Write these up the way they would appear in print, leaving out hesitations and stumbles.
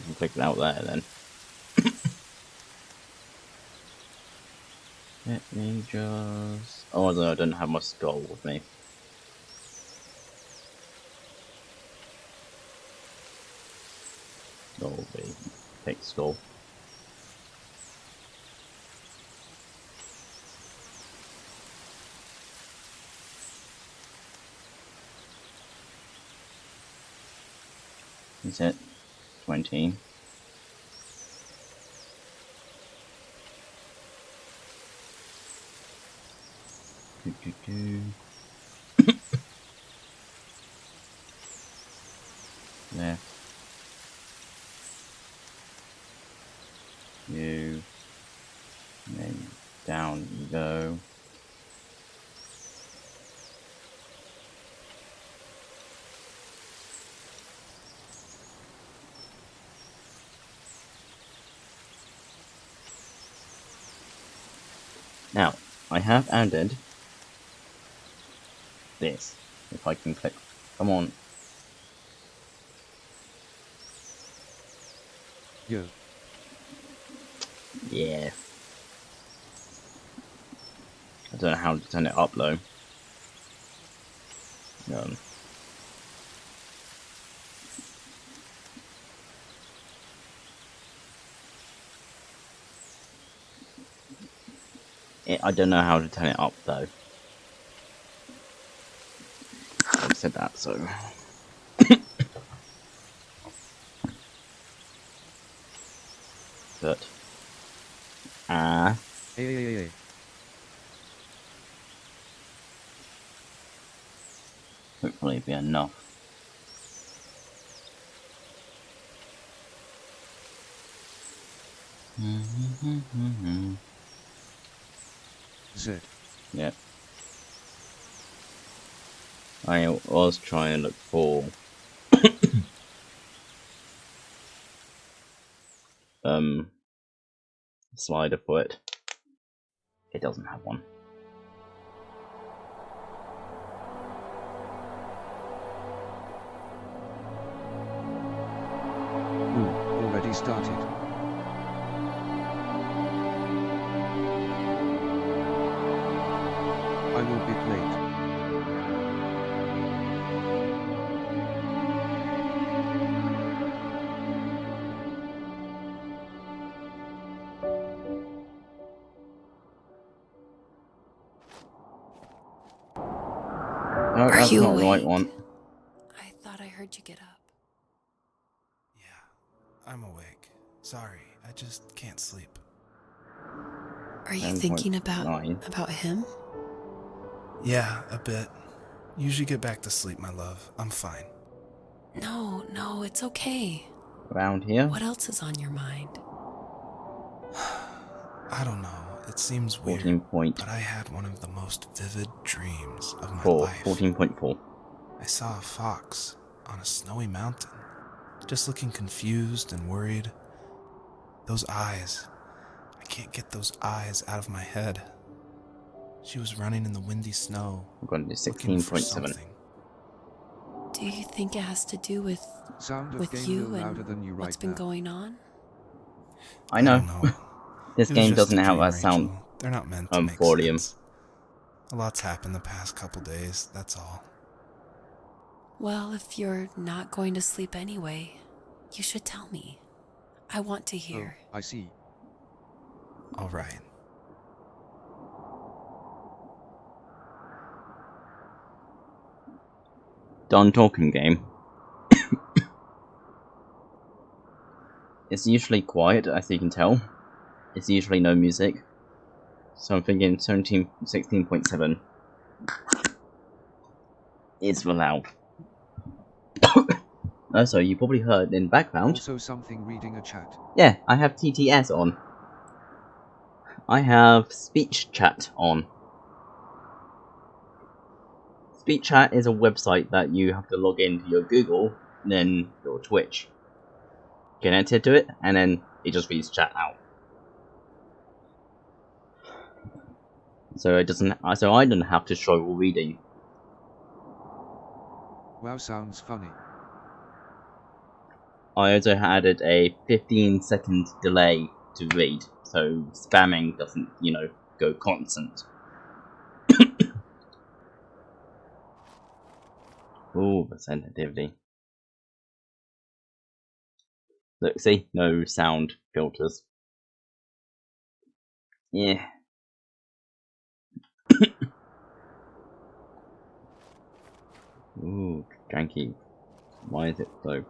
can click it out there then. Let me just... Oh, I don't have my skull with me. Oh, take skull. Is it 20? There. You. And then down you go. Now, I have added this. If I can click. Come on. Yeah. Yeah. I don't know how to turn it up though. I don't know how to turn it up though. I said that, so. But. Hey. Hopefully it'll be enough. Z. Yeah. I was trying to look for slider for it. It doesn't have one. Already started. I will be late. No, that's you not the right awake? one. I thought I heard you get up. Yeah, I'm awake. Sorry, I just can't sleep. Are you thinking 10.9. about him? Yeah, a bit. Usually get back to sleep, my love. I'm fine. No, it's okay. Around here? What else is on your mind? I don't know. It seems weird, 14.4. but I had one of the most vivid dreams of my life. 14.4. I saw a fox on a snowy mountain, just looking confused and worried. Those eyes. I can't get those eyes out of my head. She was running in the windy snow, I'm going to do looking for 16.7. something. Do you think it has to do with Sound of game you no louder than you and right what's been now. going on? I I know. don't know. This It was game just doesn't a have dream, a sound Rachel. They're not meant to make volume. sense. A lot's happened the past couple days, that's all. Well, if you're not going to sleep anyway, you should tell me. I want to hear. Oh, I see. All right. Done talking game. It's usually quiet, as you can tell. It's usually no music. So I'm thinking 16.7. It's loud. Also, you probably heard in the background. Also something reading a chat. Yeah, I have TTS on. I have speech chat on. Speech chat is a website that you have to log into your Google, then your Twitch. Connected to it, and then it just reads chat out. So it doesn't. So I don't have to struggle reading. Wow, sounds funny. I also added a 15-second delay to read, so spamming doesn't, you know, go constant. Ooh, the sensitivity. Look, see? No sound filters. Yeah. Ooh, janky. Why is it so?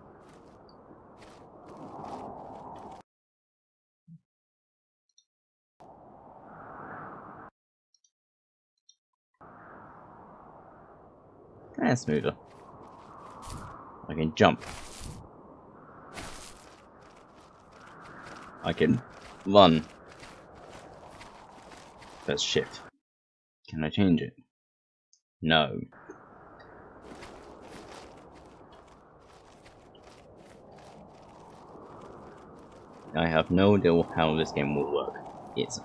That's smoother. I can jump. I can run. Press shift. Can I change it? No. I have no idea how this game will work. It's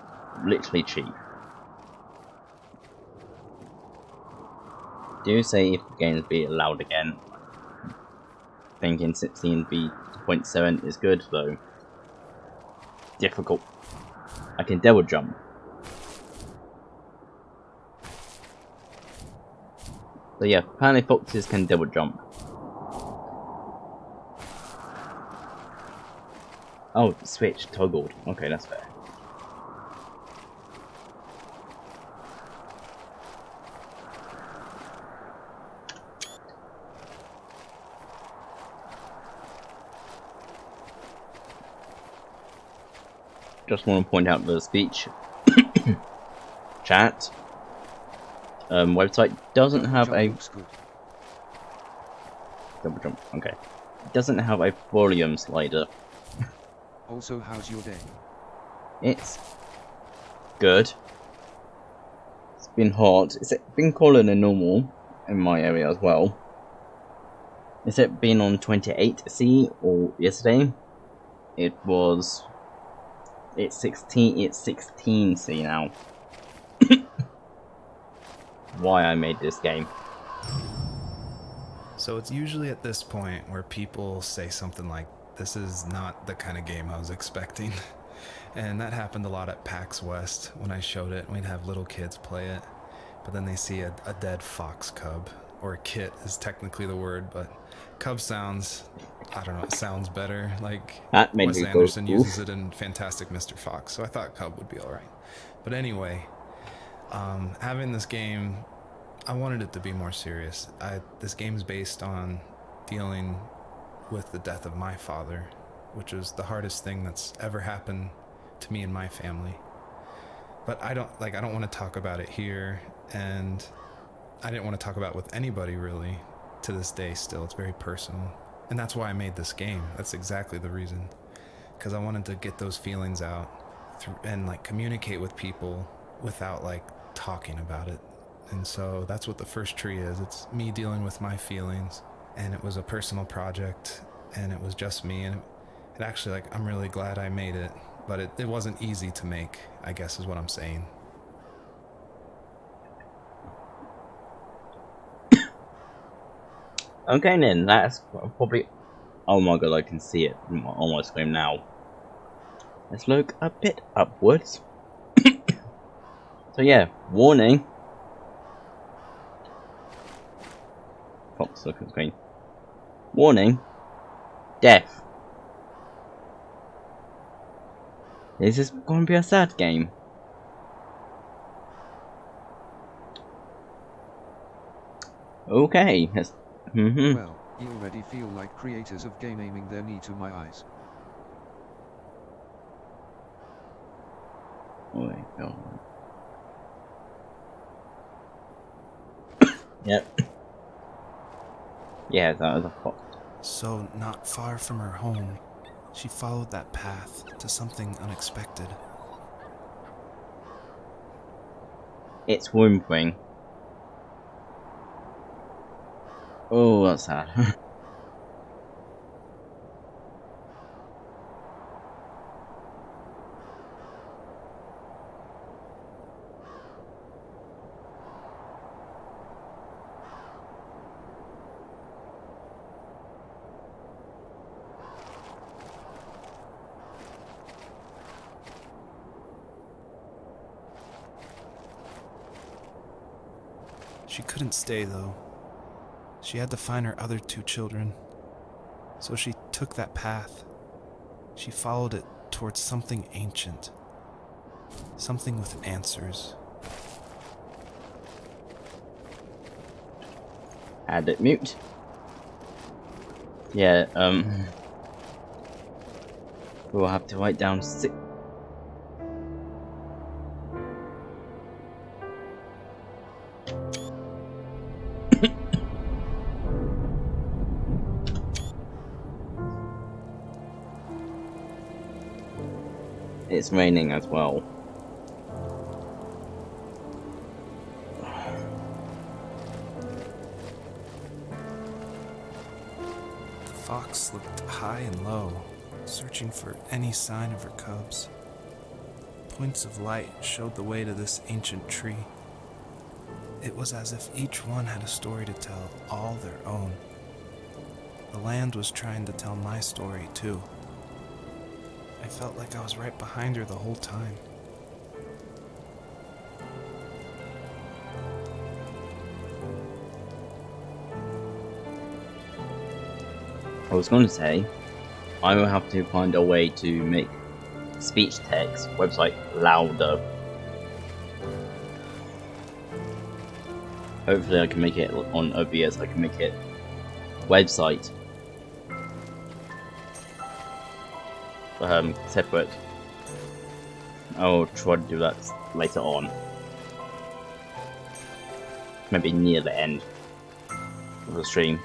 literally cheap. Do say if the games be allowed again. Thinking 16.7 is good, though difficult. I can double jump. So yeah, apparently foxes can double jump. Oh, switch toggled. Okay, that's fair. Just want to point out the speech chat website doesn't have a double jump. Okay, it doesn't have a volume slider. Also, how's your day? It's good. It's been hot. It's been colder than normal in my area as well. Is it been on 28C or yesterday? It was. It's 16. It's 16C now. Why I made this game. So it's usually at this point where people say something like, "This is not the kind of game I was expecting." And that happened a lot at PAX West when I showed it. We'd have little kids play it, but then they see a dead fox cub, or a kit is technically the word, but cub sounds, I don't know, it sounds better. Like That made Wes me go, Anderson uses oof. it in Fantastic Mr. Fox, so I thought cub would be alright. But anyway, having this game, I wanted it to be more serious. This game's based on dealing with the death of my father, which was the hardest thing that's ever happened to me and my family. But I don't want to talk about it here, and I didn't want to talk about it with anybody really to this day still. It's very personal. And that's why I made this game. That's exactly the reason. Because I wanted to get those feelings out and like communicate with people without like talking about it. And so that's what the first tree is. It's me dealing with my feelings, and it was a personal project, and it was just me, and it actually, like, I'm really glad I made it, but it wasn't easy to make, I guess is what I'm saying. Okay then, that's probably. Oh my god, I can see it on my screen now. Let's look a bit upwards. So yeah, warning. Fox, look at the screen. Warning. Death. This is going to be a sad game. Okay. Let's, Well, you already feel like creators of game aiming their knee to my eyes. Oh my god. Yep. Yeah, that was a fox. So, not far from her home, she followed that path to something unexpected. It's whimpering. Oh, that's sad. She couldn't stay, though. She had to find her other 2 children. So she took that path. She followed it towards something ancient. Something with answers. Add it mute. Yeah, we'll have to write down 6. It's raining as well. The fox looked high and low, searching for any sign of her cubs. Points of light showed the way to this ancient tree. It was as if each one had a story to tell, all their own. The land was trying to tell my story, too. I felt like I was right behind her the whole time. I was going to say, I will have to find a way to make speech text website louder. Hopefully I can make it on OBS, I can make it website separate. I'll try to do that later on. Maybe near the end of the stream.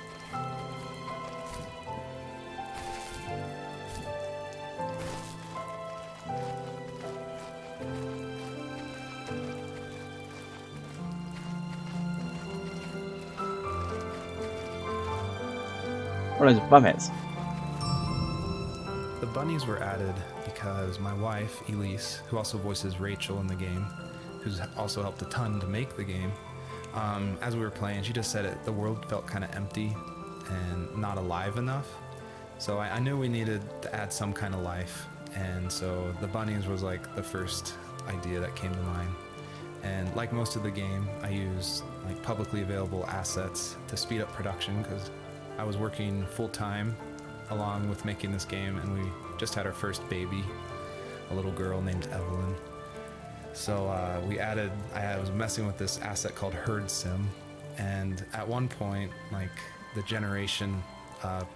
What are those buckets? The bunnies were added because my wife, Elise, who also voices Rachel in the game, who's also helped a ton to make the game, as we were playing, she just said the world felt kind of empty and not alive enough. So I knew we needed to add some kind of life, and so the bunnies was like the first idea that came to mind. And like most of the game, I used like publicly available assets to speed up production because I was working full-time along with making this game, and we just had our first baby, a little girl named Evelyn. So I was messing with this asset called Herd Sim, and at one point, like the generation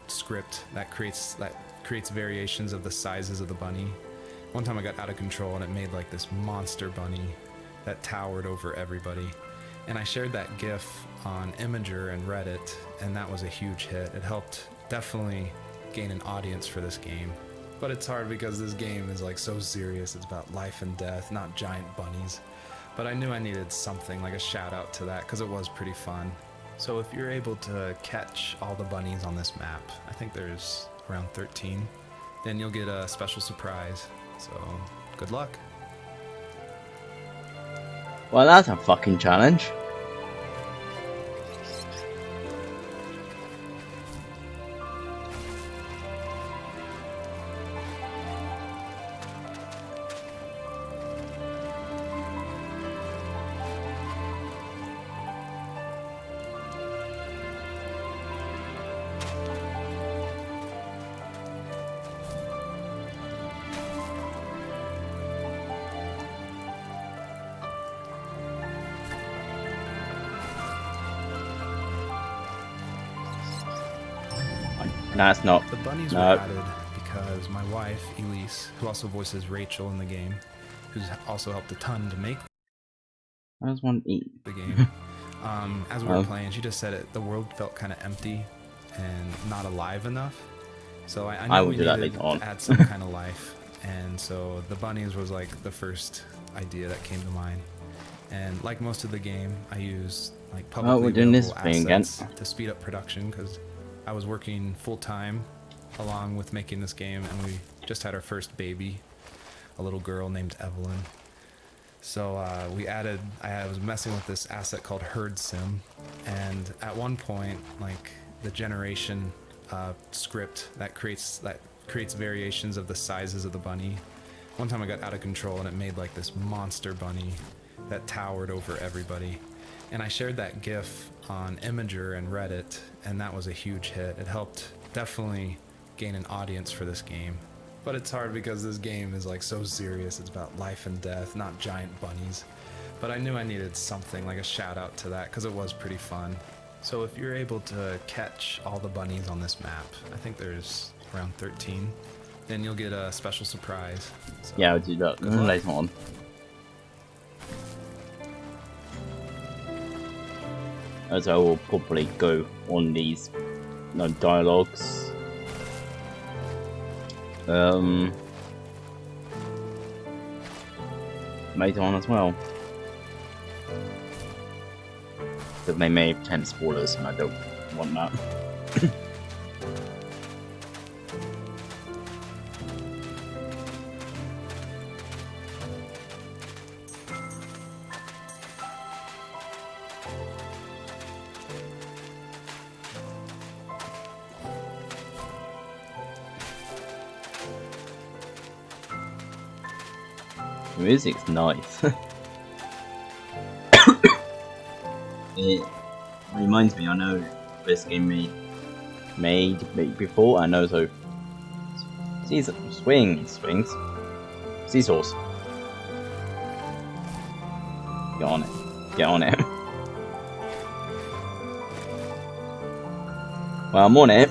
script that creates variations of the sizes of the bunny. One time I got out of control and it made like this monster bunny that towered over everybody. And I shared that GIF on Imager and Reddit, and that was a huge hit. It helped definitely gain an audience for this game. But it's hard because this game is like so serious. It's about life and death, not giant bunnies. But I knew I needed something, like a shout out to that, because it was pretty fun. So if you're able to catch all the bunnies on this map, I think there's around 13, then you'll get a special surprise. So good luck. Well, that's a fucking challenge. That's not. The bunnies were No. added because my wife, Elise, who also voices Rachel in the game, who's also helped a ton to make I just want to eat. the game. As we were Oh. playing, she just said the world felt kind of empty and not alive enough. So I I knew will we do that needed later on. to add some kind of life. And so the bunnies was like the first idea that came to mind. And like most of the game, I used like publicly we're doing this available thing again. assets to speed up production because I was working full-time along with making this game, and we just had our first baby, a little girl named Evelyn. So I was messing with this asset called Herd Sim, and at one point, like the generation script that creates variations of the sizes of the bunny. One time I got out of control and it made like this monster bunny that towered over everybody. And I shared that GIF on Imager and Reddit, and that was a huge hit. It helped definitely gain an audience for this game. But it's hard because this game is like so serious. It's about life and death, not giant bunnies. But I knew I needed something like a shout out to that because it was pretty fun. So if you're able to catch all the bunnies on this map, I think there's around 13, then you'll get a special surprise. So, Yeah, I'll do that good luck. later on. As I will probably go on these dialogues. Later on as well. But they may contain spoilers and I don't want that. The music's nice. It reminds me, I know this game made before, I know, so swings, seesaws. Get on it, get on it. Well, I'm on it.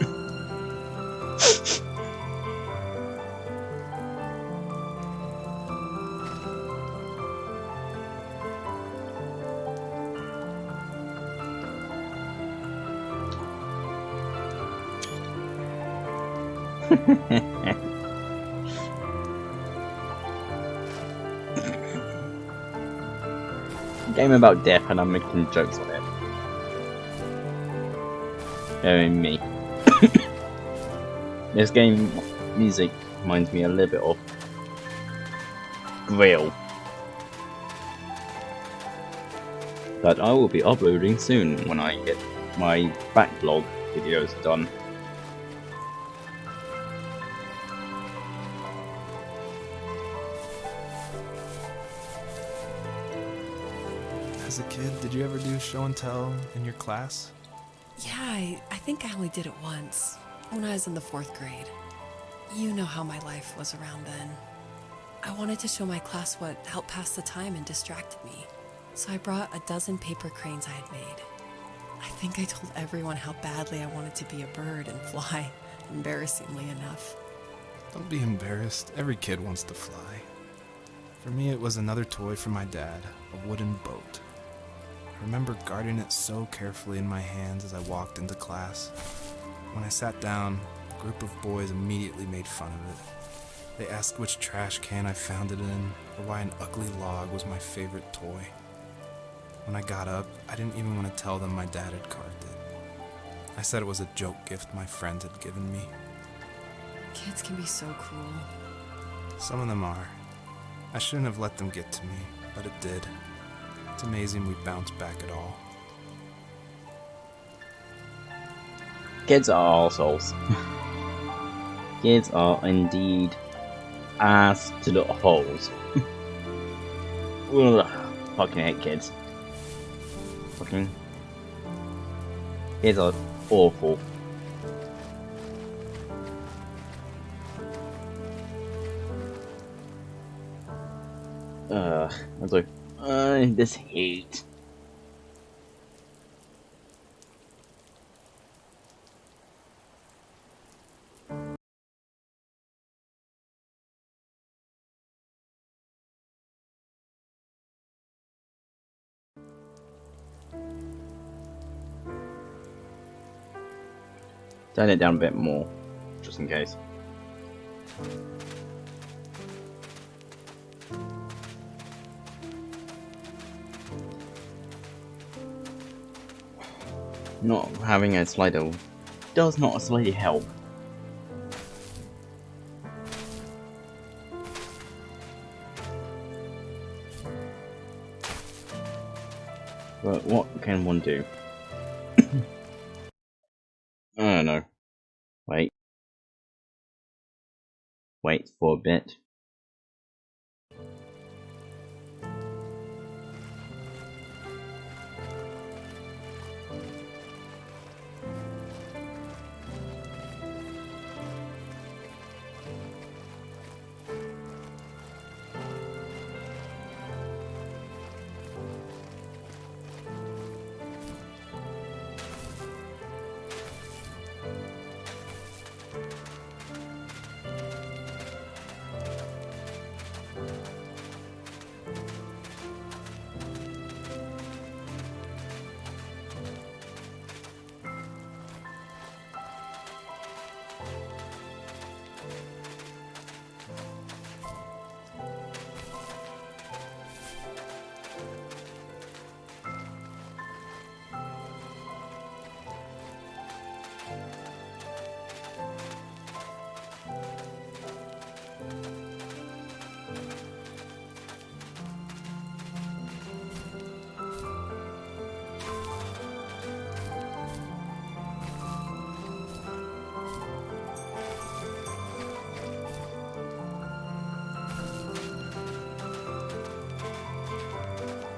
Game about death and I'm making jokes on it. Very me. This game music reminds me a little bit of Grail. That I will be uploading soon when I get my backlog videos done. As a kid, did you ever do show and tell in your class? Yeah, I think I only did it once, when I was in the 4th grade. You know how my life was around then. I wanted to show my class what helped pass the time and distracted me, so I brought a dozen paper cranes I had made. I think I told everyone how badly I wanted to be a bird and fly, embarrassingly enough. Don't be embarrassed. Every kid wants to fly. For me, it was another toy from my dad, a wooden boat. I remember guarding it so carefully in my hands as I walked into class. When I sat down, a group of boys immediately made fun of it. They asked which trash can I found it in, or why an ugly log was my favorite toy. When I got up, I didn't even want to tell them my dad had carved it. I said it was a joke gift my friend had given me. Kids can be so cruel. Some of them are. I shouldn't have let them get to me, but it did. It's amazing we bounced back at all. Kids are arseholes. Kids are indeed ass to the holes. Ugh, fucking hate kids. Fucking kids are awful. I was like, this heat. Turn it down a bit more, just in case. Not having a slider does not slightly help. But what can one do? I don't know. Wait for a bit.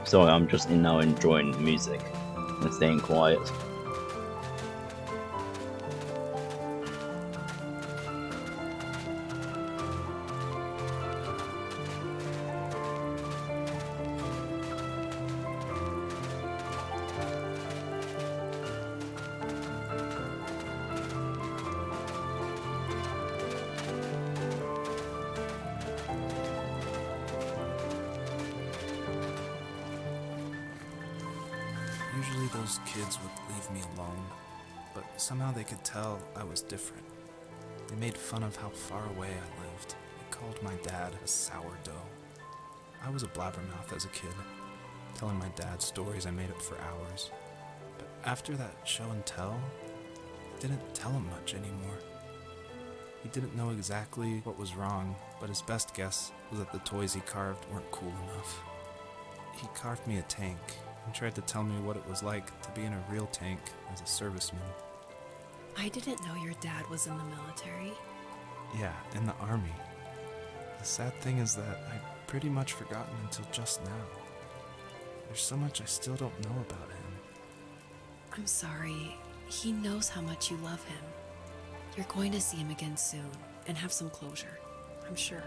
Sorry, I'm just in now enjoying the music and staying quiet. Usually those kids would leave me alone, but somehow they could tell I was different. They made fun of how far away I lived. They called my dad a sourdough. I was a blabbermouth as a kid, telling my dad stories I made up for hours. But after that show and tell, I didn't tell him much anymore. He didn't know exactly what was wrong, but his best guess was that the toys he carved weren't cool enough. He carved me a tank and tried to tell me what it was like to be in a real tank as a serviceman. I didn't know your dad was in the military. Yeah, in the army. The sad thing is that I'd pretty much forgotten until just now. There's so much I still don't know about him. I'm sorry. He knows how much you love him. You're going to see him again soon and have some closure, I'm sure.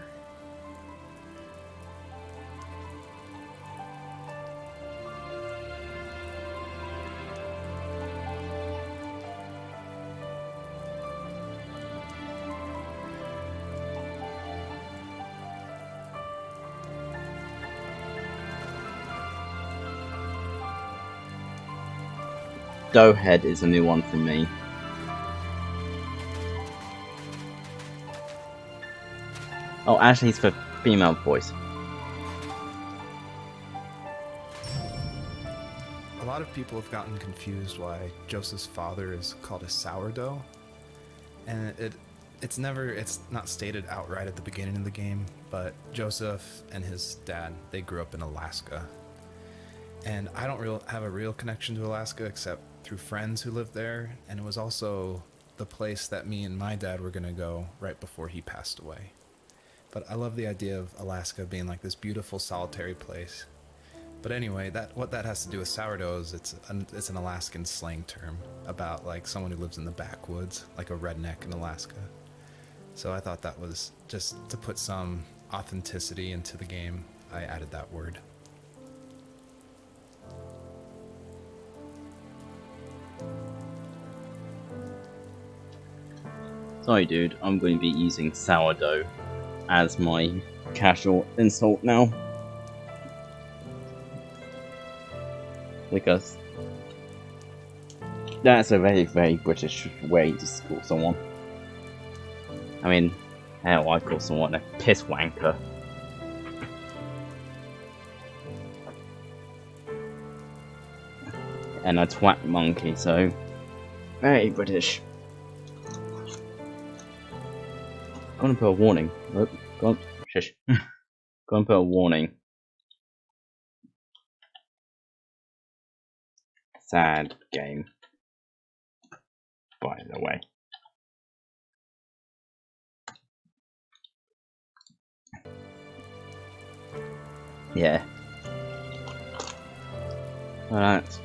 Doughhead is a new one from me. Oh, actually, it's for female voice. A lot of people have gotten confused why Joseph's father is called a sourdough, and it's not stated outright at the beginning of the game, but Joseph and his dad, they grew up in Alaska. And I don't have a real connection to Alaska except through friends who lived there, and it was also the place that me and my dad were gonna go right before he passed away. But I love the idea of Alaska being like this beautiful solitary place. But anyway, what that has to do with sourdough is it's an Alaskan slang term about like someone who lives in the backwoods, like a redneck in Alaska. So I thought that was just to put some authenticity into the game. I added that word. Sorry, dude, I'm going to be using sourdough as my casual insult now. Because that's a very, very British way to call someone. I mean, hell, I call someone a piss wanker. And a twat monkey, so very British. I'm gonna put a warning. Nope, go on, shush. Go and put a warning. Sad game, by the way. Yeah. Well, that's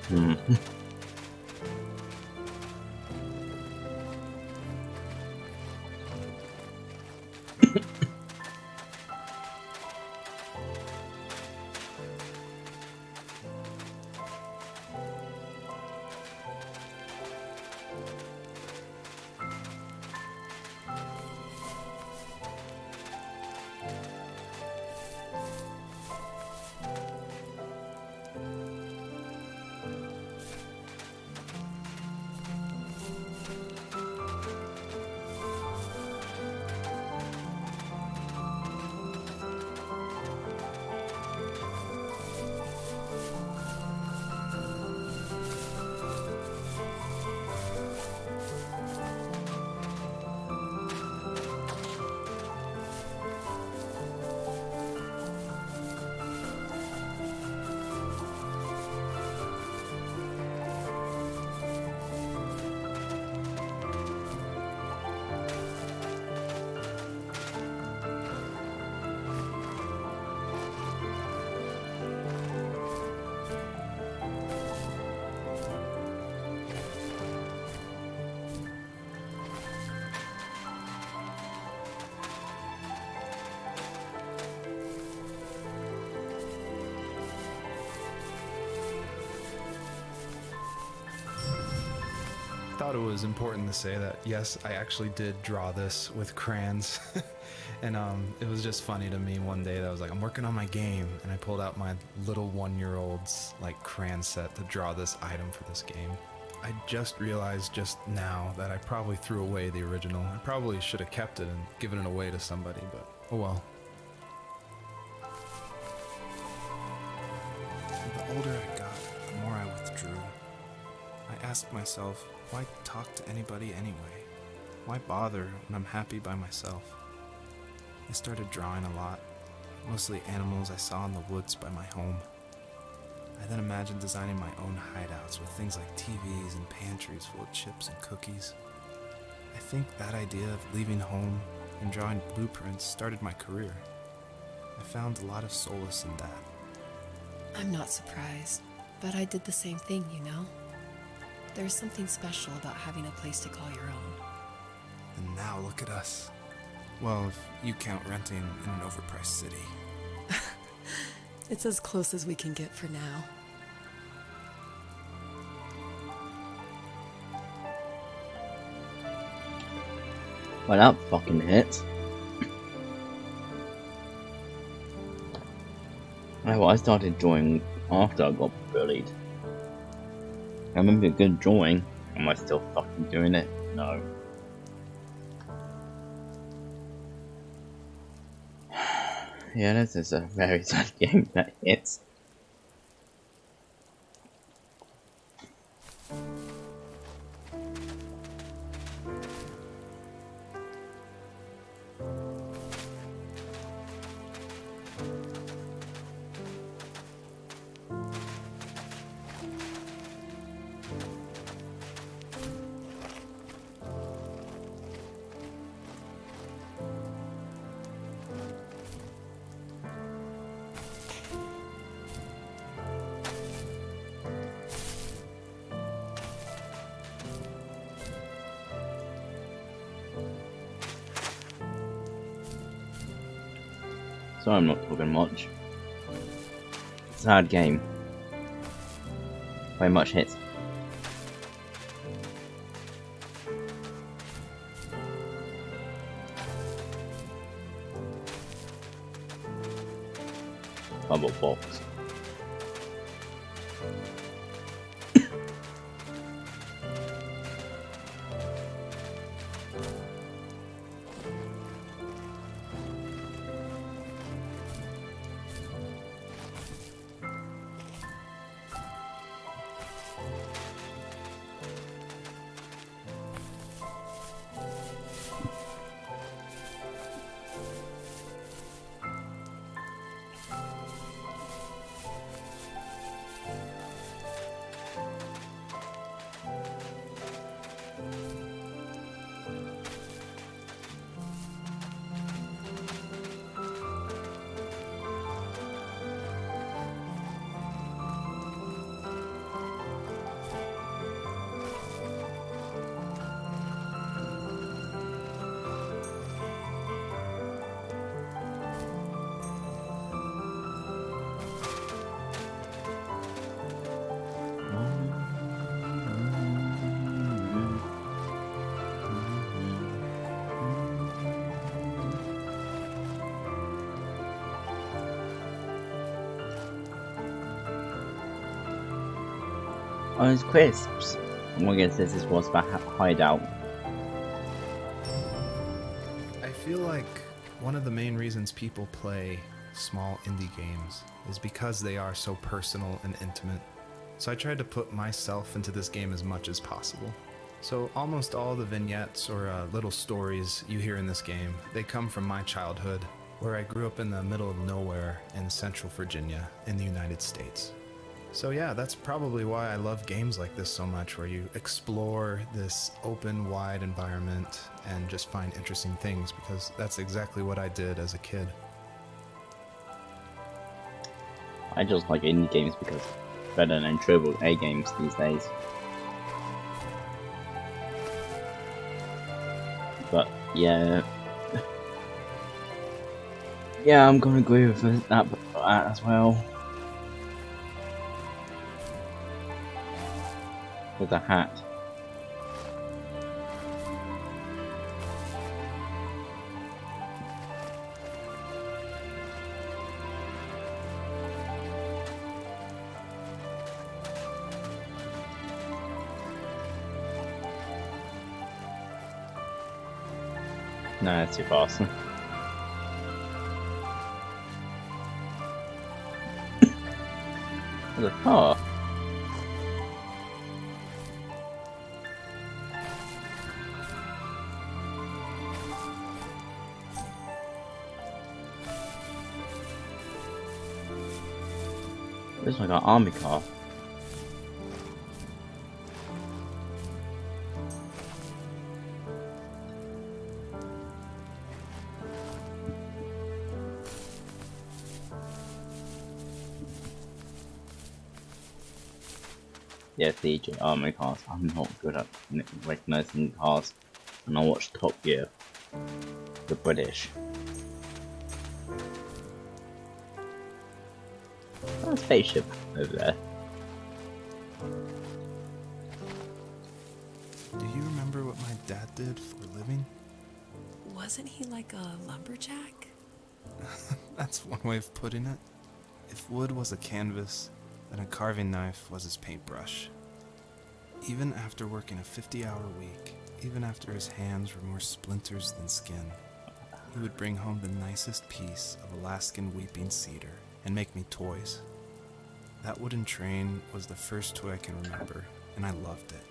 thought it was important to say that, yes, I actually did draw this with crayons. And it was just funny to me one day that I was like, I'm working on my game, and I pulled out my little 1-year-old's like crayon set to draw this item for this game. I just realized just now that I probably threw away the original. I probably should have kept it and given it away to somebody, but oh well. The older I got, the more I withdrew. I asked myself, why talk to anybody anyway? Why bother when I'm happy by myself? I started drawing a lot, mostly animals I saw in the woods by my home. I then imagined designing my own hideouts with things like TVs and pantries full of chips and cookies. I think that idea of leaving home and drawing blueprints started my career. I found a lot of solace in that. I'm not surprised, but I did the same thing, you know? There's something special about having a place to call your own. And now look at us. Well, if you count renting in an overpriced city. It's as close as we can get for now. Well, that fucking hit. Oh, I started drawing after I got bullied. I remember a good drawing. Am I still fucking doing it? No. Yeah, this is a very sad game that hits. So I'm not talking much. Sad game. Very much hits. Bubble box. Oh, it's crisps. I'm gonna guess this was about hideout. I feel like one of the main reasons people play small indie games is because they are so personal and intimate. So I tried to put myself into this game as much as possible. So almost all the vignettes or little stories you hear in this game, they come from my childhood, where I grew up in the middle of nowhere in Central Virginia in the United States. So yeah, that's probably why I love games like this so much, where you explore this open, wide environment and just find interesting things, because that's exactly what I did as a kid. I just like indie games because it's better than AAA games these days. But yeah, yeah, I'm gonna agree with that as well. With a hat. No, it's too fast. There's a car. Looks like an army car. Yeah, CJ army cars. I'm not good at recognizing cars. And I watch Top Gear. The British. Oh, a spaceship over there. Do you remember what my dad did for a living? Wasn't he like a lumberjack? That's one way of putting it. If wood was a canvas, then a carving knife was his paintbrush. Even after working a 50-hour week, even after his hands were more splinters than skin, he would bring home the nicest piece of Alaskan weeping cedar and make me toys. That wooden train was the first toy I can remember, and I loved it.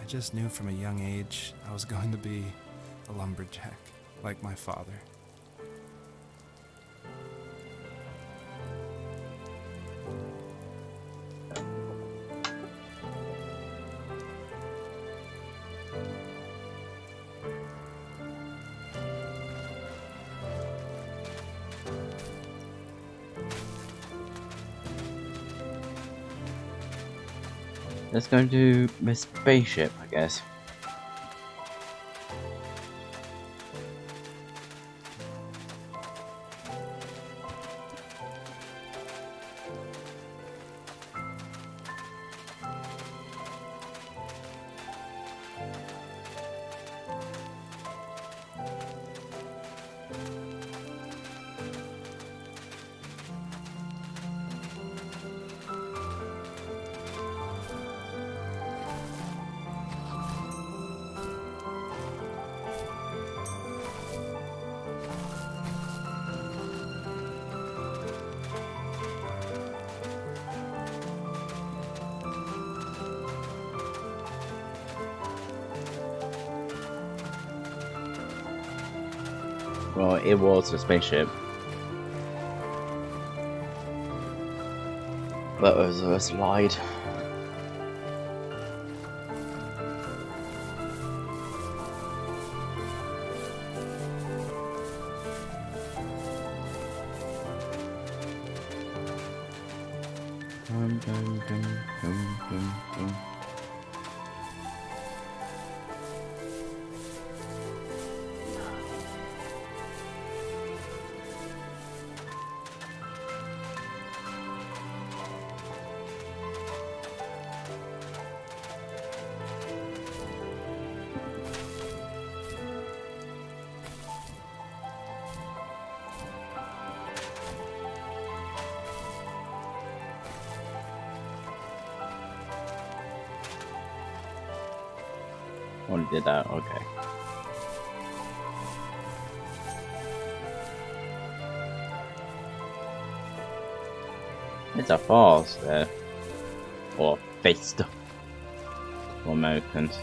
I just knew from a young age I was going to be a lumberjack, like my father. Let's go to the spaceship, I guess. Well, it was a spaceship. But it was a slide. Dum, dum, dum, dum, dum, dum. Only did that, okay. It's a farce there. Or feast for Americans.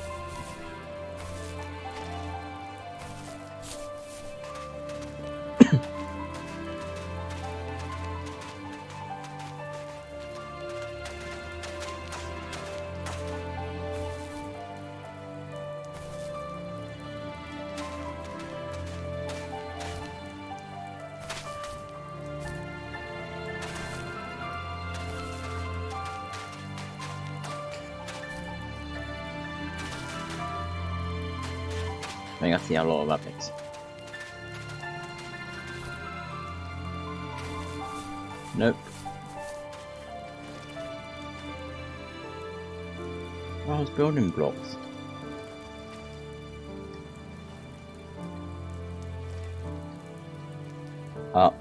I think I see a lot of rabbits. Nope. Oh, it's building blocks. Up.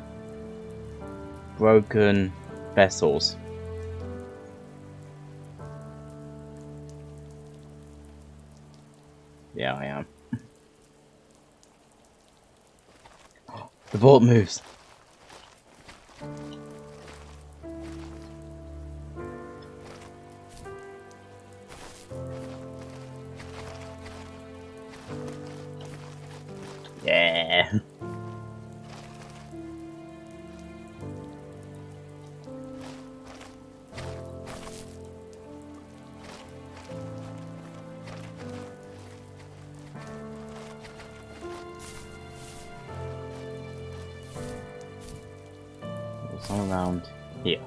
Broken vessels. Yeah, I am. The boat moves. Yeah. It's all around here.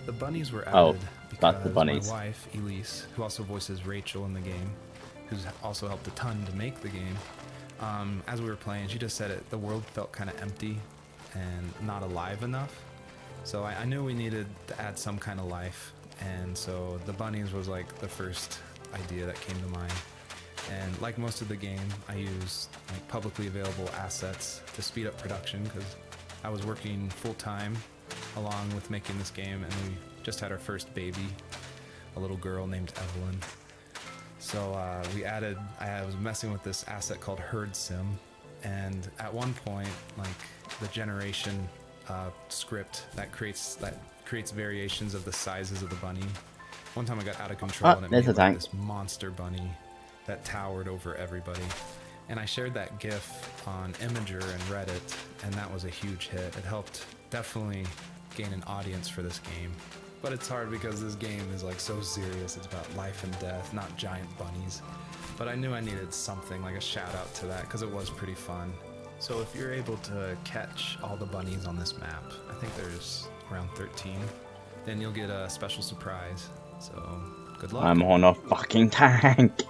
The bunnies were Oh, added that's the because bunnies. my wife, Elise, who also voices Rachel in the game, who's also helped a ton to make the game, as we were playing, she just said the world felt kind of empty and not alive enough. So I knew we needed to add some kind of life, and so the bunnies was like the first idea that came to mind. And like most of the game, I use like publicly available assets to speed up production because I was working full time along with making this game, and we just had our first baby, a little girl named Evelyn. So I was messing with this asset called Herd Sim, and at one point, like the generation script that creates variations of the sizes of the bunny. One time I got out of control and it there's made a tank. this monster bunny that towered over everybody. And I shared that GIF on Imager and Reddit, and that was a huge hit. It helped definitely gain an audience for this game. But it's hard because this game is like so serious. It's about life and death, not giant bunnies. But I knew I needed something, like a shout out to that, because it was pretty fun. So if you're able to catch all the bunnies on this map, I think there's around 13, then you'll get a special surprise. So good luck. I'm on a fucking tank.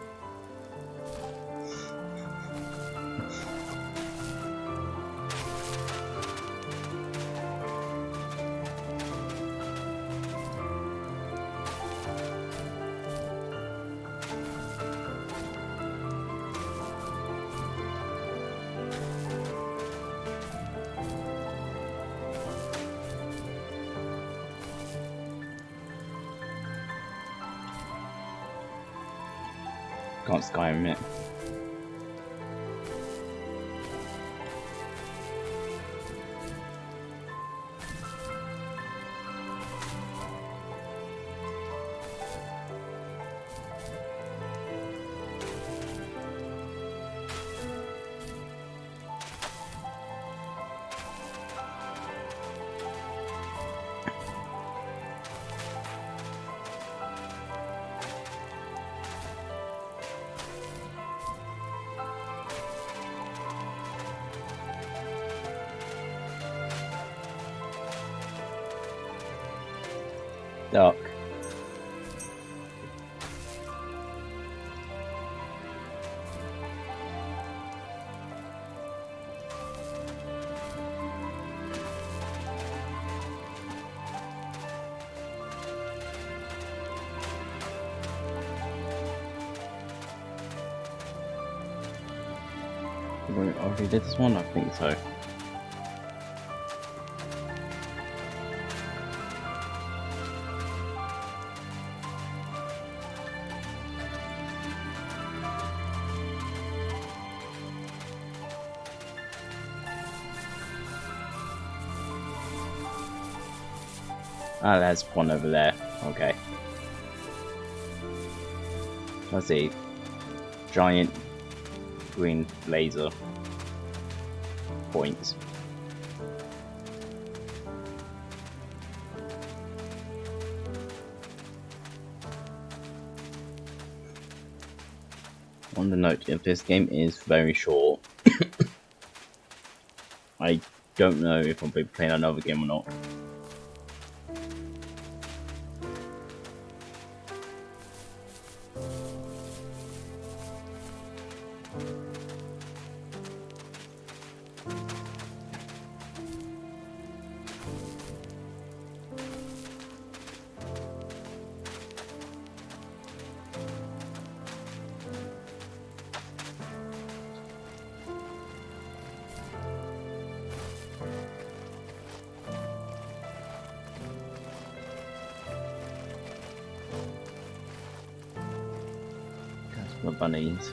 Can't Skyrim it. Dark. We already did this one? I think so. Ah, there's one over there. Okay. Let's see. Giant green laser points. On the note, if this game is very short, I don't know if I'll be playing another game or not. The bunnies.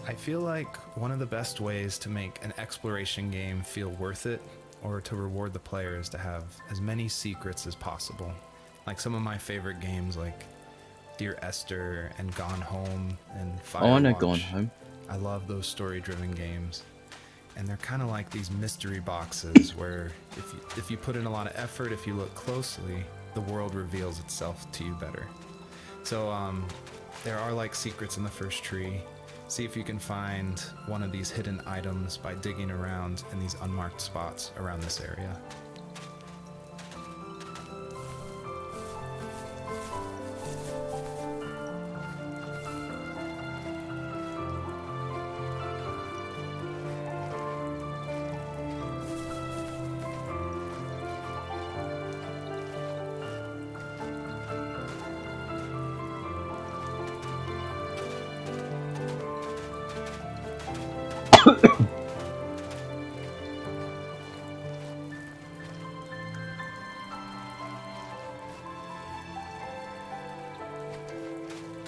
I feel like one of the best ways to make an exploration game feel worth it, or to reward the player, is to have as many secrets as possible. Like some of my favorite games, like Dear Esther and Gone Home and Firewatch. Oh, I know Gone Home. I love those story-driven games, and they're kind of like these mystery boxes where if you put in a lot of effort, if you look closely, the world reveals itself to you better. So there are like secrets in the first tree. See if you can find one of these hidden items by digging around in these unmarked spots around this area.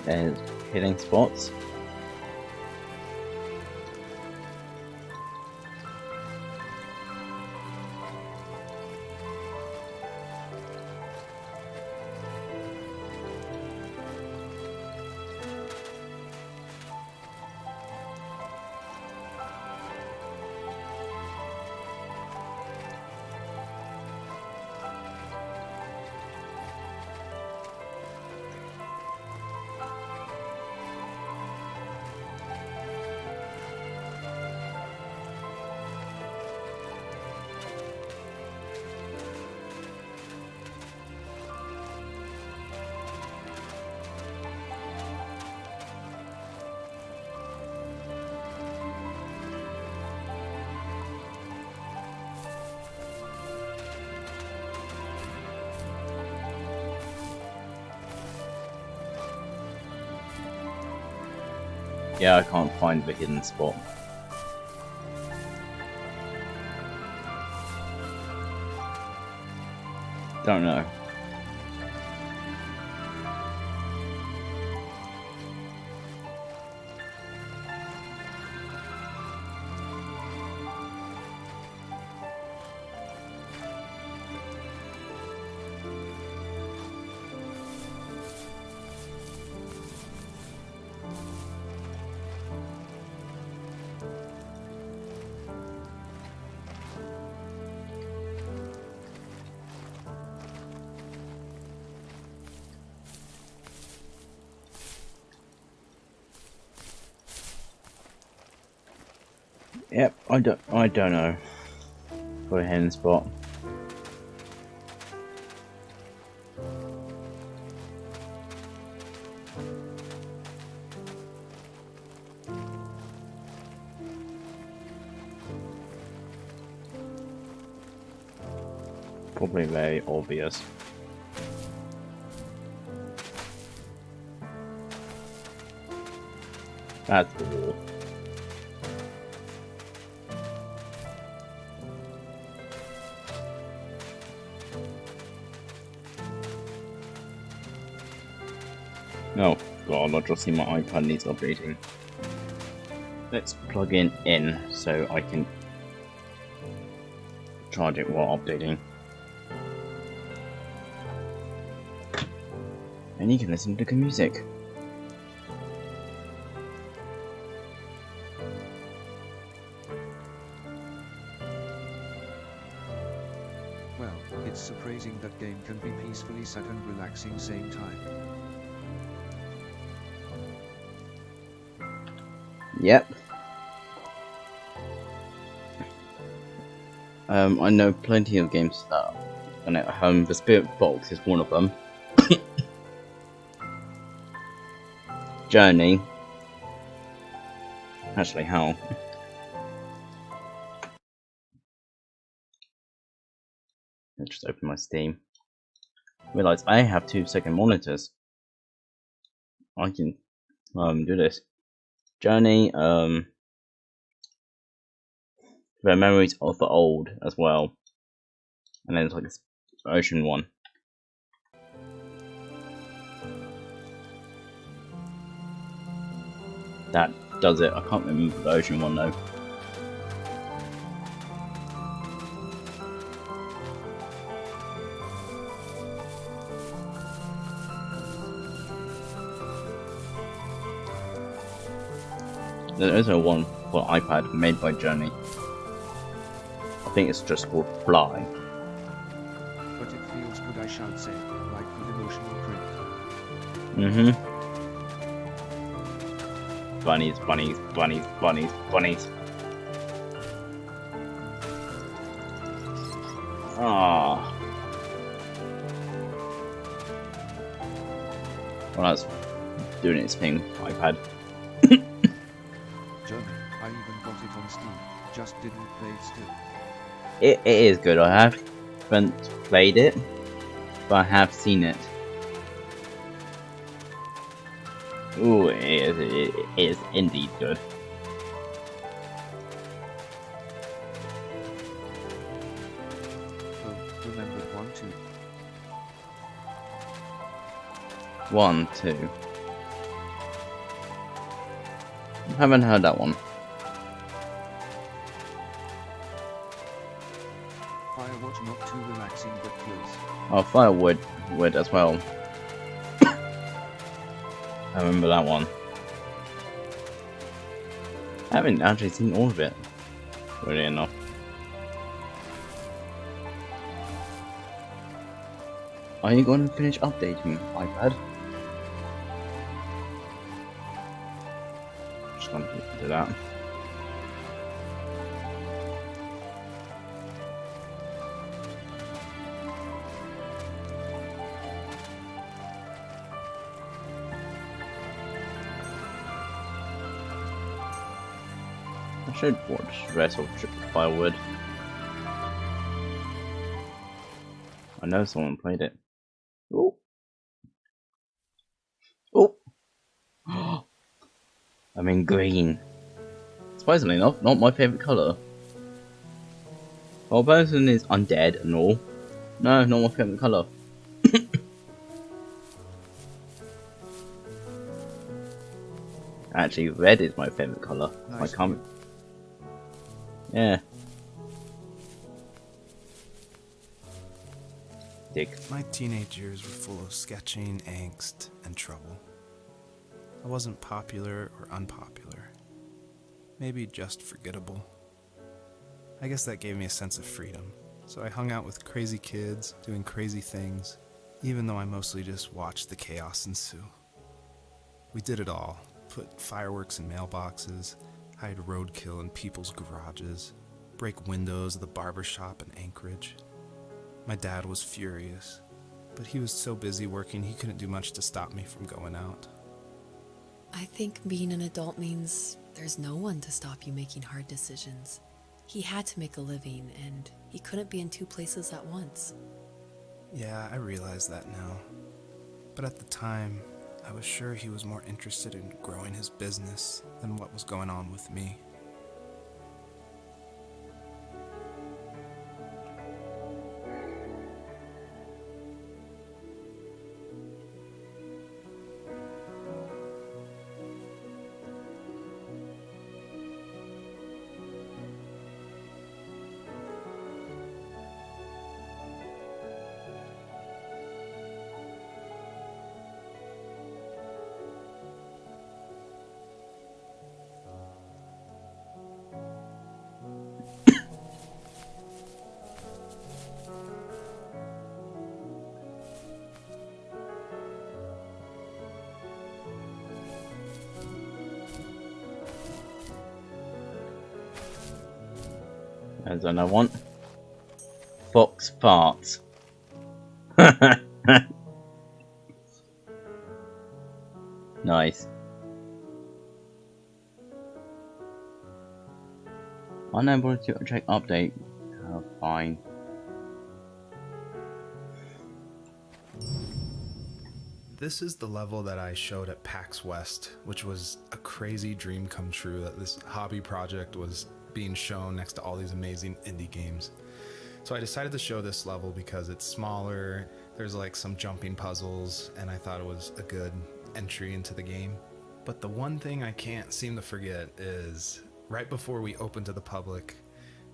There's hitting spots. Yeah, I can't find the hidden spot. Don't know. Yep, I don't know. For a hidden spot. Probably very obvious. That's the wall. Oh god, I just see my iPad needs updating. Let's plug in so I can charge it while updating. And you can listen to good music. Well, it's surprising that game can be peacefully sad and relaxing same time. Yep. I know plenty of games that are at home. The Spirit Box is one of them. Journey. Actually, how? Let's just open my Steam. Realize I have 2 second monitors. I can do this. Journey, The Memories of the Old as well. And then it's like this Ocean one. That does it. I can't remember the Ocean one though. There is a one for iPad made by Journey. I think it's just called Fly. But it feels good, I should say, like good emotional print. Mm-hmm. Bunnies, bunnies, bunnies, bunnies, bunnies. Ah. Well, that's doing its thing, iPad. Journey, I even got it on Steam, just didn't play it still. It is good. I haven't played it, but I have seen it. Ooh, it is indeed good. Oh, remembered 1, 2. 1, 2. Haven't heard that one. Firewatch not too relaxing but close. Oh, Firewood would as well. I remember that one. I haven't actually seen all of it, really enough. Are you going to finish updating iPad? Just going to do that. I should watch the rest of Firewood. I know someone played it. Oh. Oh. I'm in green. Surprisingly enough, not my favourite colour. Well, person is undead and all. No, not my favourite colour. Actually, red is my favourite colour. Nice. I can't. Yeah. Dick. My teenage years were full of sketching, angst, and trouble. I wasn't popular or unpopular. Maybe just forgettable. I guess that gave me a sense of freedom. So I hung out with crazy kids, doing crazy things, even though I mostly just watched the chaos ensue. We did it all. Put fireworks in mailboxes, hide roadkill in people's garages, break windows of the barber shop in Anchorage. My dad was furious, but he was so busy working he couldn't do much to stop me from going out. I think being an adult means there's no one to stop you making hard decisions. He had to make a living, and he couldn't be in 2 places at once. Yeah, I realize that now. But at the time, I was sure he was more interested in growing his business than what was going on with me. As I want. Fox farts. Nice. Unable to check update. Oh, fine. This is the level that I showed at PAX West, which was a crazy dream come true that this hobby project was being shown next to all these amazing indie games. So I decided to show this level because it's smaller, there's like some jumping puzzles, and I thought it was a good entry into the game. But the one thing I can't seem to forget is right before we opened to the public,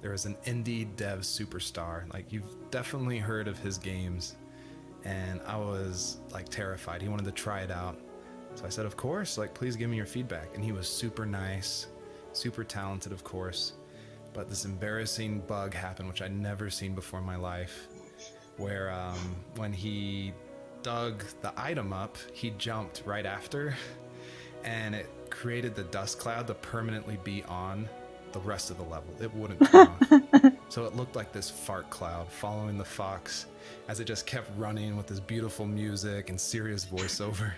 there was an indie dev superstar. Like, you've definitely heard of his games. And I was like terrified. He wanted to try it out. So I said, of course, like, please give me your feedback. And he was super nice, super talented, of course. But this embarrassing bug happened, which I'd never seen before in my life, where when he dug the item up, he jumped right after, and it created the dust cloud to permanently be on the rest of the level. It wouldn't come off. So it looked like this fart cloud following the fox as it just kept running with this beautiful music and serious voiceover.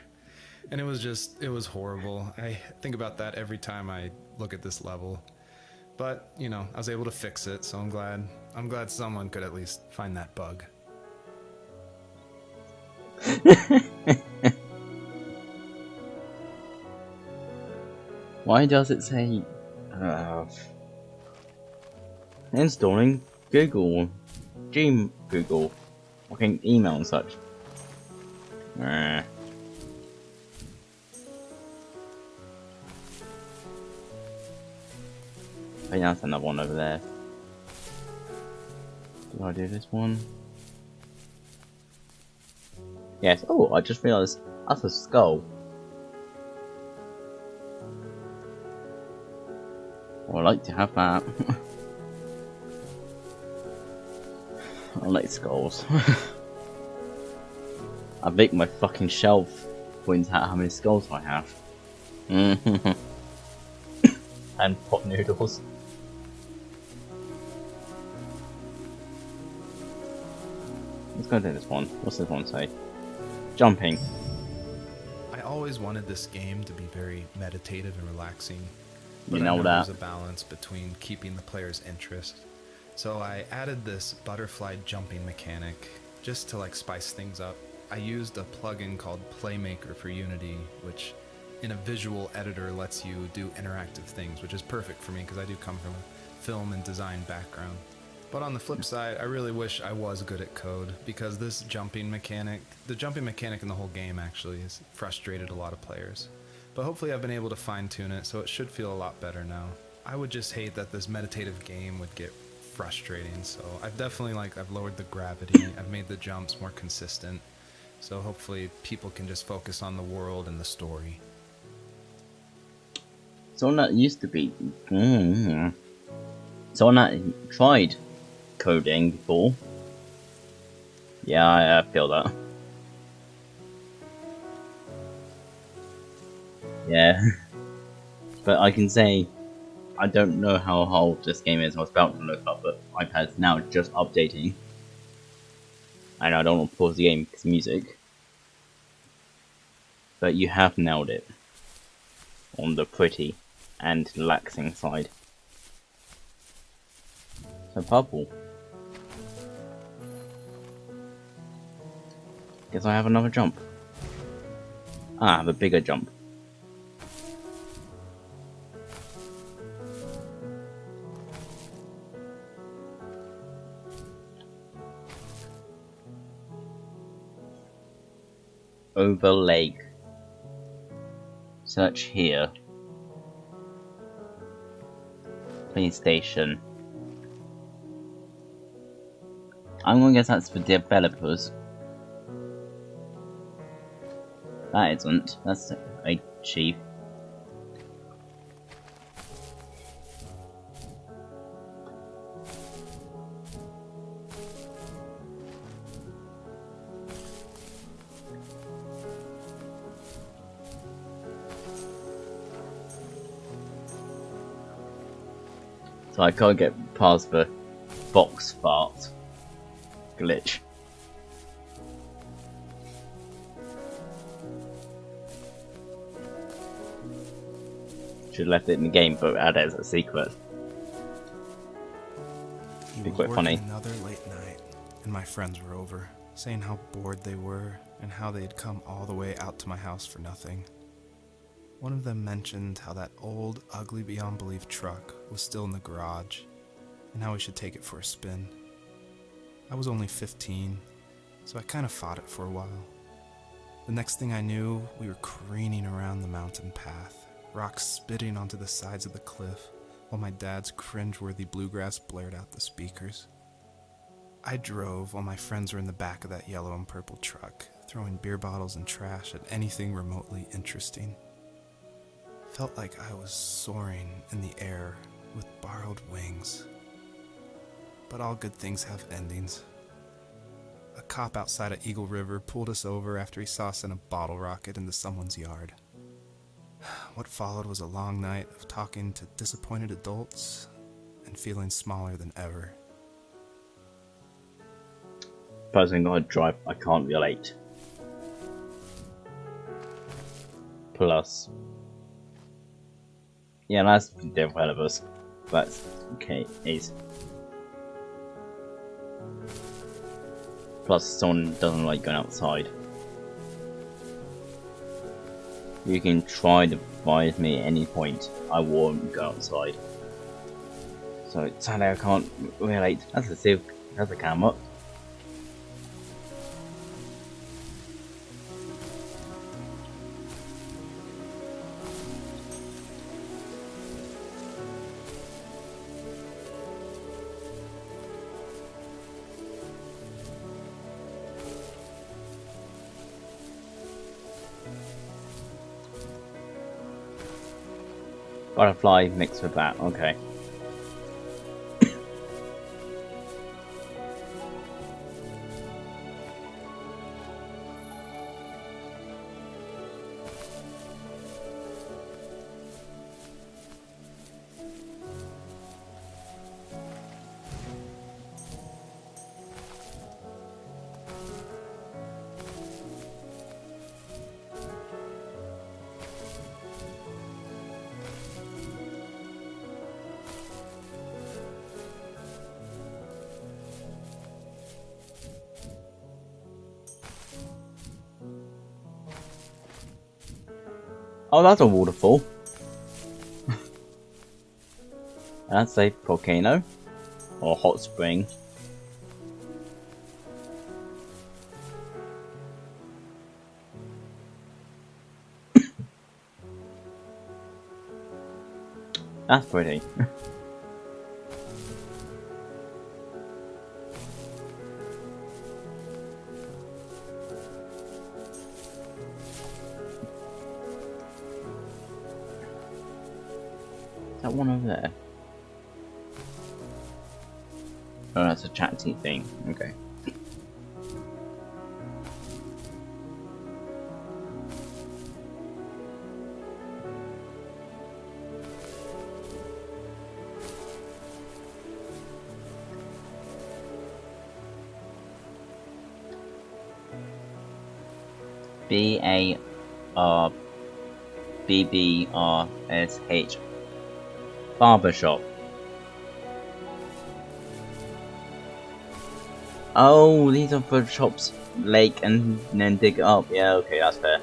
And it was horrible. I think about that every time I look at this level. But, you know, I was able to fix it, so I'm glad someone could at least find that bug. Why does it say installing Google, Google, fucking email and such? I think that's another one over there. Do I do this one? Yes. Oh, I just realised that's a skull. I'd like to have that. I like skulls. I make my fucking shelf points out how many skulls I have. And pot noodles. Let's go do this one. What's this one say? Jumping. I always wanted this game to be very meditative and relaxing. You But know I know that. there's a balance between keeping the player's interest. So I added this butterfly jumping mechanic just to like spice things up. I used a plugin called Playmaker for Unity, which in a visual editor lets you do interactive things, which is perfect for me because I do come from a film and design background. But on the flip side, I really wish I was good at code, because this jumping mechanic, the jumping mechanic in the whole game actually has frustrated a lot of players. But hopefully I've been able to fine tune it, so it should feel a lot better now. I would just hate that this meditative game would get frustrating, so I've definitely I've lowered the gravity, I've made the jumps more consistent, so hopefully people can just focus on the world and the story. Someone that used to be... Someone that tried coding before. Yeah, I feel that. Yeah. But I can say, I don't know how old this game is. I was about to look up, but iPad's now just updating. And I don't want to pause the game because of music. But you have nailed it. On the pretty and relaxing side. So purple. Guess I have another jump. Ah, I have a bigger jump. Over lake. Search here. PlayStation. I'm gonna guess that's for developers. That isn't. That's a chief. So I can't get past the box fart. glitch. Should have left it in the game, but add it as a secret. He Be was quite working funny. another late night, and my friends were over, saying how bored they were and how they had come all the way out to my house for nothing. One of them mentioned how that old, ugly beyond belief truck was still in the garage, and how we should take it for a spin. I was only 15, so I kind of fought it for a while. The next thing I knew, we were careening around the mountain path, rocks spitting onto the sides of the cliff, while my dad's cringeworthy bluegrass blared out the speakers. I drove while my friends were in the back of that yellow and purple truck, throwing beer bottles and trash at anything remotely interesting. Felt like I was soaring in the air with borrowed wings. But all good things have endings. A cop outside of Eagle River pulled us over after he saw us in a bottle rocket into someone's yard. What followed was a long night of talking to disappointed adults and feeling smaller than ever. Person got to drive, I can't relate. Plus, yeah, that's developers. That's okay. Is plus someone doesn't like going outside. You can try to advise me at any point. I won't go outside. So sadly, I can't relate. That's a camera. Butterfly mixed with that, okay. Oh, that's a waterfall. That's a volcano. Or hot spring. That's pretty. That one over there. Oh, that's a chatty thing. Okay. BARBBRSH Barbershop. Oh, these are for shops, lake, and then dig it up. Yeah, okay, that's fair.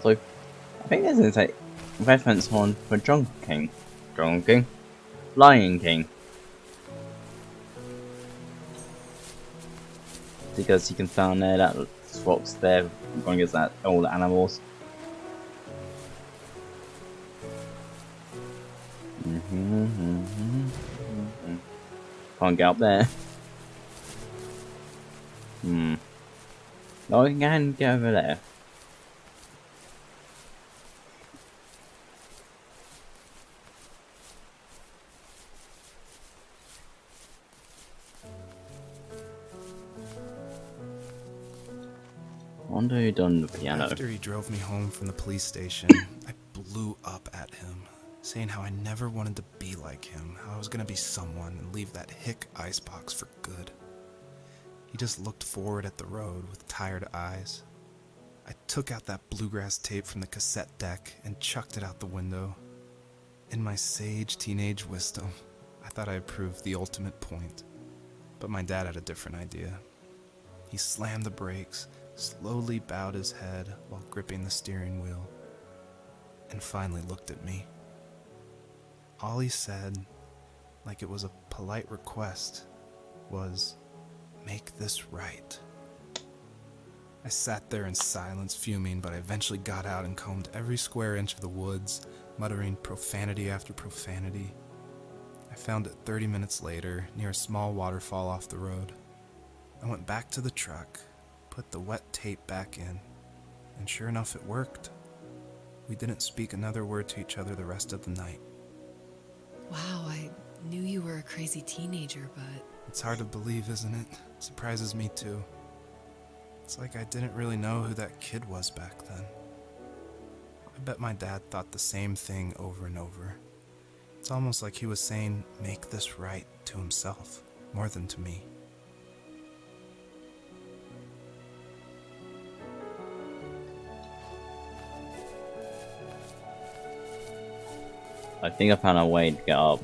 So, I think this is a reference one for Lion King. Because you can find there that fox there, going against that all the animals. Can't get up there. Oh, you can get over there. wonder who done the piano. After he drove me home from the police station, I blew up at him, saying how I never wanted to be like him, how I was gonna be someone and leave that hick icebox for good. He just looked forward at the road with tired eyes. I took out that bluegrass tape from the cassette deck and chucked it out the window. In my sage teenage wisdom, I thought I had proved the ultimate point. But my dad had a different idea. He slammed the brakes, slowly bowed his head while gripping the steering wheel, and finally looked at me. All he said, like it was a polite request, was, "Make this right." I sat there in silence, fuming, but I eventually got out and combed every square inch of the woods, muttering profanity after profanity. I found it 30 minutes later, near a small waterfall off the road. I went back to the truck, put the wet tape back in, and sure enough it worked. We didn't speak another word to each other the rest of the night. Wow, I knew you were a crazy teenager, but... It's hard to believe, isn't it? It surprises me too. It's like I didn't really know who that kid was back then. I bet my dad thought the same thing over and over. It's almost like he was saying, "Make this right," to himself, more than to me. I think I found a way to get up.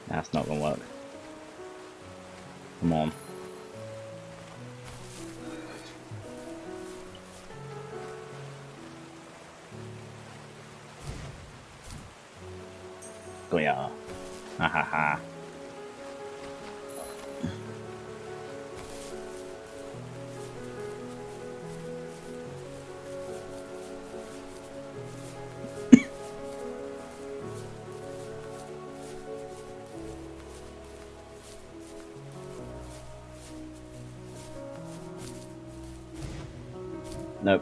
That's not gonna work. Come on. Go ya. Ha ha ha. Nope.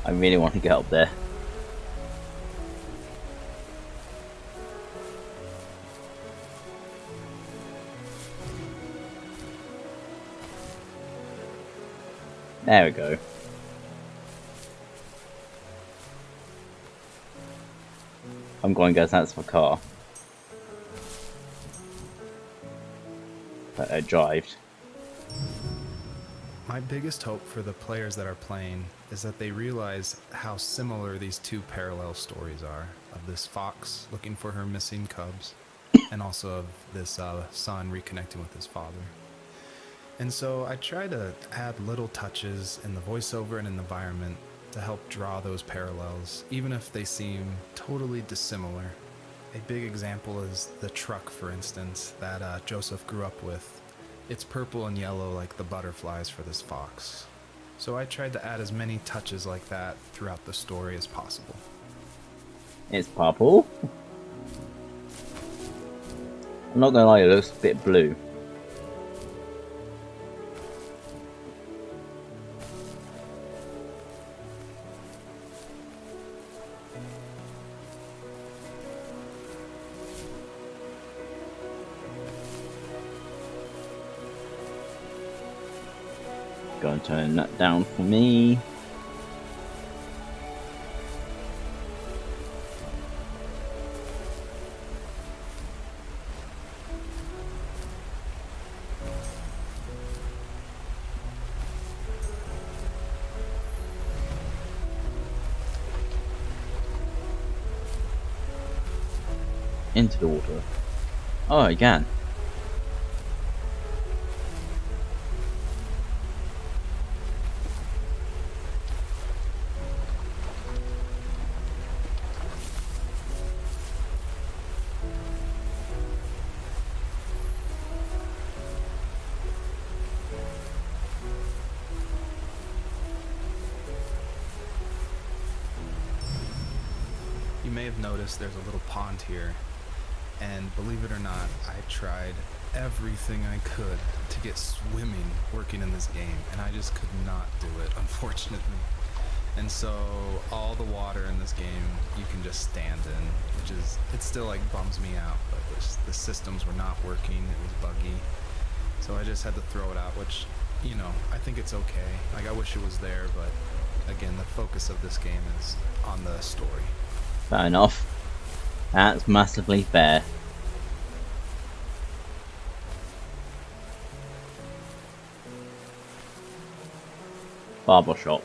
I really want to get up there. There we go. I'm going to go that's my car that I drived. My biggest hope for the players that are playing is that they realize how similar these two parallel stories are, of this fox looking for her missing cubs and also of this son reconnecting with his father. And so I try to add little touches in the voiceover and in the environment to help draw those parallels, even if they seem totally dissimilar. A big example is the truck, for instance, that Joseph grew up with. It's purple and yellow like the butterflies for this fox. So I tried to add as many touches like that throughout the story as possible. It's purple. I'm not gonna lie, it looks a bit blue. Go and turn that down for me. into the water. Oh, I can. You may have noticed there's a little pond here, and believe it or not, I tried everything I could to get swimming working in this game, and I just could not do it, unfortunately. And so all the water in this game you can just stand in, which is, it still like bums me out, but the systems were not working, it was buggy. So I just had to throw it out, which, you know, I think it's okay. Like, I wish it was there, but again, the focus of this game is on the story. Fair enough. That's massively fair. Barber shop.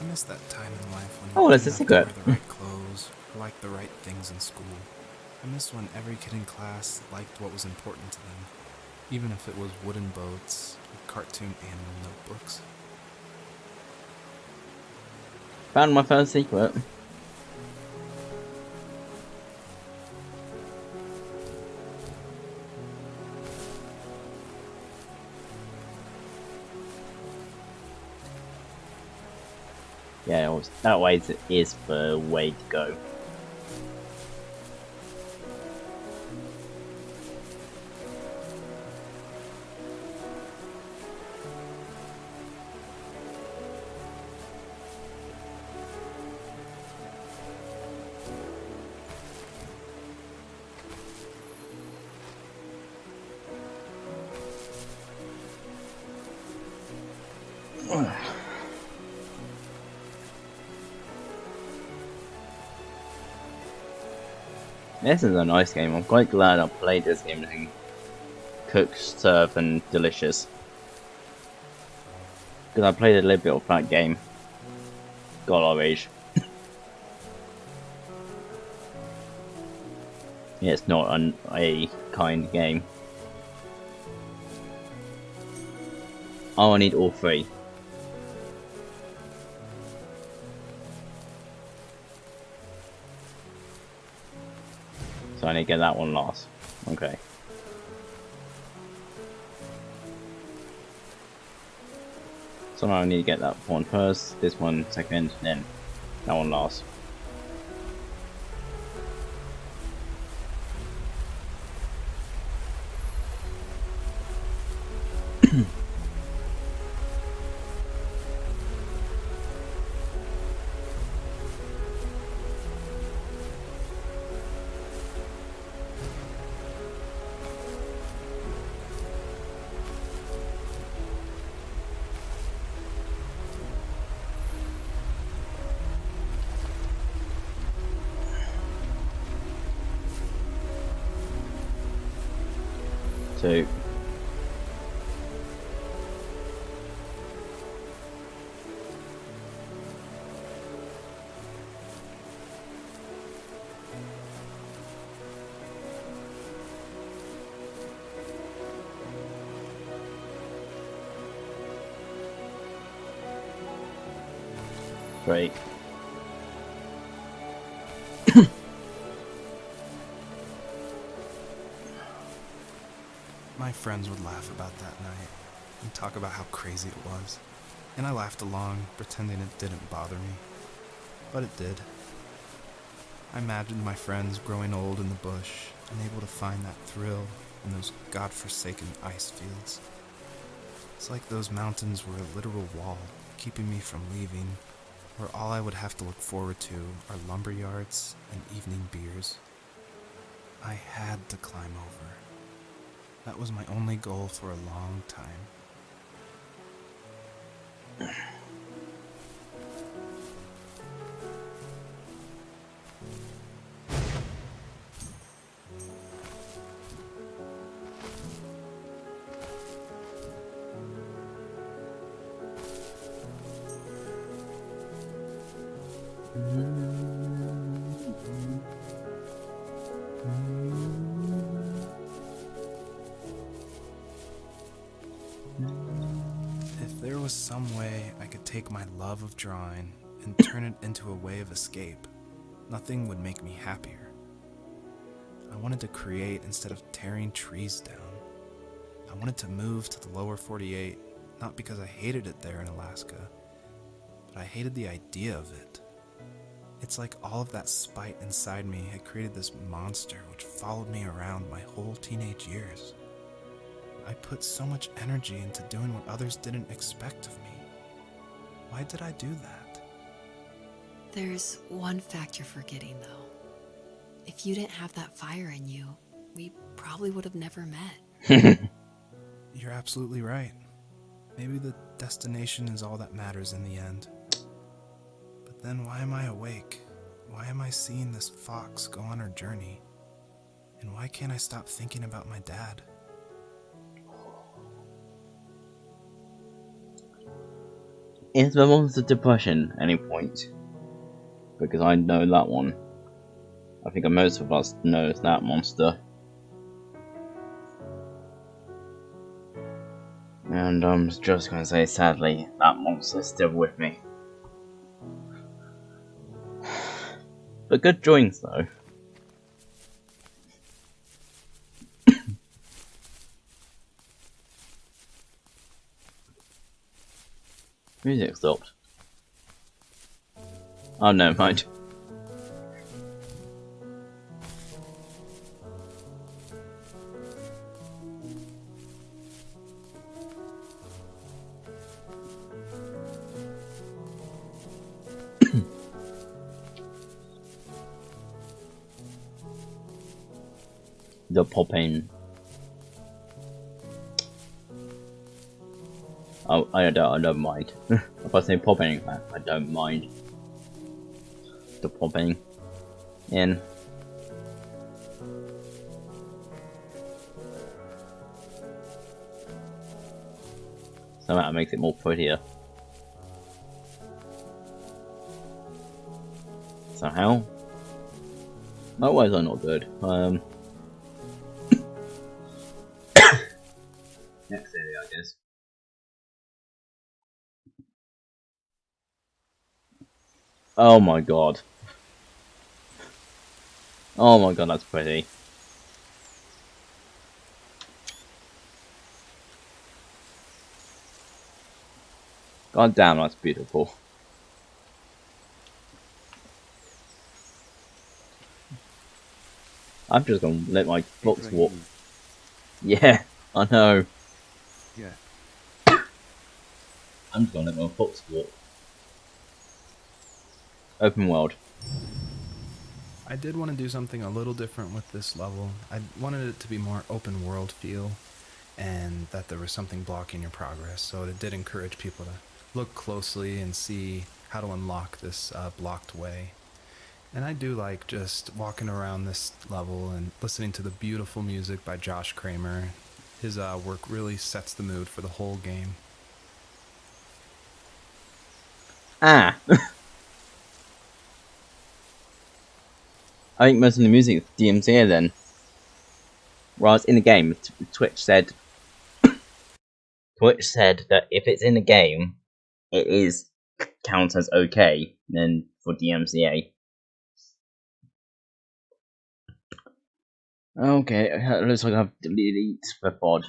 I miss that time in life when Oh, you there's a didn't have cigarette. to wear the right clothes, or like the right things in school. I miss when every kid in class liked what was important to them, even if it was wooden boats or cartoon animal notebooks. Found my first secret. Yeah, that way is the way to go. This is a nice game. I'm quite glad I played this game and cook, serve, and delicious. Because I played a little bit of that game. God, I rage. Yeah, it's not a kind game. Oh, I need all three. So I need to get that one last. Okay. So now I need to get that one first, this one second, then that one last. Two. Three. My friends would laugh about that night and talk about how crazy it was, and I laughed along, pretending it didn't bother me. But it did. I imagined my friends growing old in the bush, unable to find that thrill in those godforsaken ice fields. It's like those mountains were a literal wall, keeping me from leaving, where all I would have to look forward to are lumber yards and evening beers. I had to climb over. That was my only goal for a long time. If there was some way I could take my love of drawing and turn it into a way of escape, nothing would make me happier. I wanted to create instead of tearing trees down. I wanted to move to the lower 48, not because I hated it there in Alaska, but I hated the idea of it. It's like all of that spite inside me had created this monster which followed me around my whole teenage years. I put so much energy into doing what others didn't expect of me. Why did I do that? There's one fact you're forgetting, though. If you didn't have that fire in you, we probably would have never met. You're absolutely right. Maybe the destination is all that matters in the end. But then why am I awake? Why am I seeing this fox go on her journey? And why can't I stop thinking about my dad? Is the monster depression any point? Because I know that one. I think most of us know that monster. And I'm just gonna say, sadly, that monster's still with me. But good drawings, though. Music stopped. Oh, no, mind. The popping. Oh, I don't mind. If I say popping, I don't mind. The popping in. Somehow it makes it more prettier. Somehow. Otherwise I'm not good. Next area, I guess. Oh my god. Oh my god, that's pretty. God damn, that's beautiful. I'm just gonna let my books walk. Yeah, I know. Yeah. I'm just gonna let my books walk. Open world. I did want to do something a little different with this level. I wanted it to be more open world feel, and that there was something blocking your progress, so it did encourage people to look closely and see how to unlock this blocked way. And I do like just walking around this level and listening to the beautiful music by Josh Kramer. His work really sets the mood for the whole game. Ah! I think most of the music is DMCA then. Whereas in the game, Twitch said that if it's in the game, it is counts as okay then for DMCA. Okay, it looks like I've deleted the pod.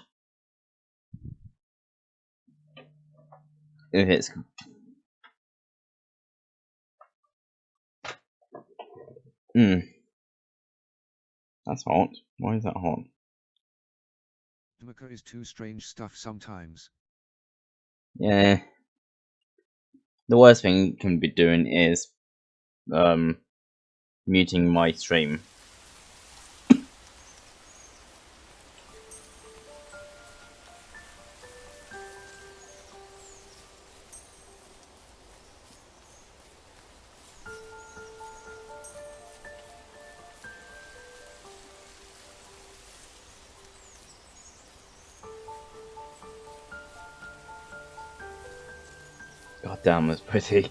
If it's that's hot. Why is that hot? Maka is too strange stuff sometimes. Yeah. The worst thing you can be doing is muting my stream. God damn, that's pretty.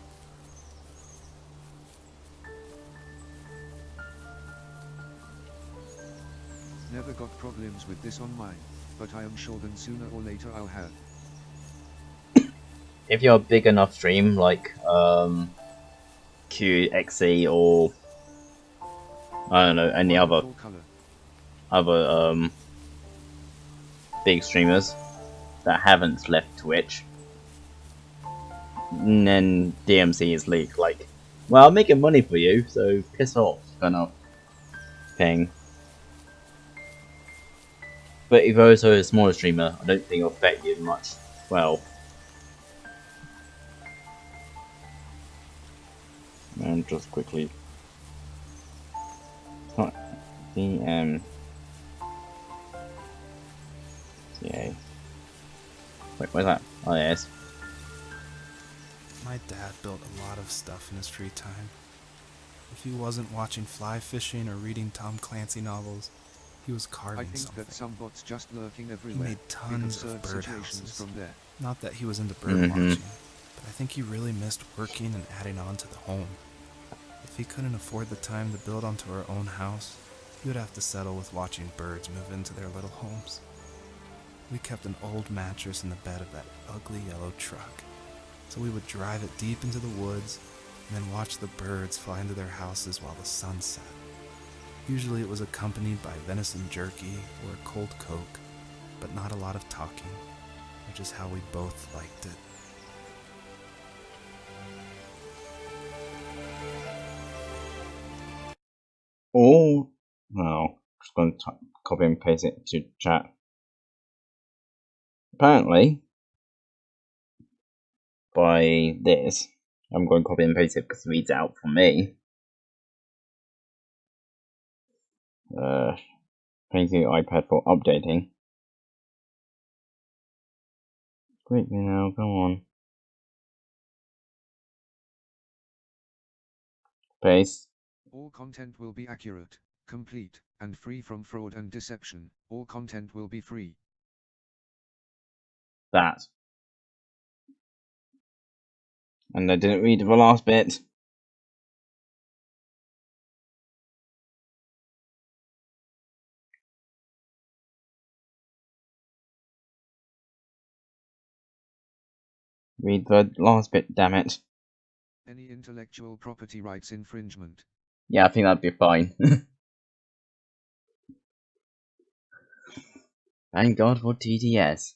problems with this on mine, but I am sure that sooner or later I'll have. If you're a big enough stream like QXE or I don't know any other Full color. big streamers that haven't left Twitch, and then DMC is leaked like, well, I'm making money for you, so piss off, kind of thing. But if you're also a smaller streamer, I don't think it'll affect you much. Well, and just quickly, it's not DMCA. Wait, where's that? Oh, yes. My dad built a lot of stuff in his free time. If he wasn't watching fly fishing or reading Tom Clancy novels, he was I carving think something. that some bots just lurking He everywhere. made tons of absurd situations birdhouses. from there. Not that he was into bird watching, but I think he really missed working and adding on to the home. If he couldn't afford the time to build onto our own house, he would have to settle with watching birds move into their little homes. We kept an old mattress in the bed of that ugly yellow truck, so we would drive it deep into the woods and then watch the birds fly into their houses while the sun set. Usually it was accompanied by venison jerky or a cold Coke, but not a lot of talking, which is how we both liked it. Oh, no. Just going to copy and paste it to chat. Apparently, by this, I'm going to copy and paste it because it reads out for me. Painting iPad for updating. Quickly now, come on. Paste. All content will be accurate, complete, and free from fraud and deception. All content will be free. That. And I didn't read the last bit. Read the last bit, damn it. Any intellectual property rights infringement. Yeah, I think that'd be fine. Thank God for TTS.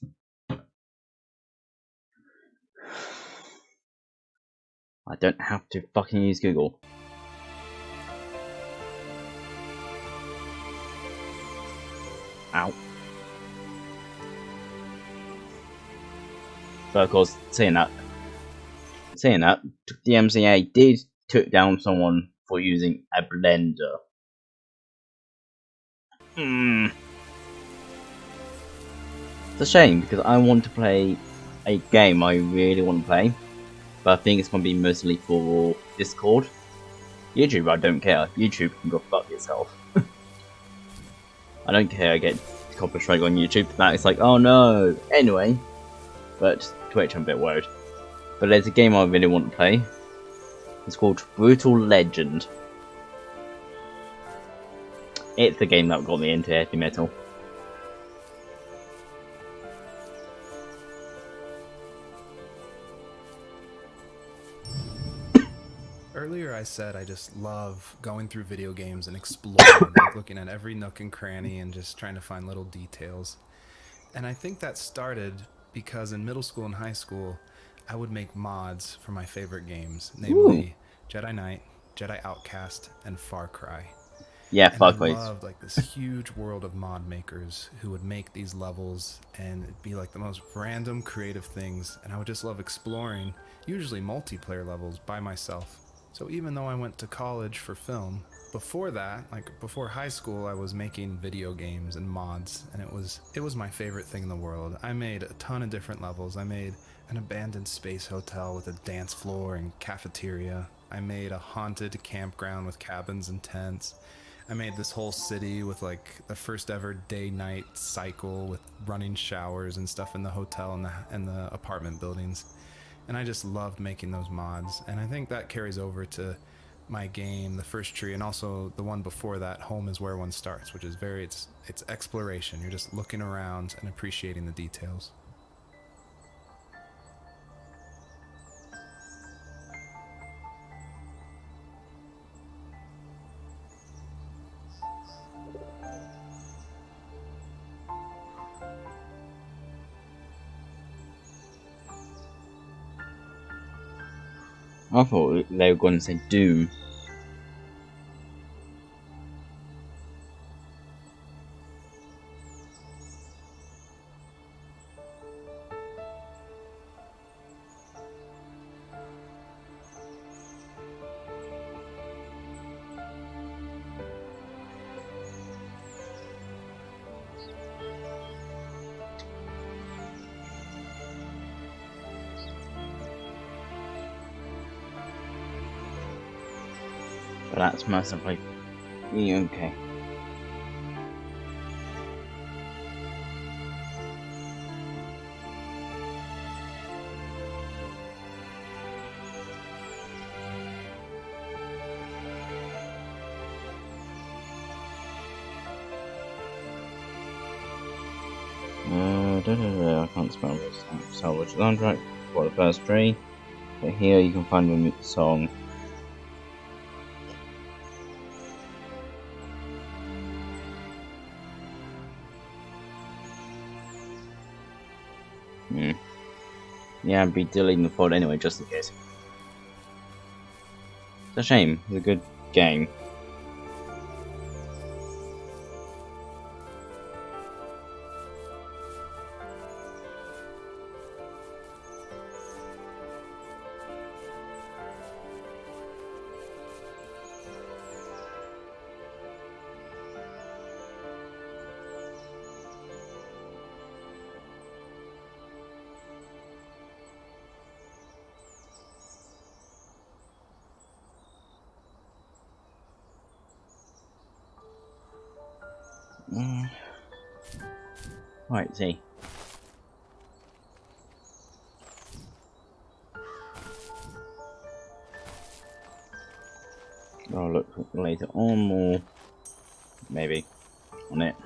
I don't have to fucking use Google. Ow. So of course, saying that, the MCA did took down someone for using a blender. It's a shame because I want to play a game I really want to play, but I think it's going to be mostly for Discord. YouTube, I don't care. YouTube can go fuck yourself. I don't care I get copyright strike on YouTube. That is like, oh no. Anyway, but Twitch I'm a bit worried. But there's a game I really want to play. It's called Brutal Legend. It's the game that got me into heavy metal. Earlier I said I just love going through video games and exploring, like looking at every nook and cranny and just trying to find little details. And I think that started because in middle school and high school, I would make mods for my favorite games, namely Jedi Knight, Jedi Outcast, and Far Cry. Yeah, And Far I Cry. loved like this huge world of mod makers who would make these levels and it'd be like the most random creative things, and I would just love exploring, usually multiplayer levels by myself. So even though I went to college for film, before that, like before high school, I was making video games and mods, and it was my favorite thing in the world. I made a ton of different levels. I made an abandoned space hotel with a dance floor and cafeteria. I made a haunted campground with cabins and tents. I made this whole city with like the first ever day-night cycle with running showers and stuff in the hotel and the apartment buildings. And I just loved making those mods. And I think that carries over to my game, the first tree, and also the one before that, Home is Where One Starts, which is it's exploration. You're just looking around and appreciating the details. I thought they were going to say Doom. But that's massively... Yeah, okay. I can't spell this. Salvage soundtrack for the first tree. But here you can find the song. Yeah, I'd be deleting the file anyway, just in case. It's a shame. It's a good game. Right, see. I'll look later on more, maybe, on it.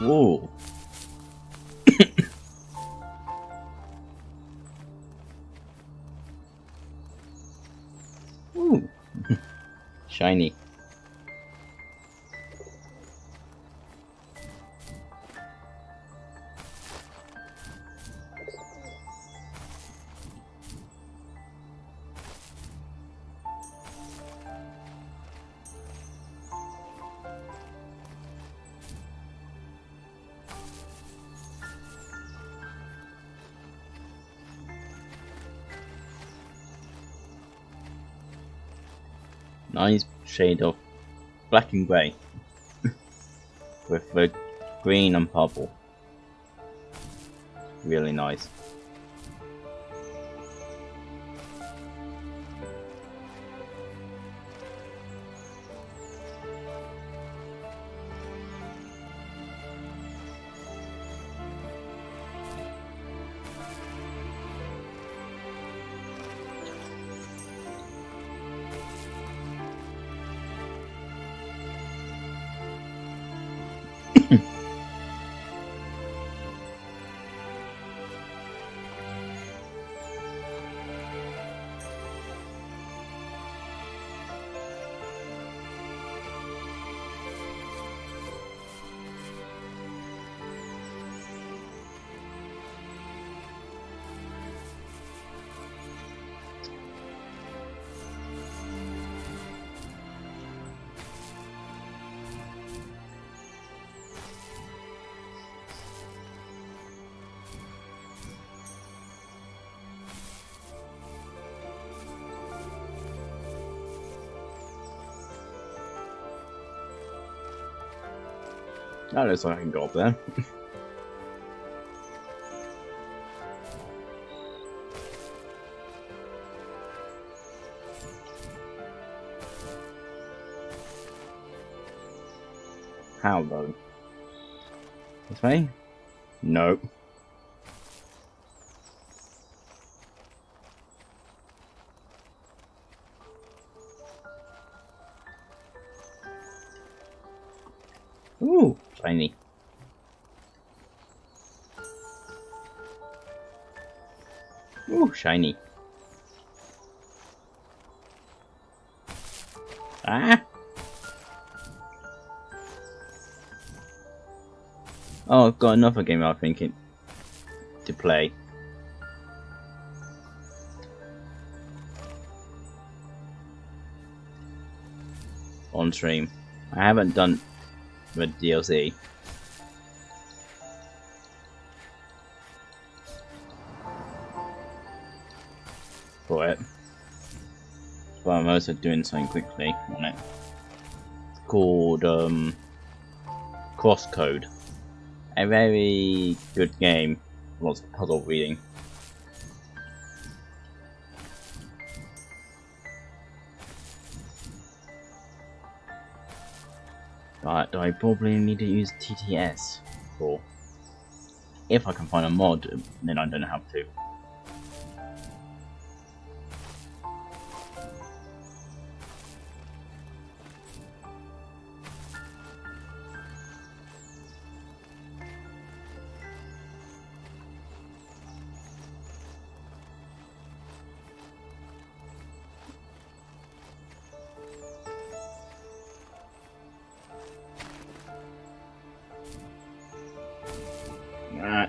Whoa. Ooh. Shiny. Nice shade of black and grey with the green and purple. Really nice. That looks like I can go up there. How though? This way? Nope. Ooh, shiny. Ooh, shiny. Ah! Oh, I've got another game I'm thinking to play. On stream. I haven't done the DLC. For it. But I'm also doing something quickly on it. It's called Crosscode. A very good game. Lots of puzzle reading. But I probably need to use TTS for. If I can find a mod, then I don't have to.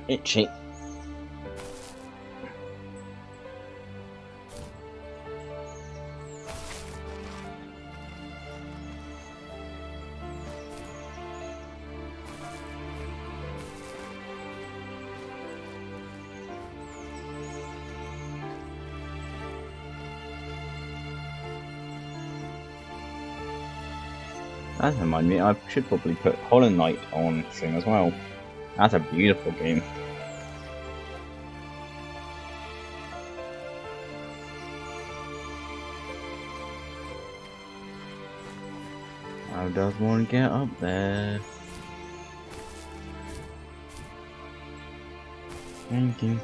Itchy. That reminds me, I should probably put Hollow Knight on stream as well. That's a beautiful game. I just want to get up there. Thinking.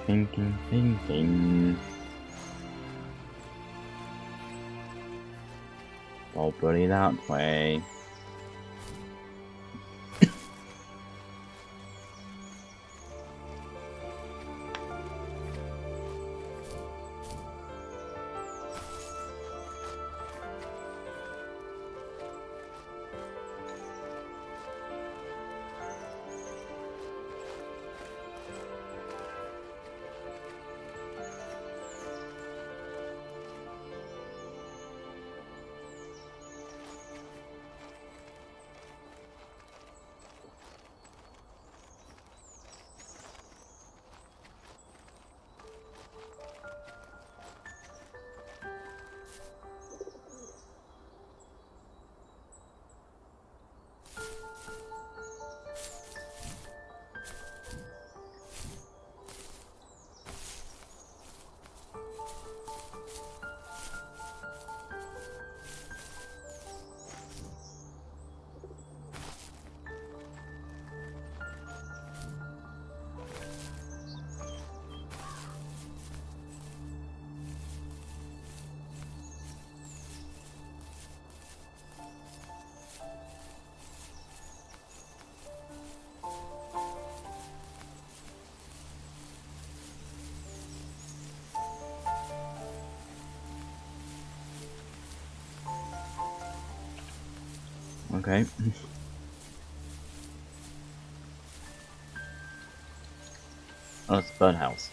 Probably that way. Okay. Oh, it's a birdhouse.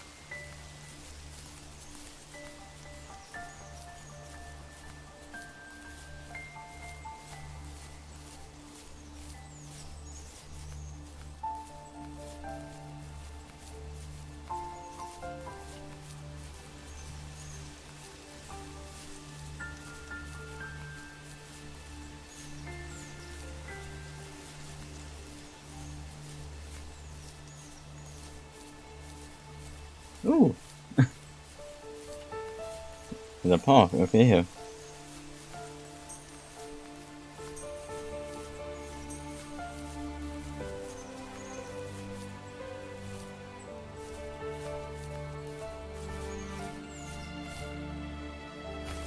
Ooh. There's a park over here.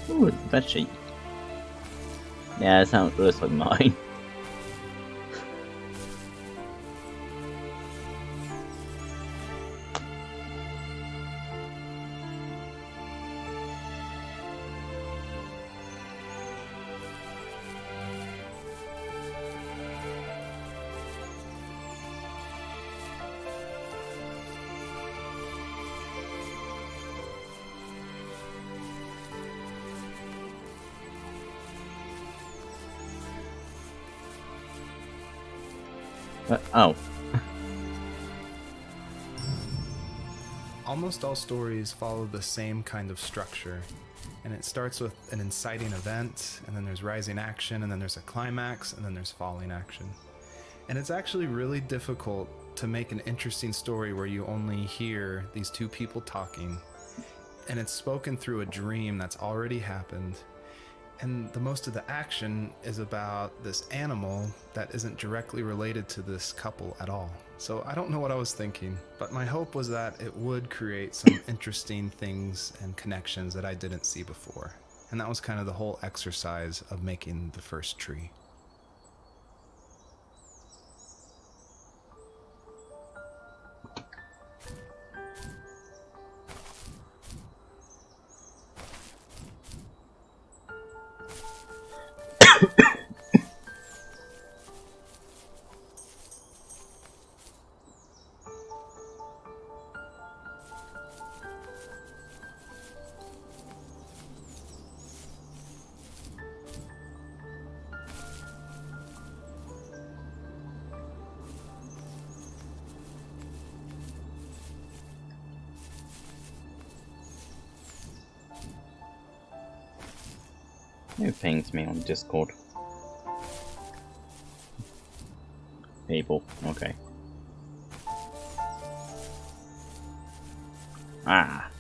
Ooh, it's a bed sheet. Yeah, it looks like mine. Oh. Almost all stories follow the same kind of structure, and it starts with an inciting event, and then there's rising action, and then there's a climax, and then there's falling action. And it's actually really difficult to make an interesting story where you only hear these two people talking, and it's spoken through a dream that's already happened. And the most of the action is about this animal that isn't directly related to this couple at all. So I don't know what I was thinking, but my hope was that it would create some interesting things and connections that I didn't see before. And that was kind of the whole exercise of making the first tree. Who pings me on Discord? People, okay. Ah.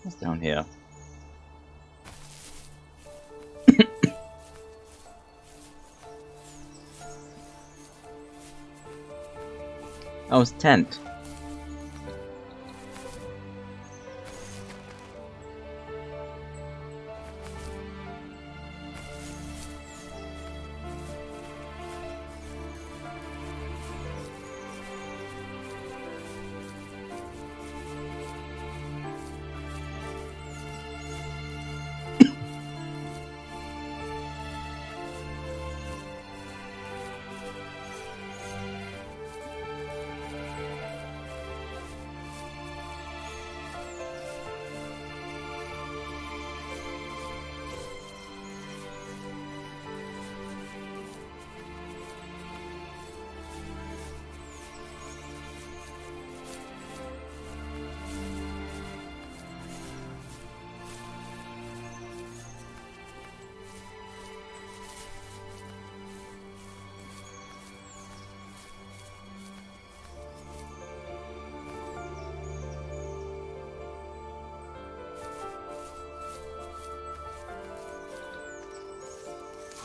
What's down here? Oh, it's tent.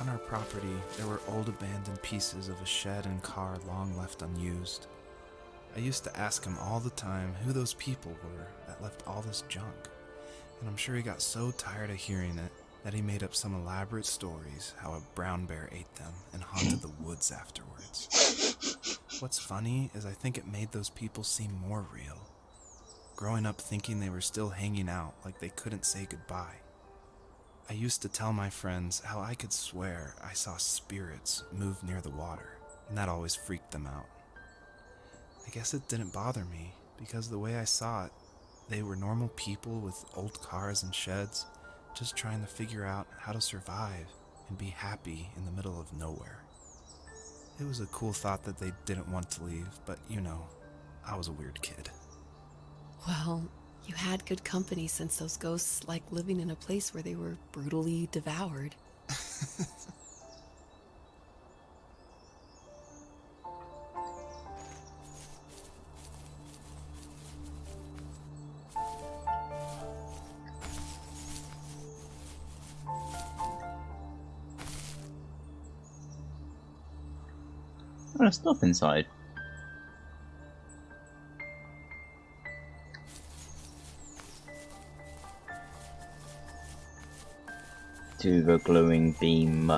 On our property, there were old abandoned pieces of a shed and car long left unused. I used to ask him all the time who those people were that left all this junk, and I'm sure he got so tired of hearing it that he made up some elaborate stories how a brown bear ate them and haunted the woods afterwards. What's funny is I think it made those people seem more real, growing up thinking they were still hanging out like they couldn't say goodbye. I used to tell my friends how I could swear I saw spirits move near the water, and that always freaked them out. I guess it didn't bother me, because the way I saw it, they were normal people with old cars and sheds, just trying to figure out how to survive and be happy in the middle of nowhere. It was a cool thought that they didn't want to leave, but you know, I was a weird kid. Well, you had good company since those ghosts like living in a place where they were brutally devoured. Oh, there's stuff inside. To the glowing beam.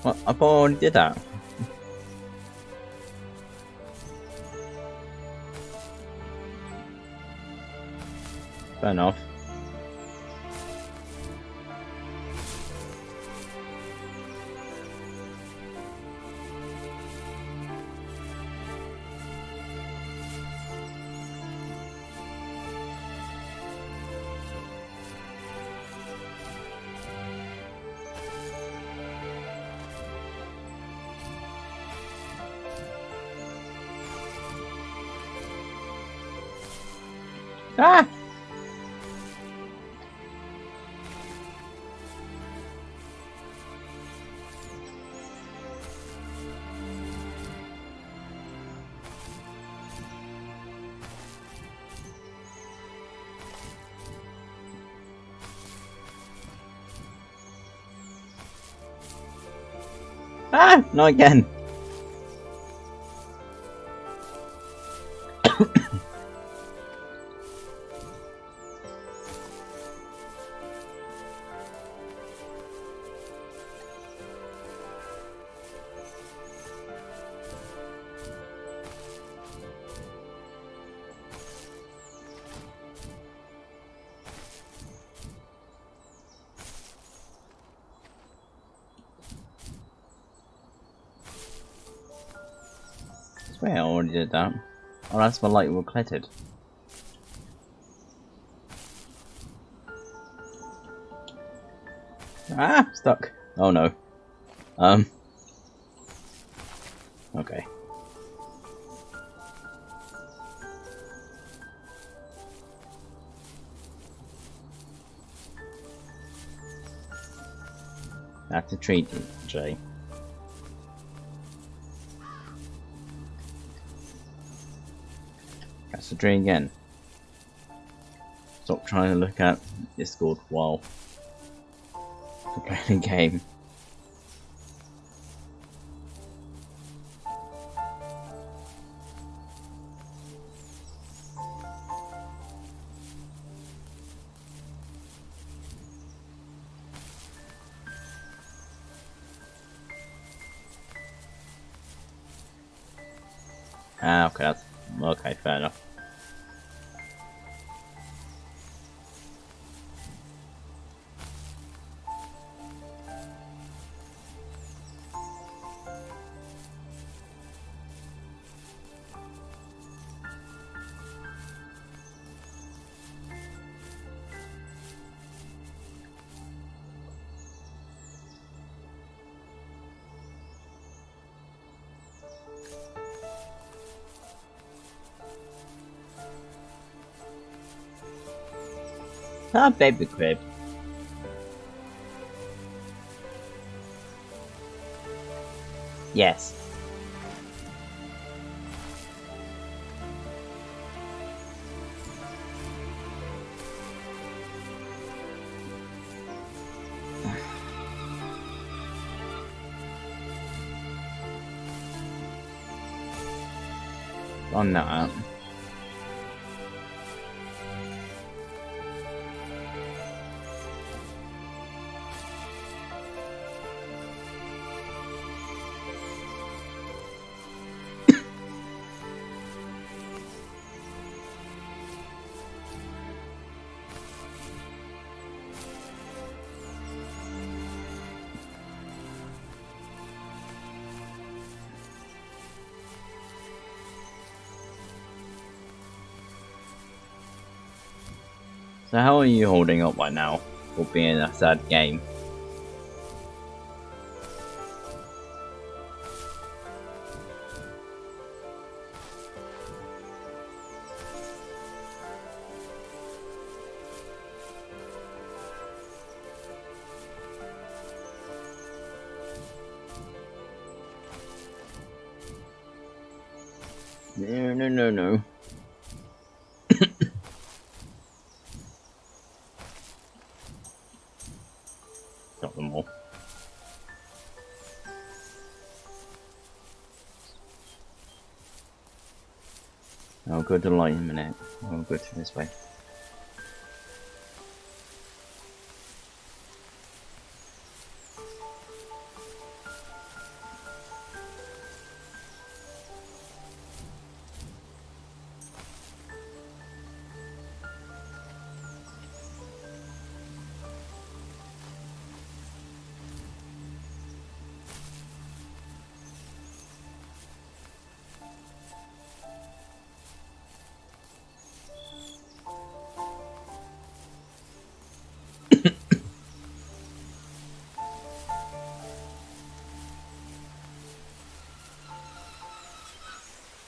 What? I thought I already did that. Fair enough. Ah! Ah! Not again! I swear I already did that. Oh, that's my light reclitted. Ah! Stuck. Oh no. Okay. That's a treat, Jay. That's the tree again. Stop trying to look at Discord while we're playing a game. Ah, okay, that's okay, fair enough. Ah, baby crib. Yes. On that. So how are you holding up right now for being a sad game? No. Got them all. I'll go to the light in a minute. I'll go through this way.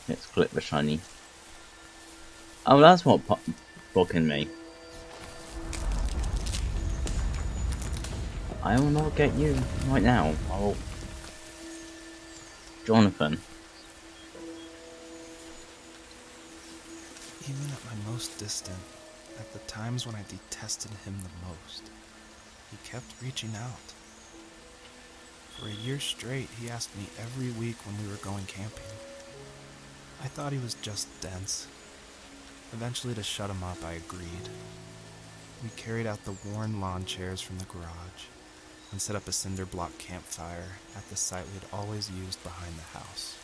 Let's click the shiny. Oh, that's what blocking me. I will not get you right now. Oh, Jonathan. Even at my most distant, at the times when I detested him the most, he kept reaching out. For a year straight, he asked me every week when we were going camping. I thought he was just dense. Eventually, to shut him up, I agreed. We carried out the worn lawn chairs from the garage and set up a cinder block campfire at the site we'd always used behind the house.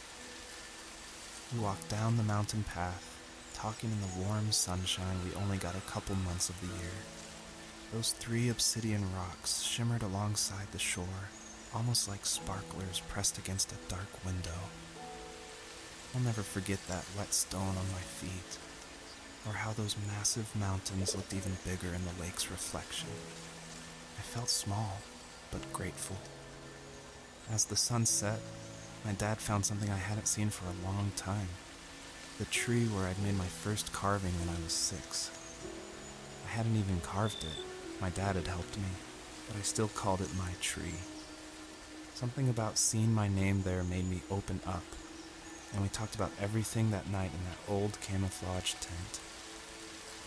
We walked down the mountain path, talking in the warm sunshine we only got a couple months of the year. Those 3 obsidian rocks shimmered alongside the shore, almost like sparklers pressed against a dark window. I'll never forget that wet stone on my feet, or how those massive mountains looked even bigger in the lake's reflection. I felt small, but grateful. As the sun set, my dad found something I hadn't seen for a long time. The tree where I'd made my first carving when I was 6. I hadn't even carved it. My dad had helped me, but I still called it my tree. Something about seeing my name there made me open up, and we talked about everything that night in that old camouflage tent.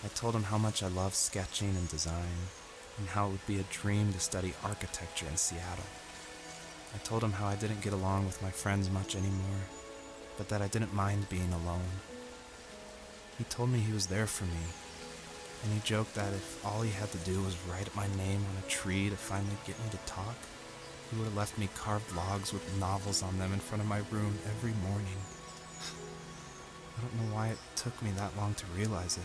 I told him how much I loved sketching and design, and how it would be a dream to study architecture in Seattle. I told him how I didn't get along with my friends much anymore, but that I didn't mind being alone. He told me he was there for me, and he joked that if all he had to do was write my name on a tree to finally get me to talk, he would have left me carved logs with novels on them in front of my room every morning. I don't know why it took me that long to realize it,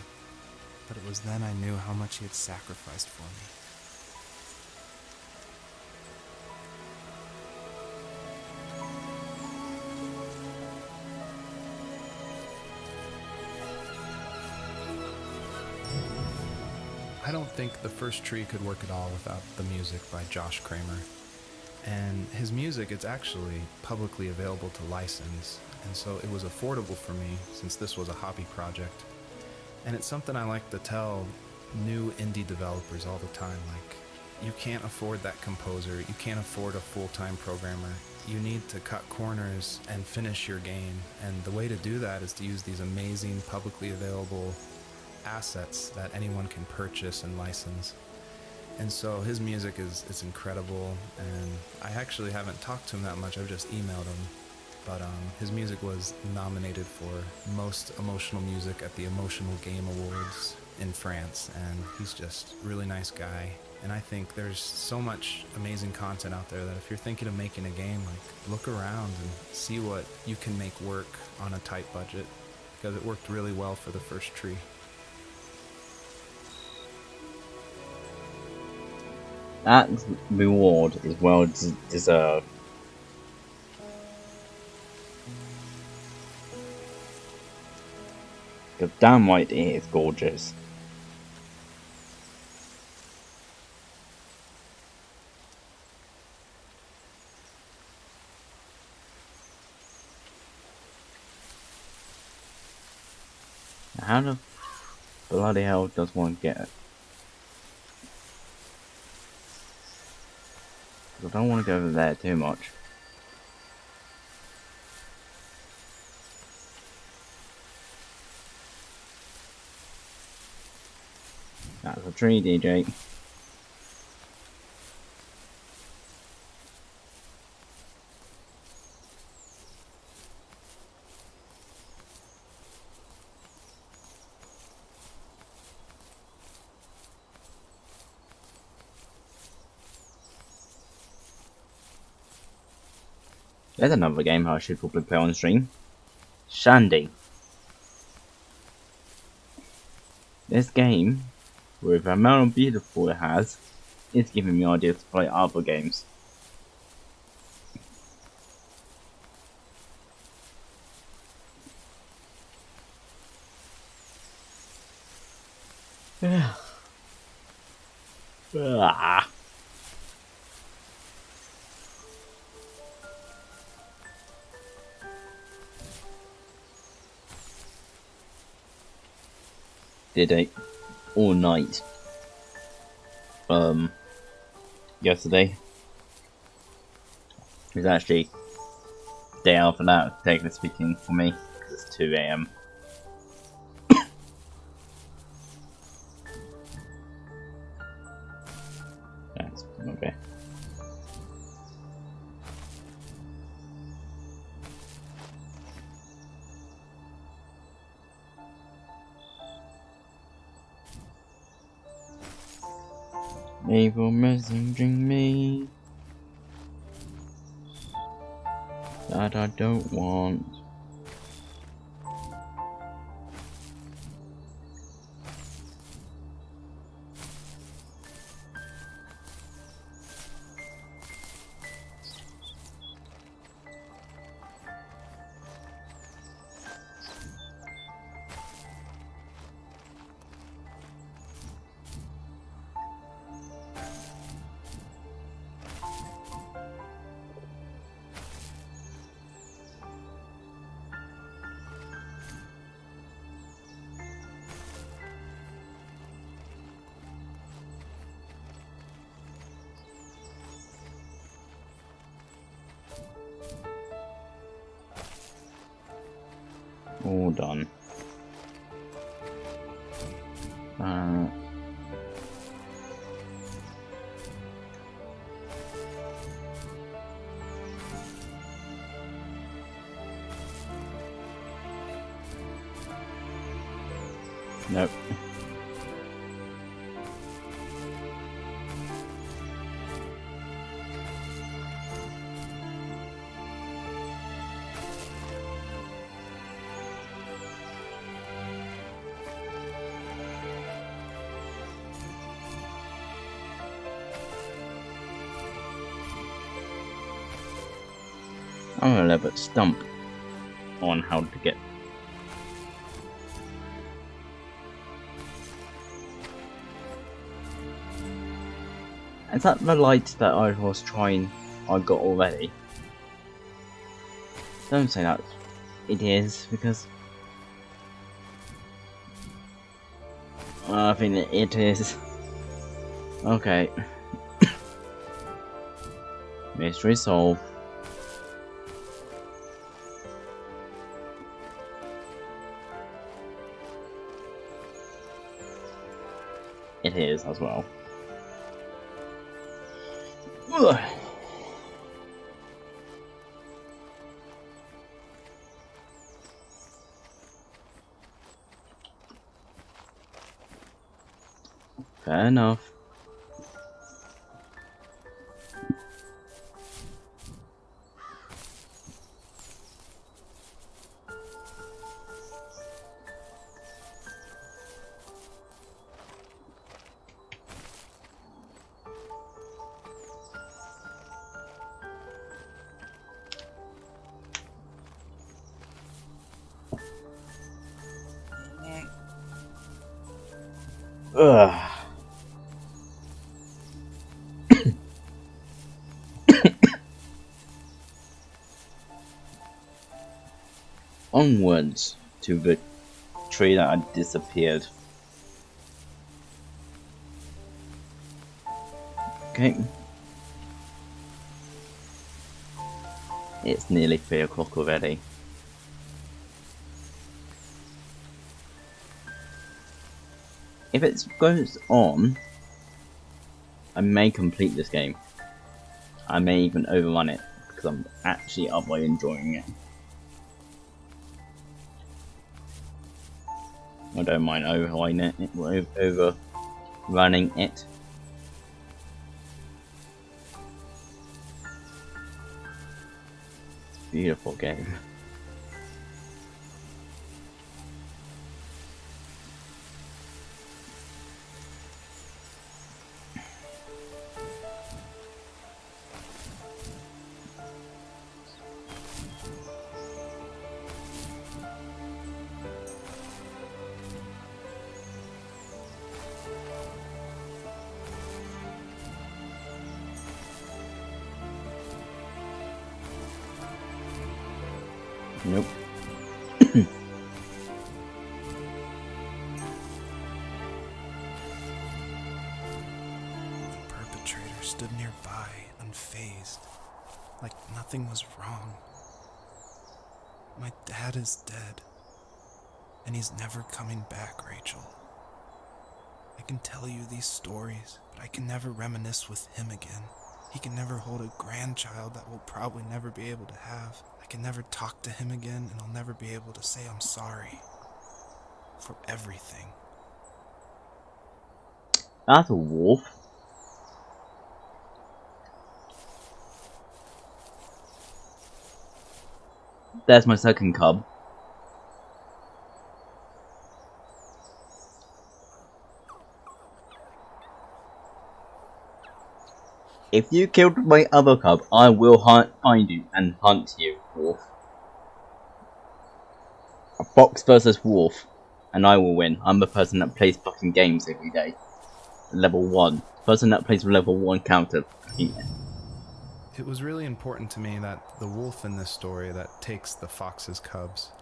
but it was then I knew how much he had sacrificed for me. I don't think The First Tree could work at all without the music by Josh Kramer. And his music, it's actually publicly available to license, and so it was affordable for me since this was a hobby project. And it's something I like to tell new indie developers all the time, like, you can't afford that composer, you can't afford a full-time programmer. You need to cut corners and finish your game, and the way to do that is to use these amazing publicly available assets that anyone can purchase and license. And so his music is incredible, and I actually haven't talked to him that much, I've just emailed him. but his music was nominated for Most Emotional Music at the Emotional Game Awards in France, and he's just a really nice guy. And I think there's so much amazing content out there that if you're thinking of making a game, like, look around and see what you can make work on a tight budget, because it worked really well for the first tree. That reward is well deserved. Because damn right it is gorgeous. How the bloody hell does one get it? I don't want to go over there too much. That's a tree, DJ. There's another game I should probably play on stream. Shandy. This game, with the amount of beautiful it has, is giving me ideas to play other games. Ah. Did it all night. Yesterday. It was actually day after that, technically speaking, for me, because it's 2 AM. That's okay. Evil messaging me that I don't want. All done. Nope. I'm gonna let it stump on how to get. Is that the light that I was trying? I got already. Don't say that. It is because I think it is. Okay. Mystery solved. It is as well. Ugh. Fair enough. Ugh. Onwards to the tree that had disappeared. Okay. It's nearly 3 o'clock already. If it goes on, I may complete this game. I may even overrun it because I'm actually utterly enjoying it. I don't mind overrunning it. Beautiful game. Nope. The perpetrator stood nearby, unfazed, like nothing was wrong. My dad is dead, and he's never coming back, Rachel. I can tell you these stories, but I can never reminisce with him again. He can never hold a grandchild that we'll probably never be able to have. I can never talk to him again, and I'll never be able to say I'm sorry for everything. That's a wolf. There's my second cub. If you killed my other cub, I will find you and hunt you, wolf. A fox versus wolf, and I will win. I'm the person that plays fucking games every day. Level 1. The person that plays level 1 counter. It was really important to me that the wolf in this story that takes the fox's cubs,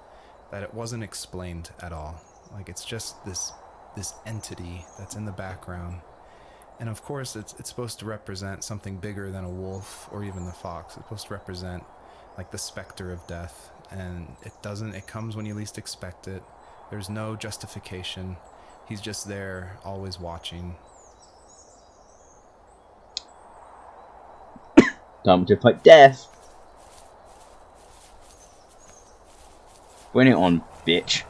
that it wasn't explained at all. Like, it's just this entity that's in the background. And of course, it's supposed to represent something bigger than a wolf or even the fox. It's supposed to represent like the specter of death, and it comes when you least expect it. There's no justification. He's just there, always watching. Time to fight death. Bring it on, bitch.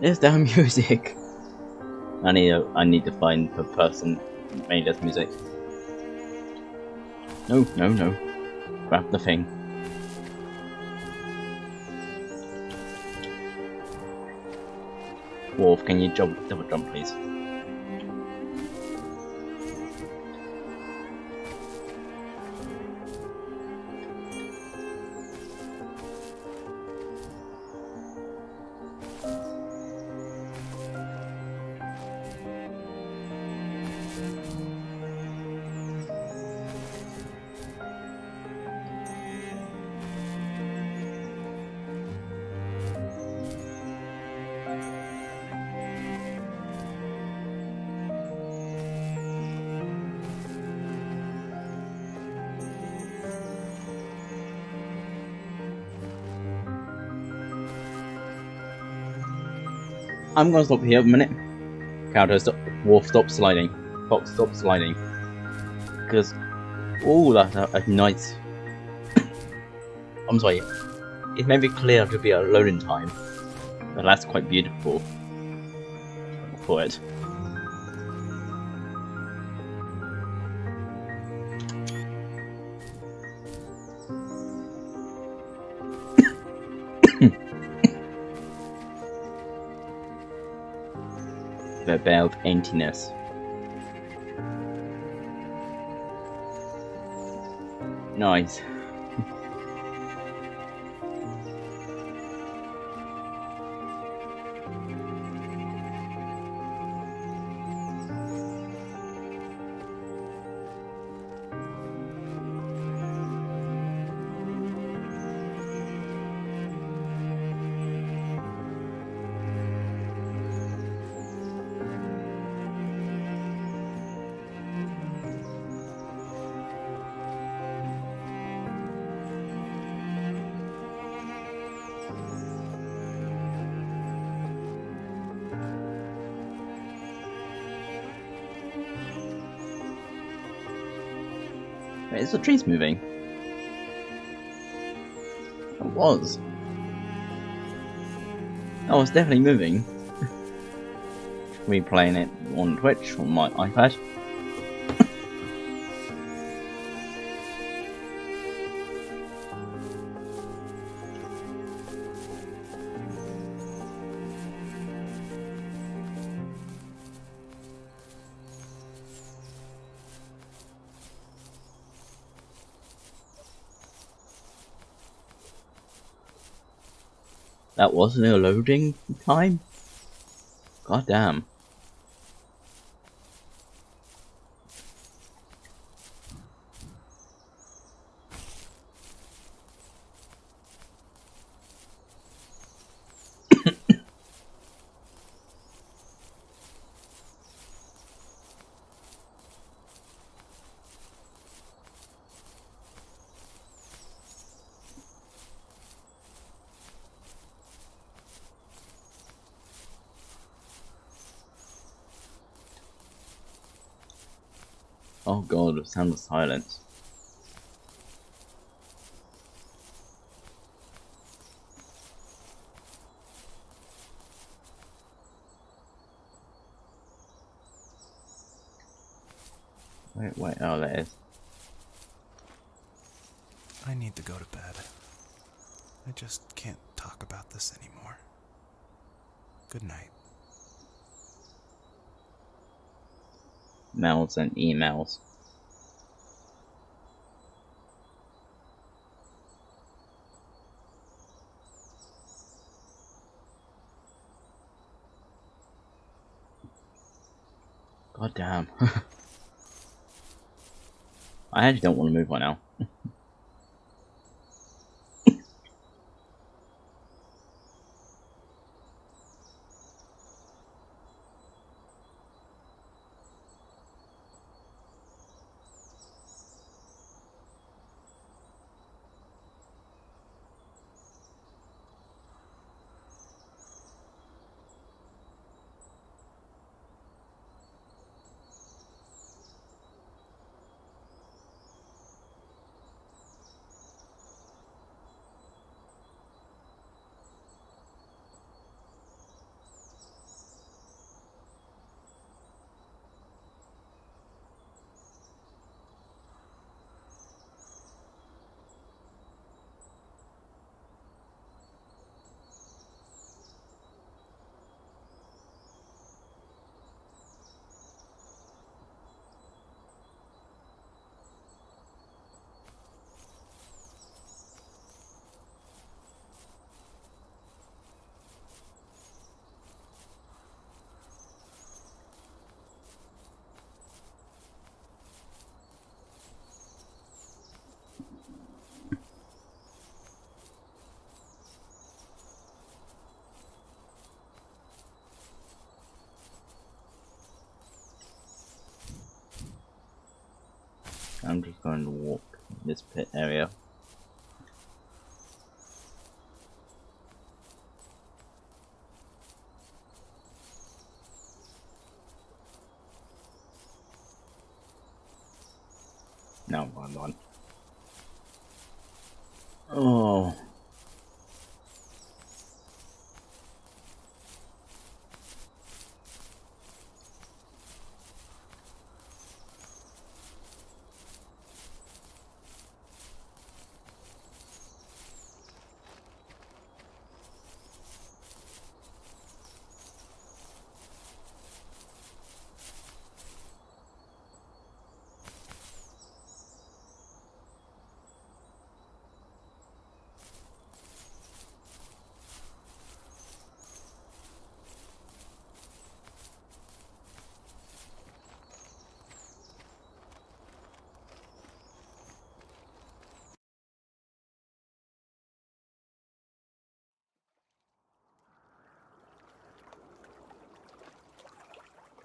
There's that music. I need to find the person who made this music. No. Grab the thing. Wolf, can you double jump, please? I'm gonna stop here a minute. Counter, stop. Wolf, stop sliding. Fox, stop sliding. Because, oh, that's a nice. I'm sorry. It may be clear to be a loading time, but that's quite beautiful for it. The bear of emptiness. Nice. Wait, is the trees moving? It was. Oh, it's definitely moving. Replaying it on Twitch on my iPad. That wasn't a loading time? God damn. Oh god, the sound of silence. Wait, oh there it is. I need to go to bed. I just can't talk about this anymore. Good night. Mails and emails. God damn. I actually don't want to move right now. I'm just going to walk this pit area. No, I'm on. Oh.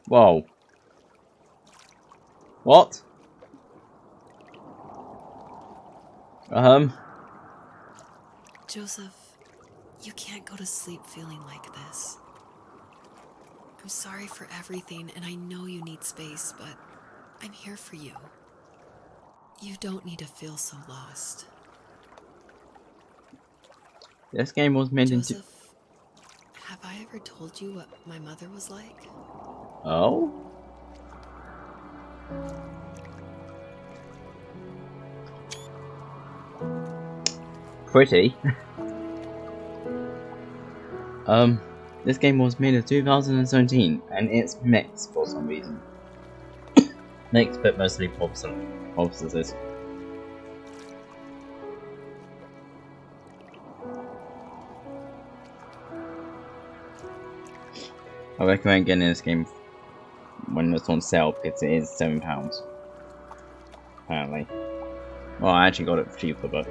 Whoa. What? Joseph, you can't go to sleep feeling like this. I'm sorry for everything, and I know you need space, but I'm here for you. You don't need to feel so lost. This game was made into... Joseph, have I ever told you what my mother was like? Oh? Pretty. This game was made in 2017, and it's mixed for some reason. Mixed, but mostly positive. I recommend getting this game when it's on sale because it is £7. Apparently. Well, I actually got it cheaper, but...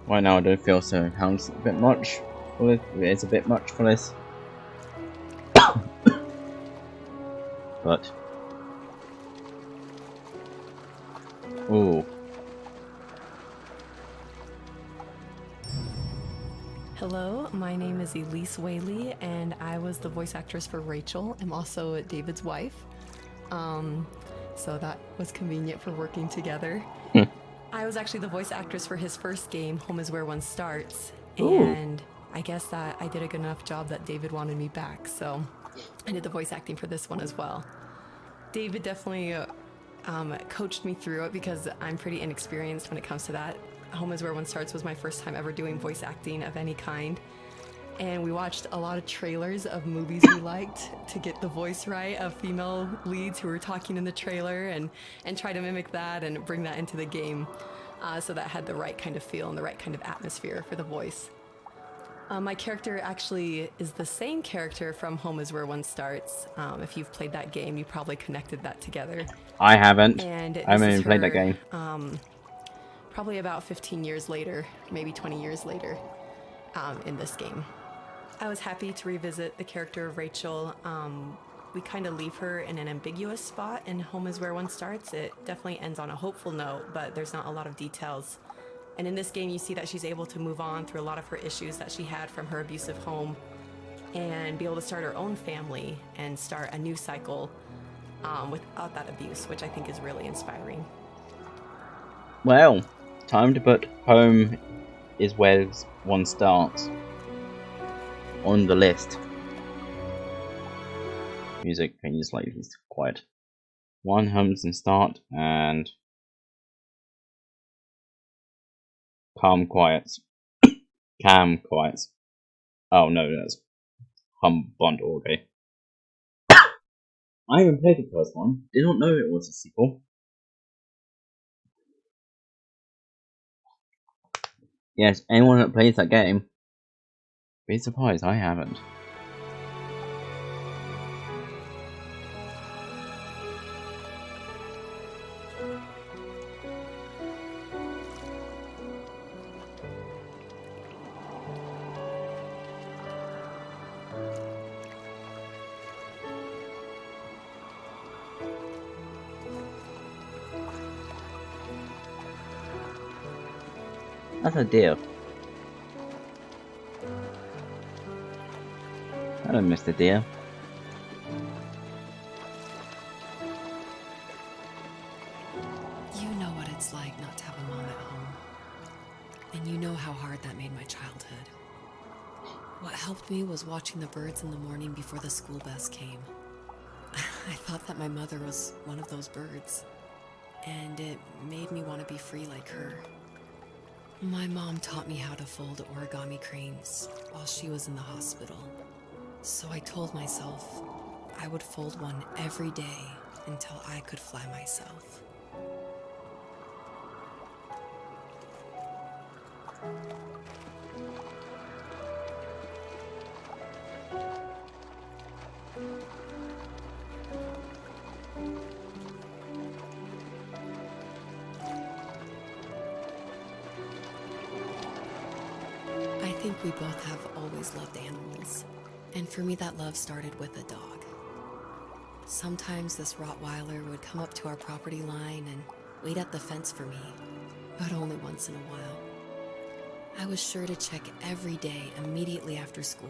Right now I don't feel £7 a bit much for this. It's a bit much for this. But... Ooh. Hello, my name is Elise Whaley, and I was the voice actress for Rachel. I'm also David's wife. So that was convenient for working together. I was actually the voice actress for his first game, Home is Where One Starts. And I guess that I did a good enough job that David wanted me back, so I did the voice acting for this one as well. David definitely coached me through it because I'm pretty inexperienced when it comes to that. Home is Where One Starts was my first time ever doing voice acting of any kind. And we watched a lot of trailers of movies we liked to get the voice right of female leads who were talking in the trailer and try to mimic that and bring that into the game. So that had the right kind of feel and the right kind of atmosphere for the voice. My character actually is the same character from Home is Where One Starts. If you've played that game, you probably connected that together. I haven't. And I haven't even played that game. Probably about 15 years later, maybe 20 years later, in this game. I was happy to revisit the character of Rachel. We kind of leave her in an ambiguous spot in Home is Where One Starts. It definitely ends on a hopeful note, but there's not a lot of details. And in this game, you see that she's able to move on through a lot of her issues that she had from her abusive home and be able to start her own family and start a new cycle without that abuse, which I think is really inspiring. Well, time to put Home is Where One Starts on the list. Music can use like this quiet. One hums and start and calm quiets. Cam quiets. Oh no, that's hum bond okay. I even played the first one. Did not know it was a sequel. Yes, anyone that plays that game, be surprised I haven't. That's a deal. Hello, Mr. Deer. You know what it's like not to have a mom at home. And you know how hard that made my childhood. What helped me was watching the birds in the morning before the school bus came. I thought that my mother was one of those birds, and it made me want to be free like her. My mom taught me how to fold origami cranes while she was in the hospital. So I told myself I would fold one every day until I could fly myself. I think we both have always loved animals, and for me that love started with a dog. Sometimes this Rottweiler would come up to our property line and wait at the fence for me, but only once in a while. I was sure to check every day immediately after school,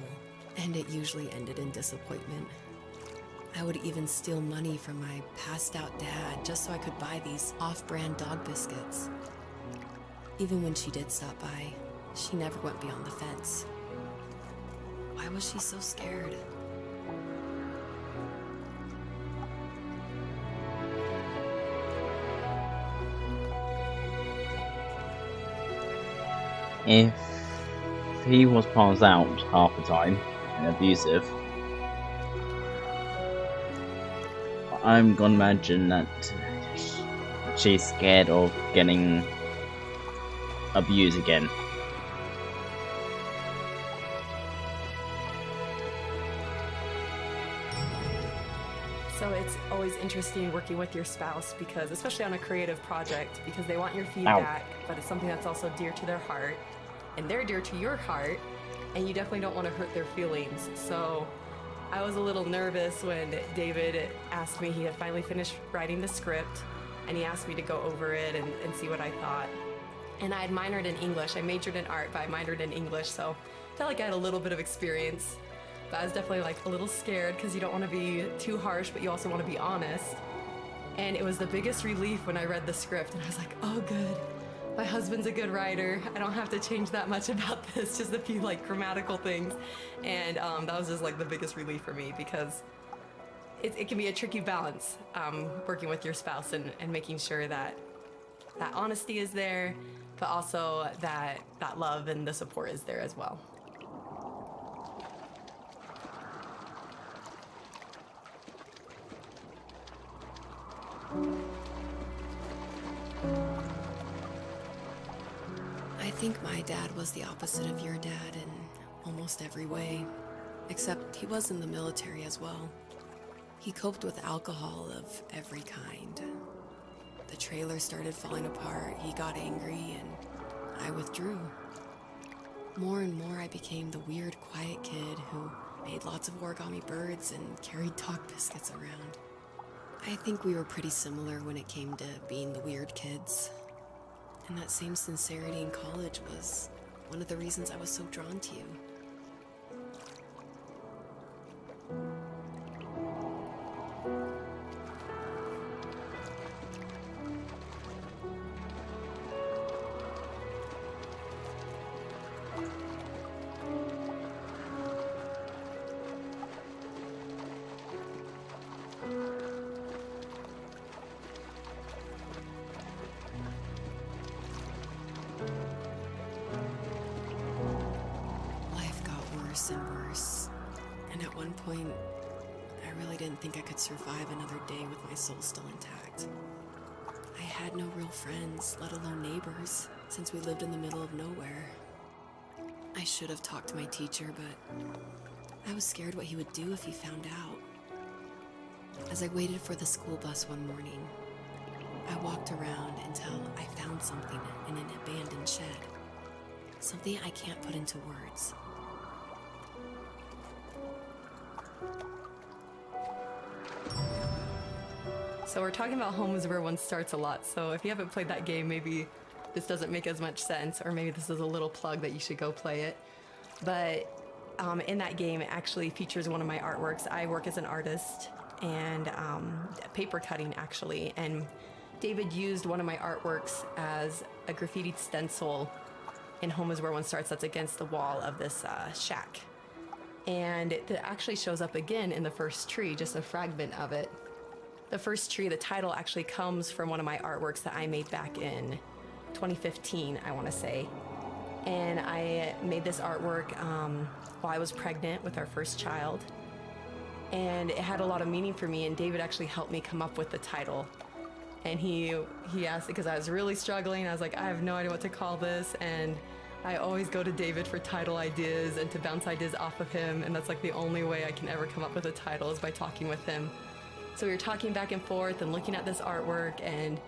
and it usually ended in disappointment. I would even steal money from my passed out dad just so I could buy these off-brand dog biscuits. Even when she did stop by, she never went beyond the fence. Why was she so scared? If he was passed out half the time and abusive, I'm gonna imagine that she's scared of getting abused again. So it's always interesting working with your spouse because, especially on a creative project, because they want your feedback, but it's something that's also dear to their heart, and they're dear to your heart, and you definitely don't want to hurt their feelings. So I was a little nervous when David asked me, he had finally finished writing the script, and he asked me to go over it and see what I thought. And I had minored in English. I majored in art, but I minored in English, so I felt like I had a little bit of experience. But I was definitely like a little scared because you don't want to be too harsh, but you also want to be honest. And it was the biggest relief when I read the script, and I was like, oh good, my husband's a good writer. I don't have to change that much about this, just a few like grammatical things. And that was just like the biggest relief for me because it can be a tricky balance working with your spouse and making sure that that honesty is there, but also that love and the support is there as well. I think my dad was the opposite of your dad in almost every way, except he was in the military as well. He coped with alcohol of every kind. The trailer started falling apart, he got angry, and I withdrew. More and more I became the weird, quiet kid who made lots of origami birds and carried dog biscuits around. I think we were pretty similar when it came to being the weird kids. And that same sincerity in college was one of the reasons I was so drawn to you. Worse and worse. And at one point, I really didn't think I could survive another day with my soul still intact. I had no real friends, let alone neighbors, since we lived in the middle of nowhere. I should have talked to my teacher, but I was scared what he would do if he found out. As I waited for the school bus one morning, I walked around until I found something in an abandoned shed. Something I can't put into words. So we're talking about homes where one starts a lot. So if you haven't played that game, maybe this doesn't make as much sense, or maybe this is a little plug that you should go play it. But in that game, it actually features one of my artworks. I work as an artist and paper cutting, actually. And David used one of my artworks as a graffitied stencil in Home is Where One Starts that's against the wall of this shack. And it actually shows up again in the first tree, just a fragment of it. The first tree, the title actually comes from one of my artworks that I made back in 2015, I want to say. And I made this artwork while I was pregnant with our first child. And it had a lot of meaning for me, and David actually helped me come up with the title. And he asked, because I was really struggling, I was like, I have no idea what to call this, and I always go to David for title ideas and to bounce ideas off of him, and that's like the only way I can ever come up with a title is by talking with him. So we were talking back and forth and looking at this artwork, and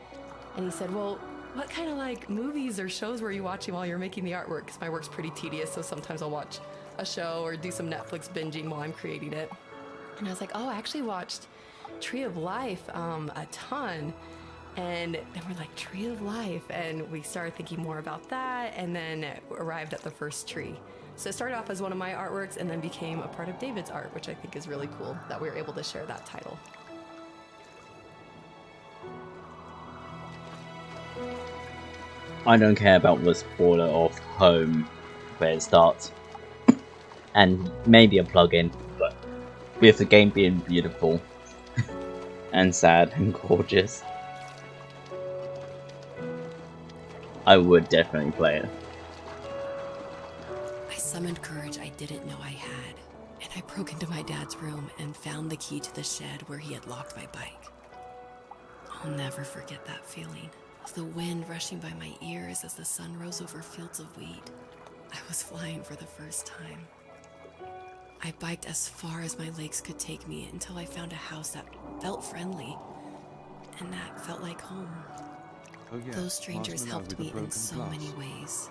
he said, well, what kind of like movies or shows were you watching while you're making the artwork? Because my work's pretty tedious, so sometimes I'll watch a show or do some Netflix binging while I'm creating it. And I was like, oh, I actually watched Tree of Life a ton. And then we're like, Tree of Life. And we started thinking more about that and then arrived at the first tree. So it started off as one of my artworks and then became a part of David's art, which I think is really cool that we were able to share that title. I don't care about the spoiler of Home, where it starts, and maybe a plug-in, but with the game being beautiful and sad and gorgeous, I would definitely play it. I summoned courage I didn't know I had, and I broke into my dad's room and found the key to the shed where he had locked my bike. I'll never forget that feeling. The wind rushing by my ears as the sun rose over fields of wheat. I was flying for the first time. I biked as far as my legs could take me until I found a house that felt friendly, and that felt like home. Oh yeah, Those strangers Marshmallow helped with a me in broken so glass. many ways.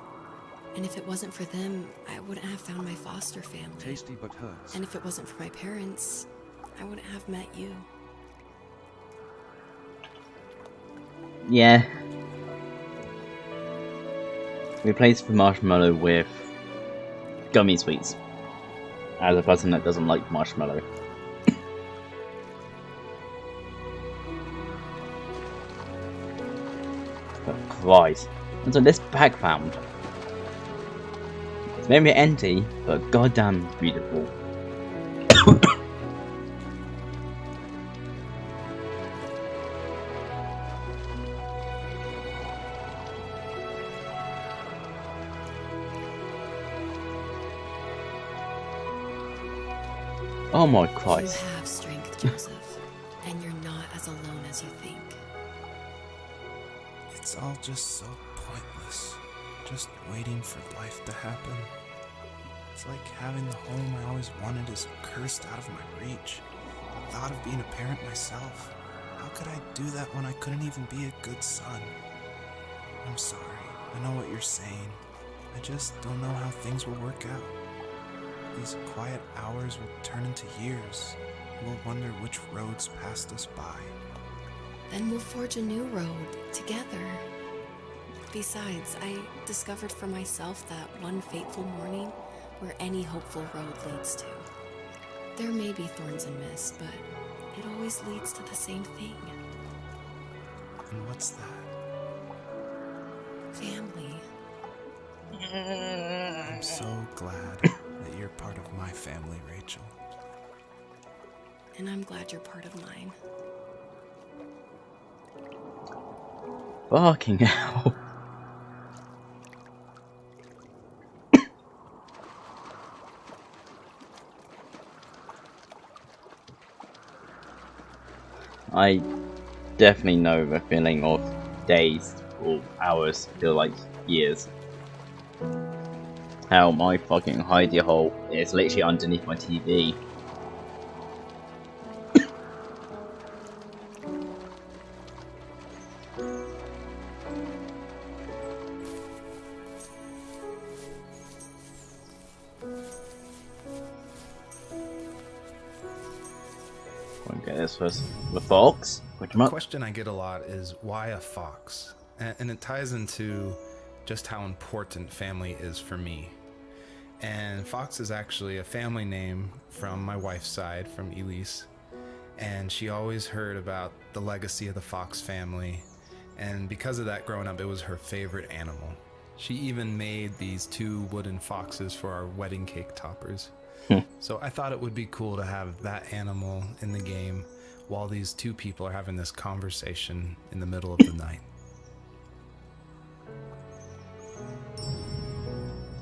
And if it wasn't for them, I wouldn't have found my foster family. Tasty but hurts. And if it wasn't for my parents, I wouldn't have met you. Yeah. Replace the marshmallow with gummy sweets. As a person that doesn't like marshmallow. But Christ. What's this bag found? It's maybe empty, but goddamn beautiful. Oh my Christ. You have strength, Joseph, and you're not as alone as you think. It's all just so pointless. Just waiting for life to happen. It's like having the home I always wanted is cursed out of my reach. The thought of being a parent myself. How could I do that when I couldn't even be a good son? I'm sorry. I know what you're saying. I just don't know how things will work out. These quiet hours will turn into years. We'll wonder which roads passed us by. Then we'll forge a new road together. Besides, I discovered for myself that one fateful morning where any hopeful road leads to. There may be thorns and mist, but it always leads to the same thing. And what's that? Family. I'm so glad that you're part of my family, Rachel. And I'm glad you're part of mine. Fucking hell. I definitely know the feeling of days or hours feel like years. How my fucking hidey hole is literally underneath my TV. Okay, this was the fox. The question I get a lot is why a fox? And it ties into just how important family is for me. And Fox is actually a family name from my wife's side, from Elise. And she always heard about the legacy of the Fox family. And because of that, growing up, it was her favorite animal. She even made these 2 wooden foxes for our wedding cake toppers. So I thought it would be cool to have that animal in the game while these 2 people are having this conversation in the middle of the night.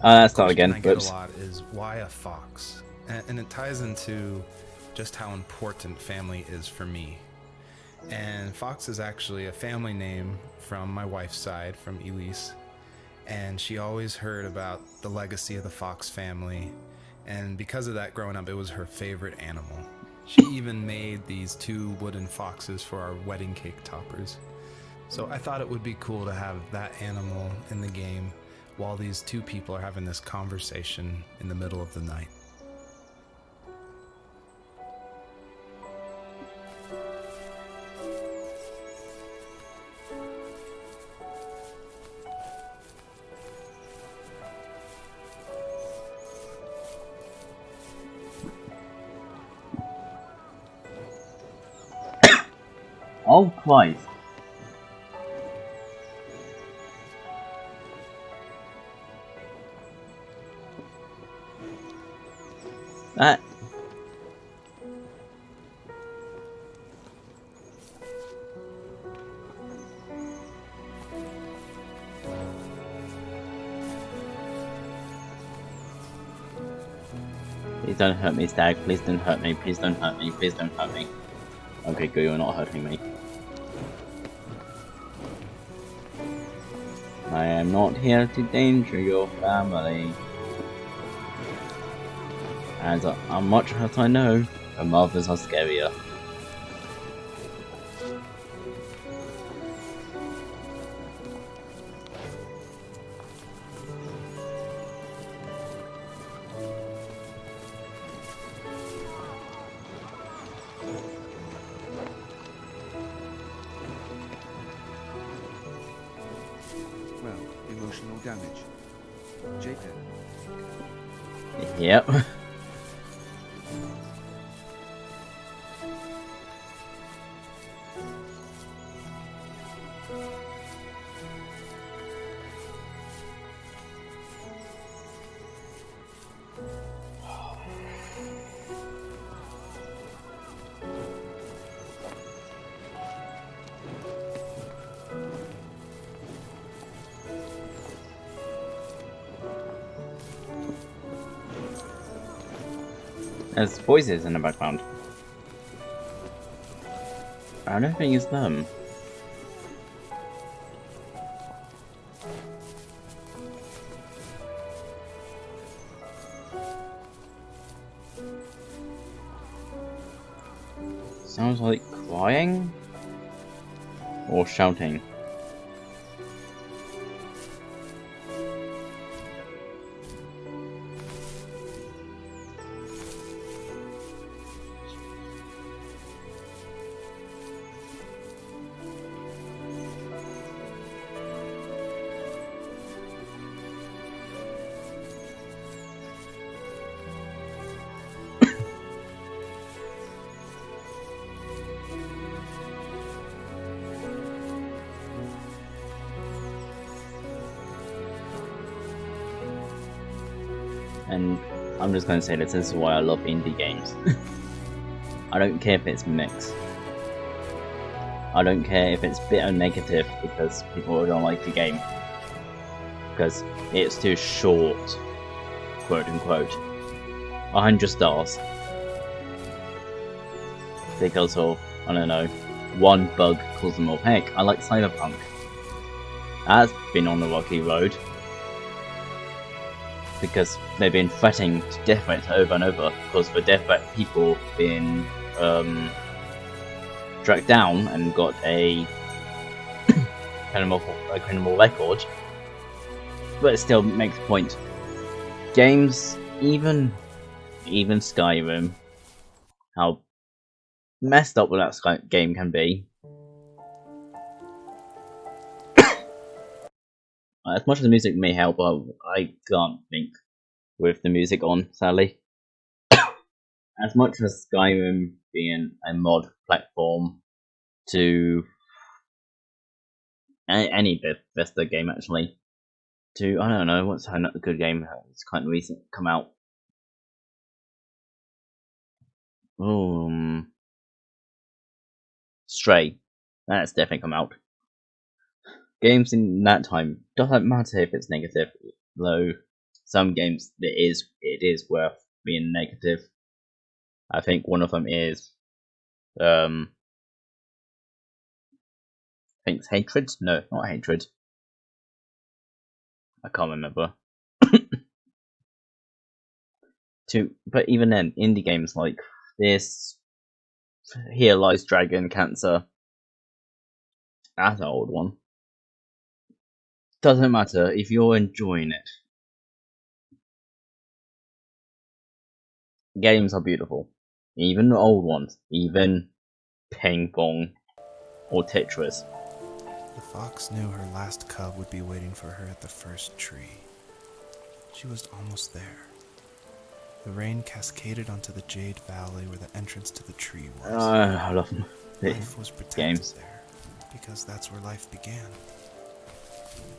Let's start Question again. I get Whoops. a lot is why a fox? And it ties into just how important family is for me. And Fox is actually a family name from my wife's side, from Elise. And she always heard about the legacy of the Fox family. And because of that, growing up, it was her favorite animal. She even made these 2 wooden foxes for our wedding cake toppers. So I thought it would be cool to have that animal in the game while these 2 people are having this conversation in the middle of the night. Oh, Christ. That... Please don't hurt me, Stag. Please don't hurt me. Please don't hurt me. Please don't hurt me. Okay, good. You're not hurting me. I am not here to danger your family. As much as I know, the mothers are scarier. Well, emotional damage. Jacob. Yep. There's voices in the background. I don't think it's them. Sounds like crying? Or shouting. And I'm just going to say this is why I love indie games. I don't care if it's mixed. I don't care if it's bitter negative because people don't like the game. Because it's too short, quote unquote. 100 stars. Because of, I don't know, one bug caused them all. Heck, I like Cyberpunk. That's been on the rocky road. Because they've been threatening death threats over and over. Because for death threat, people been tracked down and got a criminal record. But it still makes a point. Games, even Skyrim, how messed up that game can be. As much as the music may help, I can't think with the music on, sadly. As much as Skyrim being a mod platform to any Bethesda game actually, to I don't know what's another good game that's kind of recent come out. Stray, that's definitely come out. Games in that time doesn't matter if it's negative, though some games it is worth being negative. I think one of them is I think it's Hatred. No, not Hatred. I can't remember. But even then, indie games like this, Here Lies Dragon Cancer, that's an old one. Doesn't matter if you're enjoying it. Games are beautiful, even the old ones, even Ping Pong or Tetris. The fox knew her last cub would be waiting for her at the first tree. She was almost there. The rain cascaded onto the Jade Valley where the entrance to the tree was. I love them. Life was protected Games. there, because that's where life began.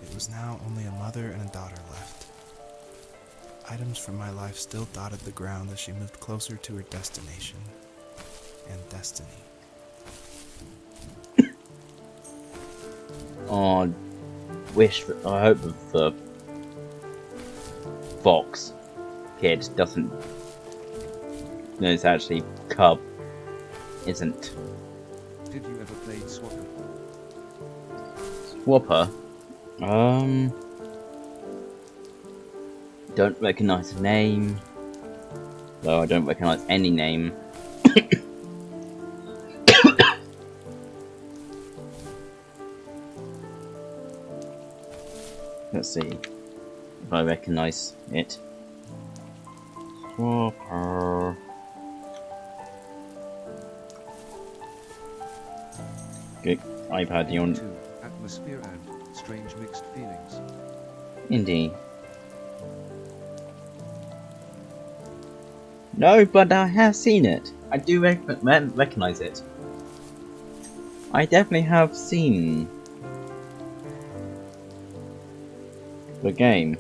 It was now only a mother and a daughter left. Items from my life still dotted the ground as she moved closer to her destination and destiny. Oh, I hope that the fox kid doesn't. No, it's actually cub. Isn't. Did you ever play Swapper? Swapper? Don't recognize the name. Though I don't recognize any name. Let's see if I recognize it. Swapper. Okay, iPad you on. 2. Atmosphere and strange mixed feelings. Indeed. No, but I have seen it. I do recognize it. I definitely have seen the game.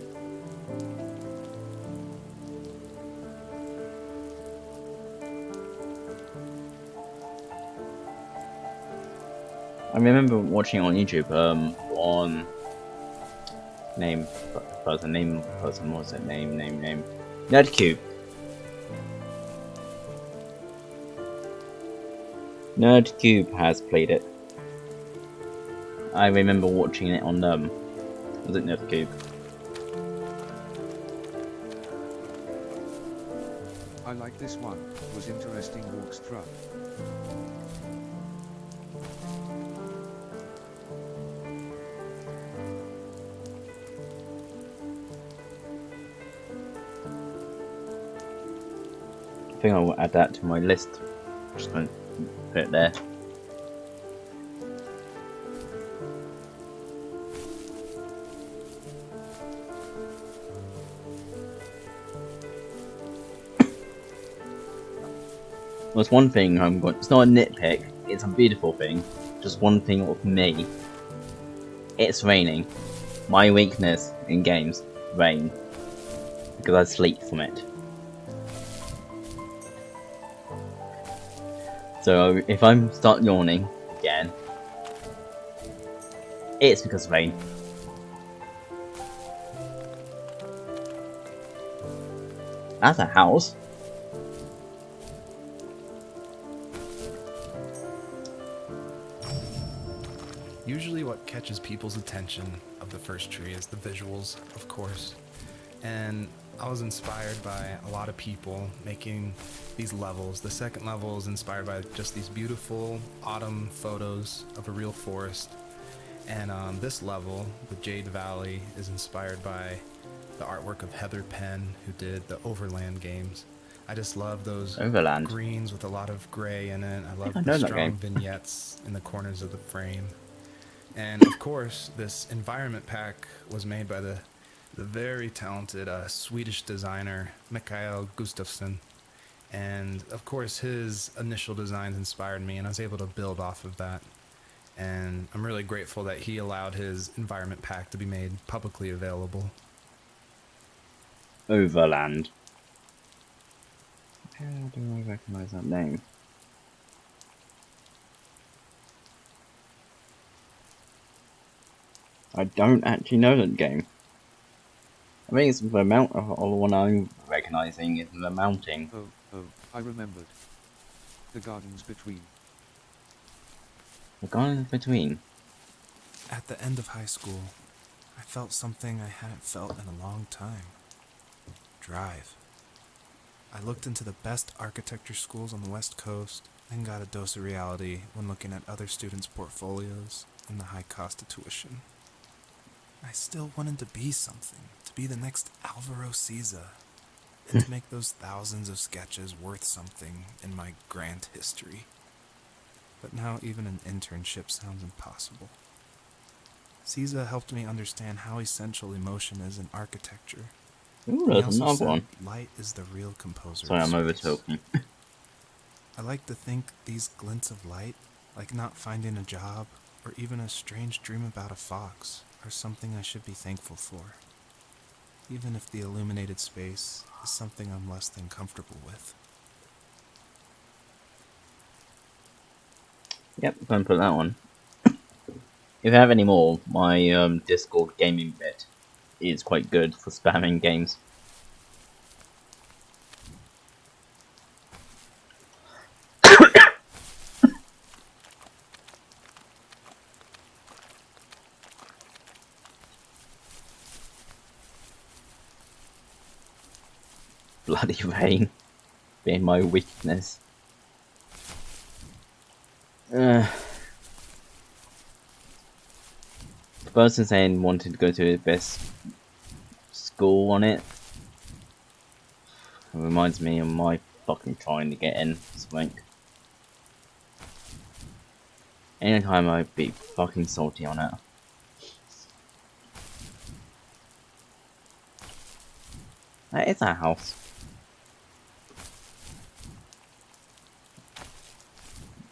I remember watching it on YouTube. On name person. What's that name? Nerdcube. Nerdcube has played it. I remember watching it on was it Nerdcube? I like this one. Was interesting walks through. I think I will add that to my list. Just going to put it there. There's one thing I'm going. It's not a nitpick. It's a beautiful thing. Just one thing with me. It's raining. My weakness in games, rain, because I sleep from it. So if I start yawning again, it's because of rain. That's a house. Usually what catches people's attention of the first tree is the visuals, of course. And I was inspired by a lot of people making these levels. The second level is inspired by just these beautiful autumn photos of a real forest. And this level, the Jade Valley, is inspired by the artwork of Heather Penn, who did the Overland games. I just love those Overland. greens with a lot of gray in it. I love I the know that strong game. vignettes in the corners of the frame. And of course, this environment pack was made by the the very talented Swedish designer Mikael Gustafsson. And of course, his initial designs inspired me, and I was able to build off of that. And I'm really grateful that he allowed his environment pack to be made publicly available. Overland. How do I recognize that name? I don't actually know that game. I think it's the mount. All the one I'm recognizing is the mounting. Oh, I remembered. The Gardens Between. The guy in between. At the end of high school, I felt something I hadn't felt in a long time. Drive. I looked into the best architecture schools on the West Coast and got a dose of reality when looking at other students' portfolios and the high cost of tuition. I still wanted to be something, to be the next Alvaro Siza, and to make those thousands of sketches worth something in my grand history. But now even an internship sounds impossible. Siza helped me understand how essential emotion is in architecture. Ooh, He there's also another said one. light is the real composer. Sorry, of I'm over space. talking. I like to think these glints of light, like not finding a job, or even a strange dream about a fox, are something I should be thankful for. Even if the illuminated space is something I'm less than comfortable with. Yep, I'm gonna put that one. If I have any more, my Discord gaming bit is quite good for spamming games. Bloody rain being my weakness. The person saying wanted to go to the best school on it reminds me of my fucking trying to get in something. Anytime I'd be fucking salty on it. That is our house.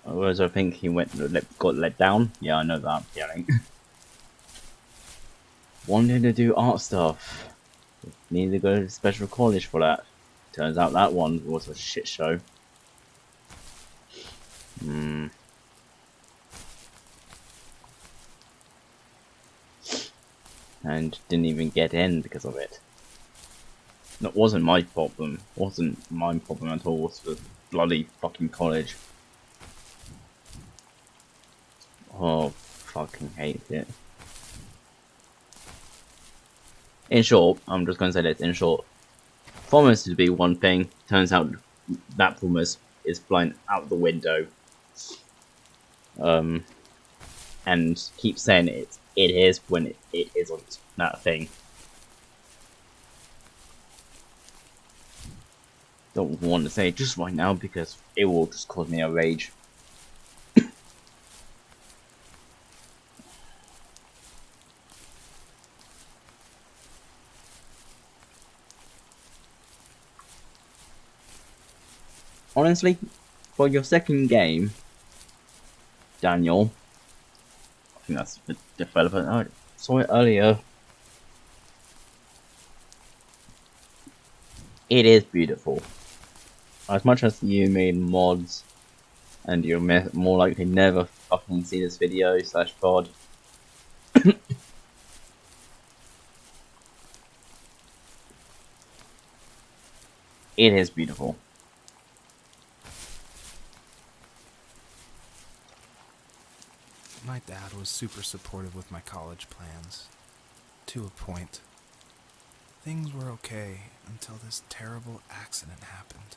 Whereas I think he got let down. Yeah, I know that feeling. Wanted to do art stuff. Needed to go to special college for that. Turns out that one was a shit show. And didn't even get in because of it. That wasn't my problem. Wasn't my problem at all. It was the bloody fucking college. Oh, fucking hate it. In short, I'm just gonna say this. In short, promised to be one thing. Turns out that promise is flying out the window. And keep saying it is when it isn't that thing. Don't want to say it just right now because it will just cause me a rage. Honestly, for your second game, Daniel, I think that's the developer. I saw it earlier. It is beautiful. As much as you made mods, and you're more likely never fucking see this video / pod. It is beautiful. My dad was super supportive with my college plans. To a point. Things were okay until this terrible accident happened.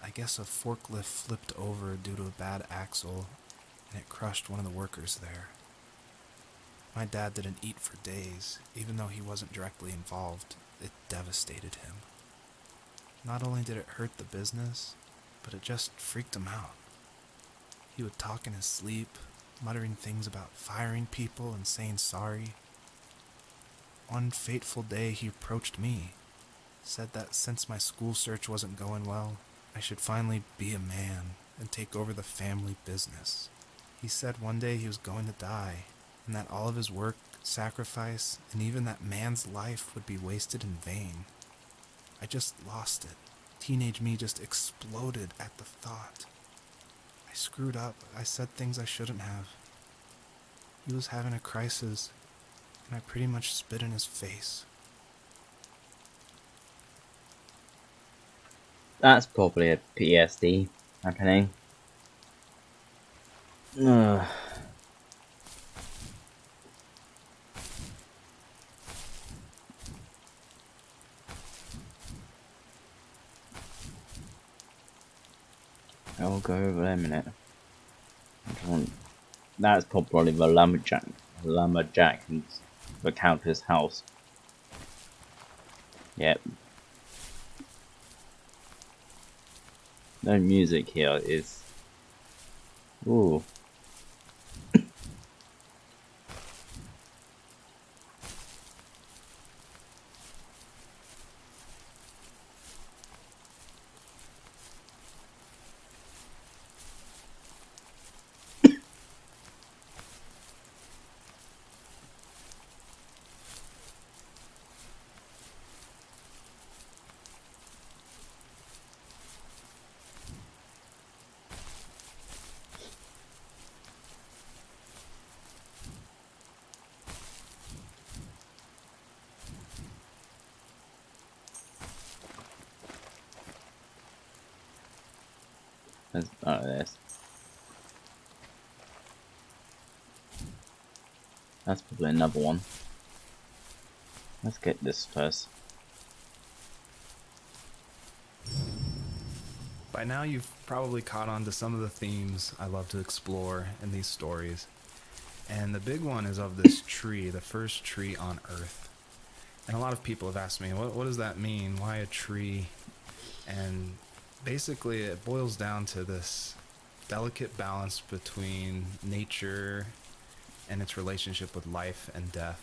I guess a forklift flipped over due to a bad axle, and it crushed one of the workers there. My dad didn't eat for days, even though he wasn't directly involved. It devastated him. Not only did it hurt the business, but it just freaked him out. He would talk in his sleep, muttering things about firing people and saying sorry. One fateful day, he approached me, said that since my school search wasn't going well, I should finally be a man and take over the family business. He said one day he was going to die, and that all of his work, sacrifice, and even that man's life would be wasted in vain. I just lost it. Teenage me just exploded at the thought. I screwed up. I said things I shouldn't have. He was having a crisis, and I pretty much spit in his face. That's probably a PTSD happening. Ugh. I'll go over there a minute. That's probably the lumberjack in the Countess' house. Yep. No music here is. Ooh. There's none of this. That's probably another one. Let's get this first. By now you've probably caught on to some of the themes I love to explore in these stories. And the big one is of this tree, the first tree on Earth. And a lot of people have asked me, what does that mean? Why a tree? And basically it boils down to this delicate balance between nature and its relationship with life and death.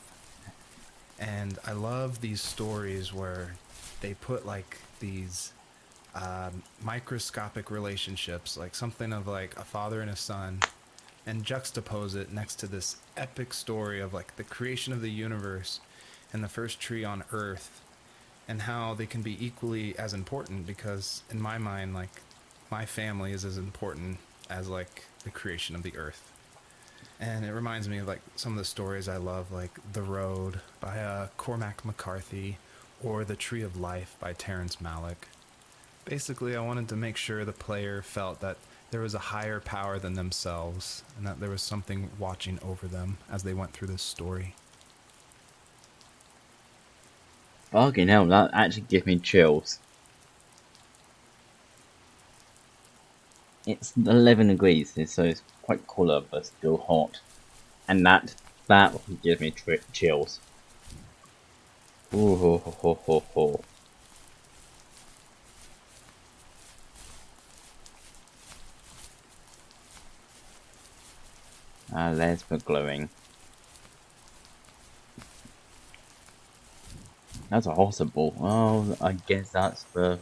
And I love these stories where they put like these microscopic relationships, like something of like a father and a son, and juxtapose it next to this epic story of like the creation of the universe and the first tree on Earth, and how they can be equally as important, because in my mind, like, my family is as important as like the creation of the Earth. And it reminds me of like some of the stories I love, like The Road by Cormac McCarthy, or The Tree of Life by Terrence Malick. Basically, I wanted to make sure the player felt that there was a higher power than themselves, and that there was something watching over them as they went through this story. Fucking hell, that actually gives me chills. It's 11 degrees, so it's quite cooler, but still hot. And that gives me chills. Ooh ho ho ho ho ho. There's the glowing. That's a hospital. Oh, I guess that's the...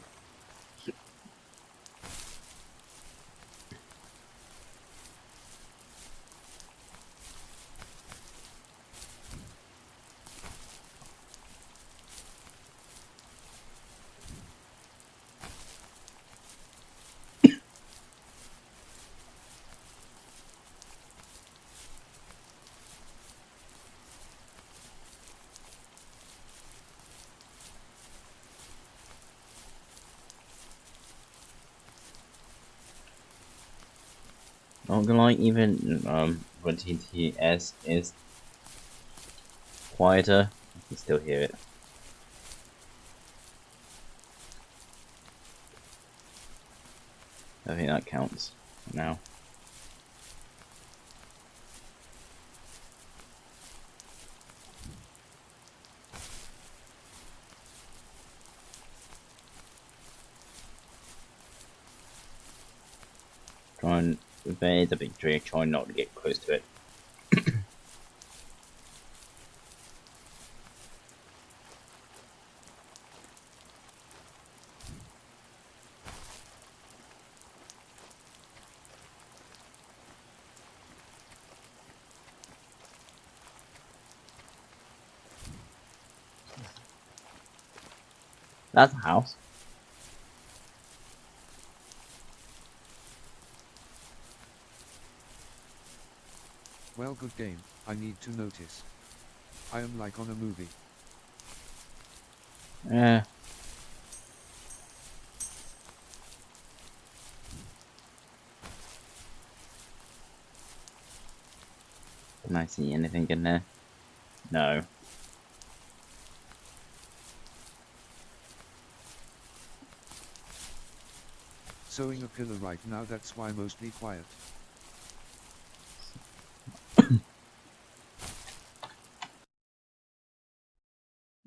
Not gonna lie, even when TTS is quieter, you can still hear it. I think that counts now. Try and, if there is a big tree, try not to get close to it. That's a house. Well, good game, I need to notice. I am like on a movie. Yeah. Can I see anything in there? No. Sewing a pillar right now, that's why mostly quiet.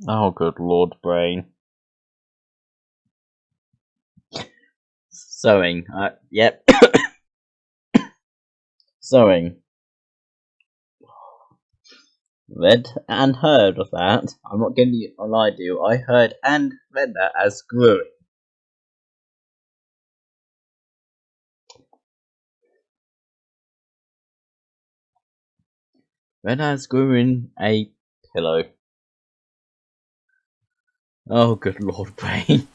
Oh, good lord, brain. Sewing. Yep. Sewing. Read and heard of that. I'm not going to lie to you. I heard and read that as screwing. Read as screwing a pillow. Oh, good lord, brain.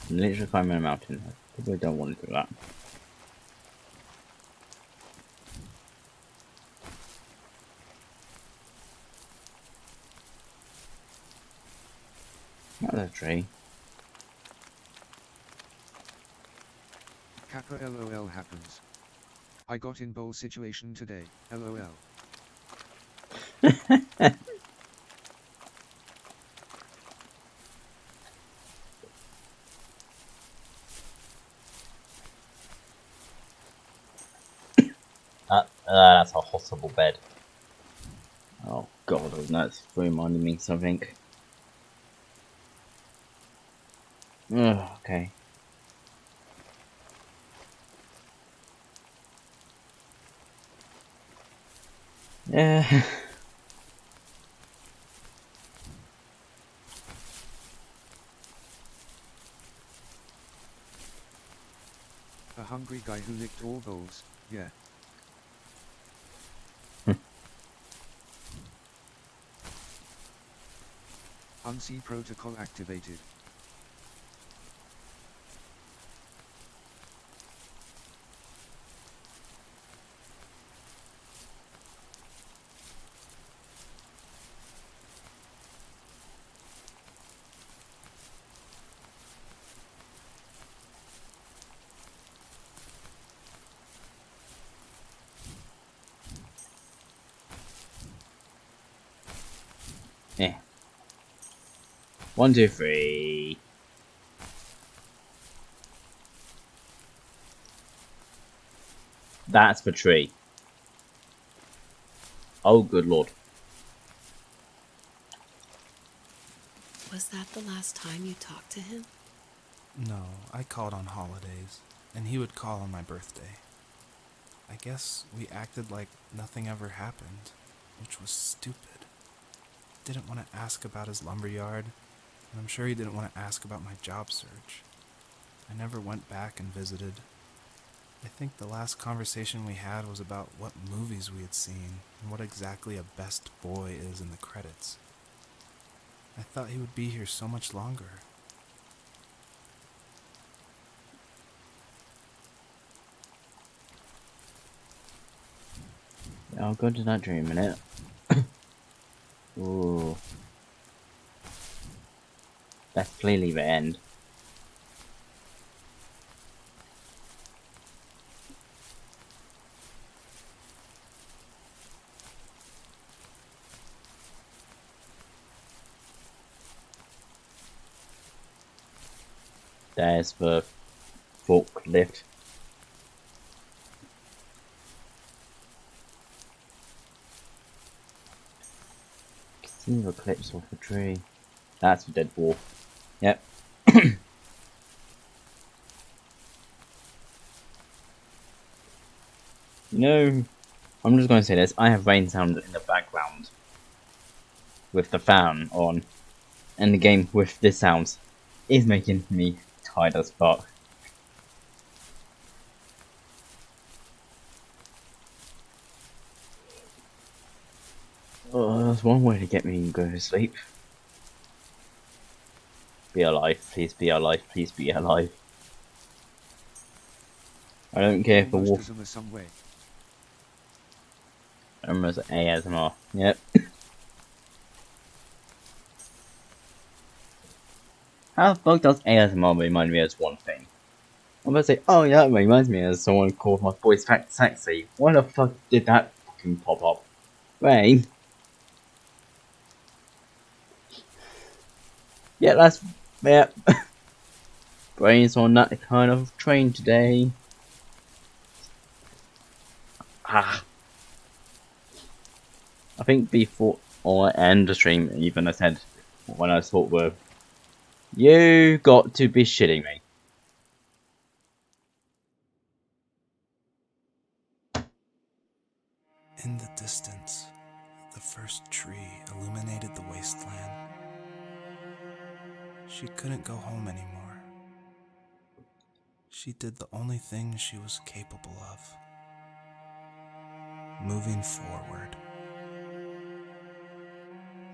I'm literally climbing a mountain. I probably don't want to do that. Not a tree. Kappa LOL happens. I got in bowl situation today, LOL. That's a hospital bed. Oh god, that's reminding me of something. Ugh, okay. Yeah. A hungry guy who licked all bowls, yeah. Unsee protocol activated. Yeah. 1, 2, 3. That's the tree. Oh, good lord. Was that the last time you talked to him? No, I called on holidays, and he would call on my birthday. I guess we acted like nothing ever happened, which was stupid. Didn't want to ask about his lumberyard, and I'm sure he didn't want to ask about my job search. I never went back and visited. I think the last conversation we had was about what movies we had seen and what exactly a best boy is in the credits. I thought he would be here so much longer. I'll go to that dream in a minute. Ooh. That's clearly the end. There's the forklift. See the clips off the tree. That's the dead wolf. Yep. No. I'm just going to say this. I have rain sound in the background with the fan on, and the game with this sound is making me tired as fuck. Oh, that's one way to get me to go to sleep. Be alive, please be alive, please be alive. I don't care if the wolf. Some way. Almost ASMR. Yep. How the fuck does ASMR remind me of one thing? I'm about to say, oh yeah, it reminds me of someone called my voice sexy. Why the fuck did that fucking pop up? Rain. Yeah, that's Brain's on that kind of train today. I think before I end the stream, even I said when I thought were, you got to be shitting me. In the distance, the first tree illuminated the wasteland. She couldn't go home anymore. She did the only thing she was capable of. Moving forward.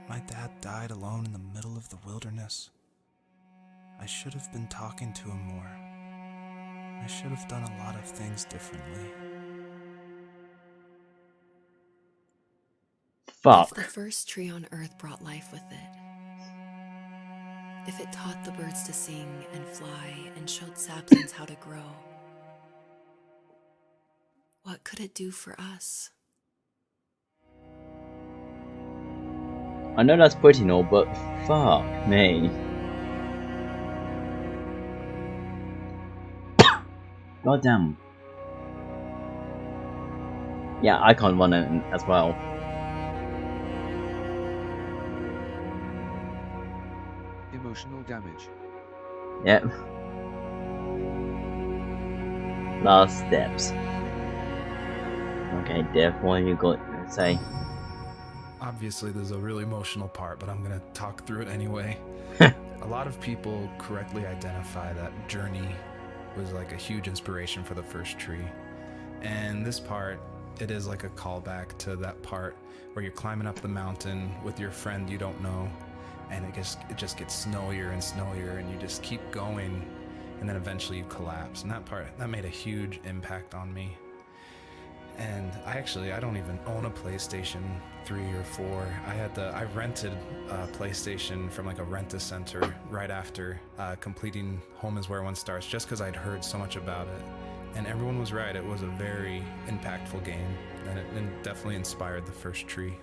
My dad died alone in the middle of the wilderness. I should have been talking to him more. I should have done a lot of things differently. Fuck. If the first tree on Earth brought life with it, if it taught the birds to sing and fly and showed saplings how to grow, what could it do for us? I know that's pretty and all, but fuck me. God damn. Yeah, I can't run it as well. Emotional damage. Yep. Last steps. Okay, Dev, what have you got to say? Obviously, there's a really emotional part, but I'm gonna talk through it anyway. A lot of people correctly identify that Journey was like a huge inspiration for the first tree. And this part, it is like a callback to that part where you're climbing up the mountain with your friend you don't know, and it just gets snowier and snowier, and you just keep going, and then eventually you collapse. And that part, that made a huge impact on me. And I don't even own a PlayStation 3 or 4. I rented a PlayStation from like a rent-a-center right after completing Home is Where One Starts, just because I'd heard so much about it. And everyone was right, it was a very impactful game, and it definitely inspired the first tree.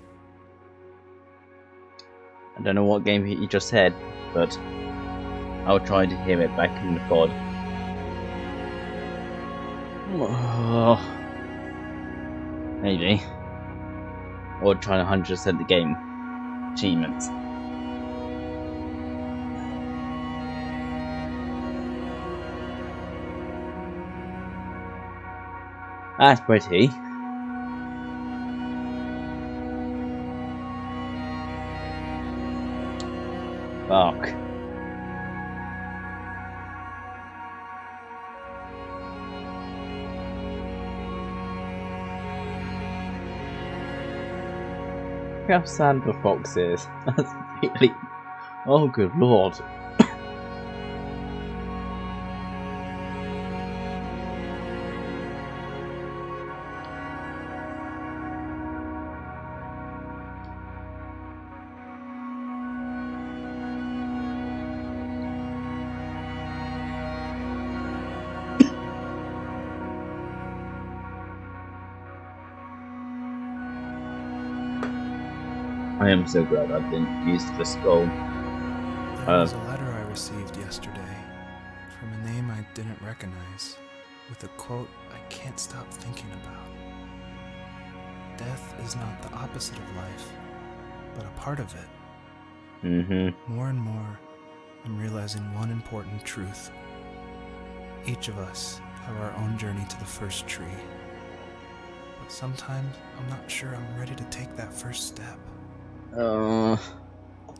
I don't know what game he just said, but I'll try to hear it back in the pod. Oh. Maybe. Or try to 100% the game. Achievements. That's pretty. Fuck. Look how sad the fox is. That's really... Oh good lord. I am so glad I didn't use the skull. There was a letter I received yesterday from a name I didn't recognize, with a quote I can't stop thinking about. Death is not the opposite of life, but a part of it. More and more, I'm realizing one important truth. Each of us have our own journey to the first tree. but sometimes I'm not sure I'm ready to take that first step.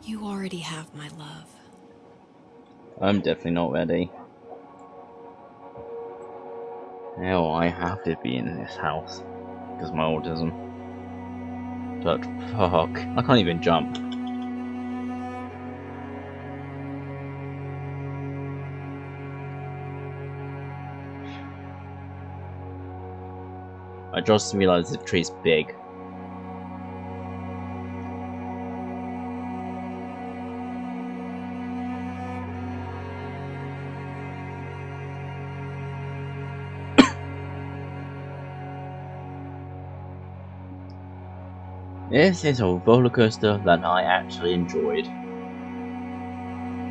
You already have my love. I'm definitely not ready. Now I have to be in this house because of my autism. But fuck, I can't even jump. I just realised the tree's big. This is a roller coaster that I actually enjoyed.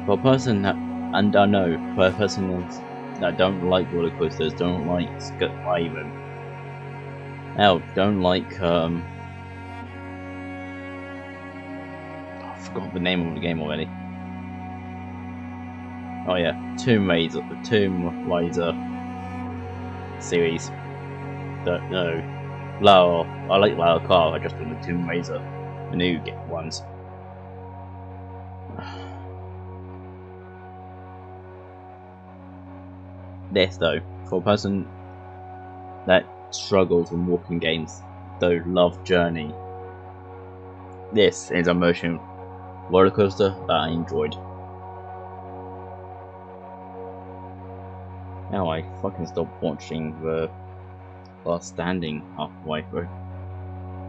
For a person that, and I know, for a person that don't like roller coasters, don't like skydiving, hell, don't like I forgot the name of the game already. Oh yeah, Tomb Raider series. Don't know. Lara, I like Lara Croft. I just want the Tomb Raider, the new ones. This though, for a person that struggles in walking games, though love Journey, this is a motion roller coaster that I enjoyed. Now I fucking stopped watching the Last Standing halfway through.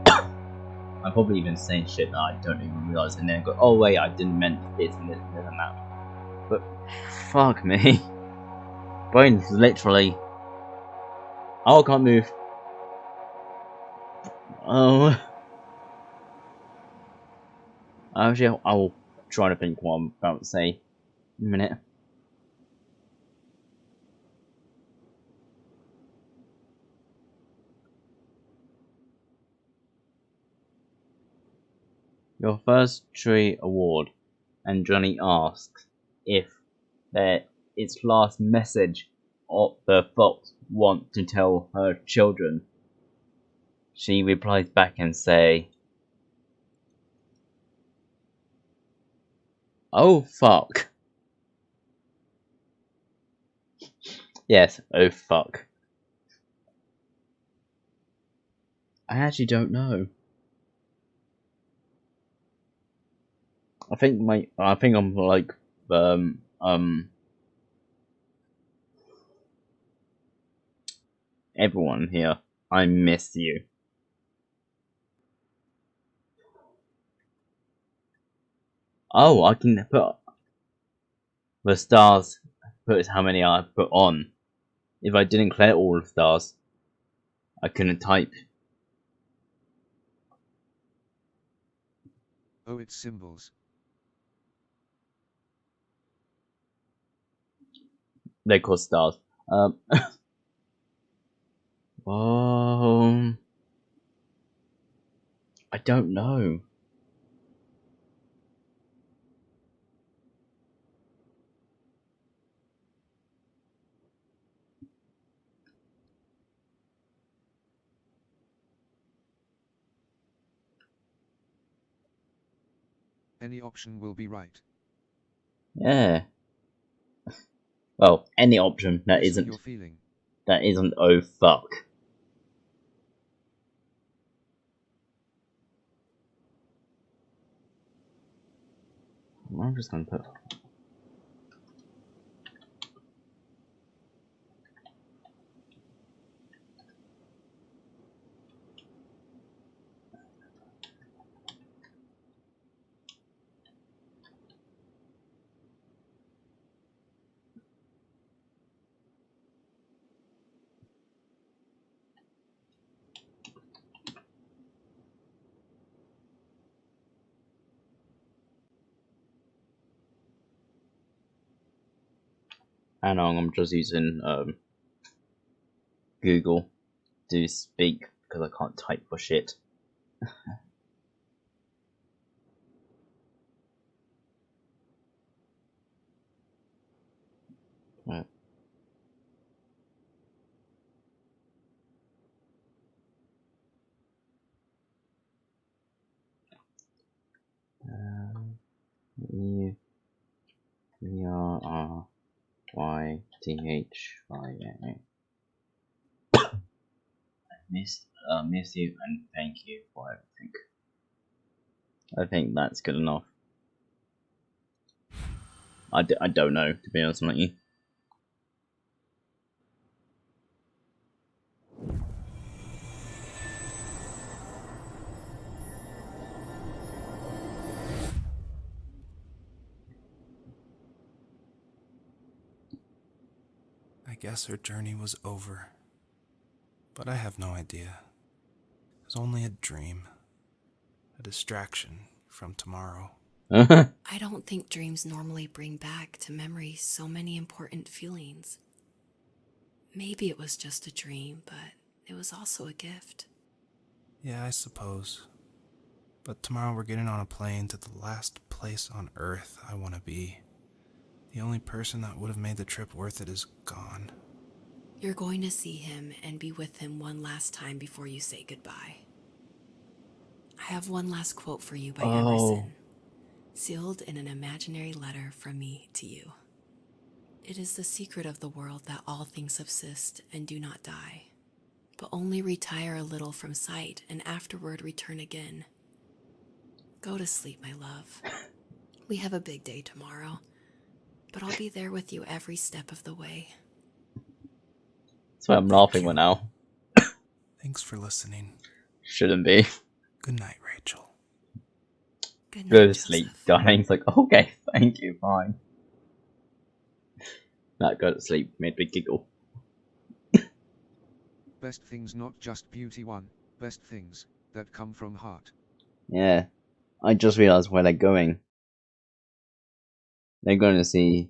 I'm probably even saying shit that I don't even realise, and then go, oh wait, I didn't meant this and this and that. But fuck me. Brain's literally. Oh, I can't move. Oh. Actually, I'll try to think what I'm about to say in a minute. Your first tree award, and Johnny asks if its last message of the fox want to tell her children. She replies back and say, "Oh fuck." Yes, oh fuck. I actually don't know. I think I'm like everyone here. I miss you. Oh, I can put the stars. Put how many I put on. If I didn't clear all the stars, I couldn't type. Oh, it's symbols. They're called stars. Um, I don't know. Any option will be right. Yeah. Well, any option that What's isn't your feeling? oh fuck. I'm just gonna put. Hang on, I'm just using Google to speak because I can't type for shit. Right. RRYTHYA. Miss you and thank you for everything. I think that's good enough. I don't know, to be honest with you. I guess her journey was over. But I have no idea. It was only a dream. A distraction from tomorrow. I don't think dreams normally bring back to memory so many important feelings. Maybe it was just a dream, but it was also a gift. Yeah, I suppose. But tomorrow we're getting on a plane to the last place on Earth I want to be. The only person that would have made the trip worth it is gone. You're going to see him and be with him one last time before you say goodbye. I have one last quote for you by Emerson, sealed in an imaginary letter from me to you. It is the secret of the world that all things subsist and do not die, but only retire a little from sight and afterward return again. Go to sleep, my love. We have a big day tomorrow, but I'll be there with you every step of the way. That's why I'm laughing right now. Thanks for listening. Shouldn't be. Good night, Rachel. Good night, Go to Joseph. sleep, darling. It's like, okay, thank you, fine. That go to sleep made me giggle. Best things, not just beauty one, best things that come from heart. Yeah, I just realised where they're going. They're going to see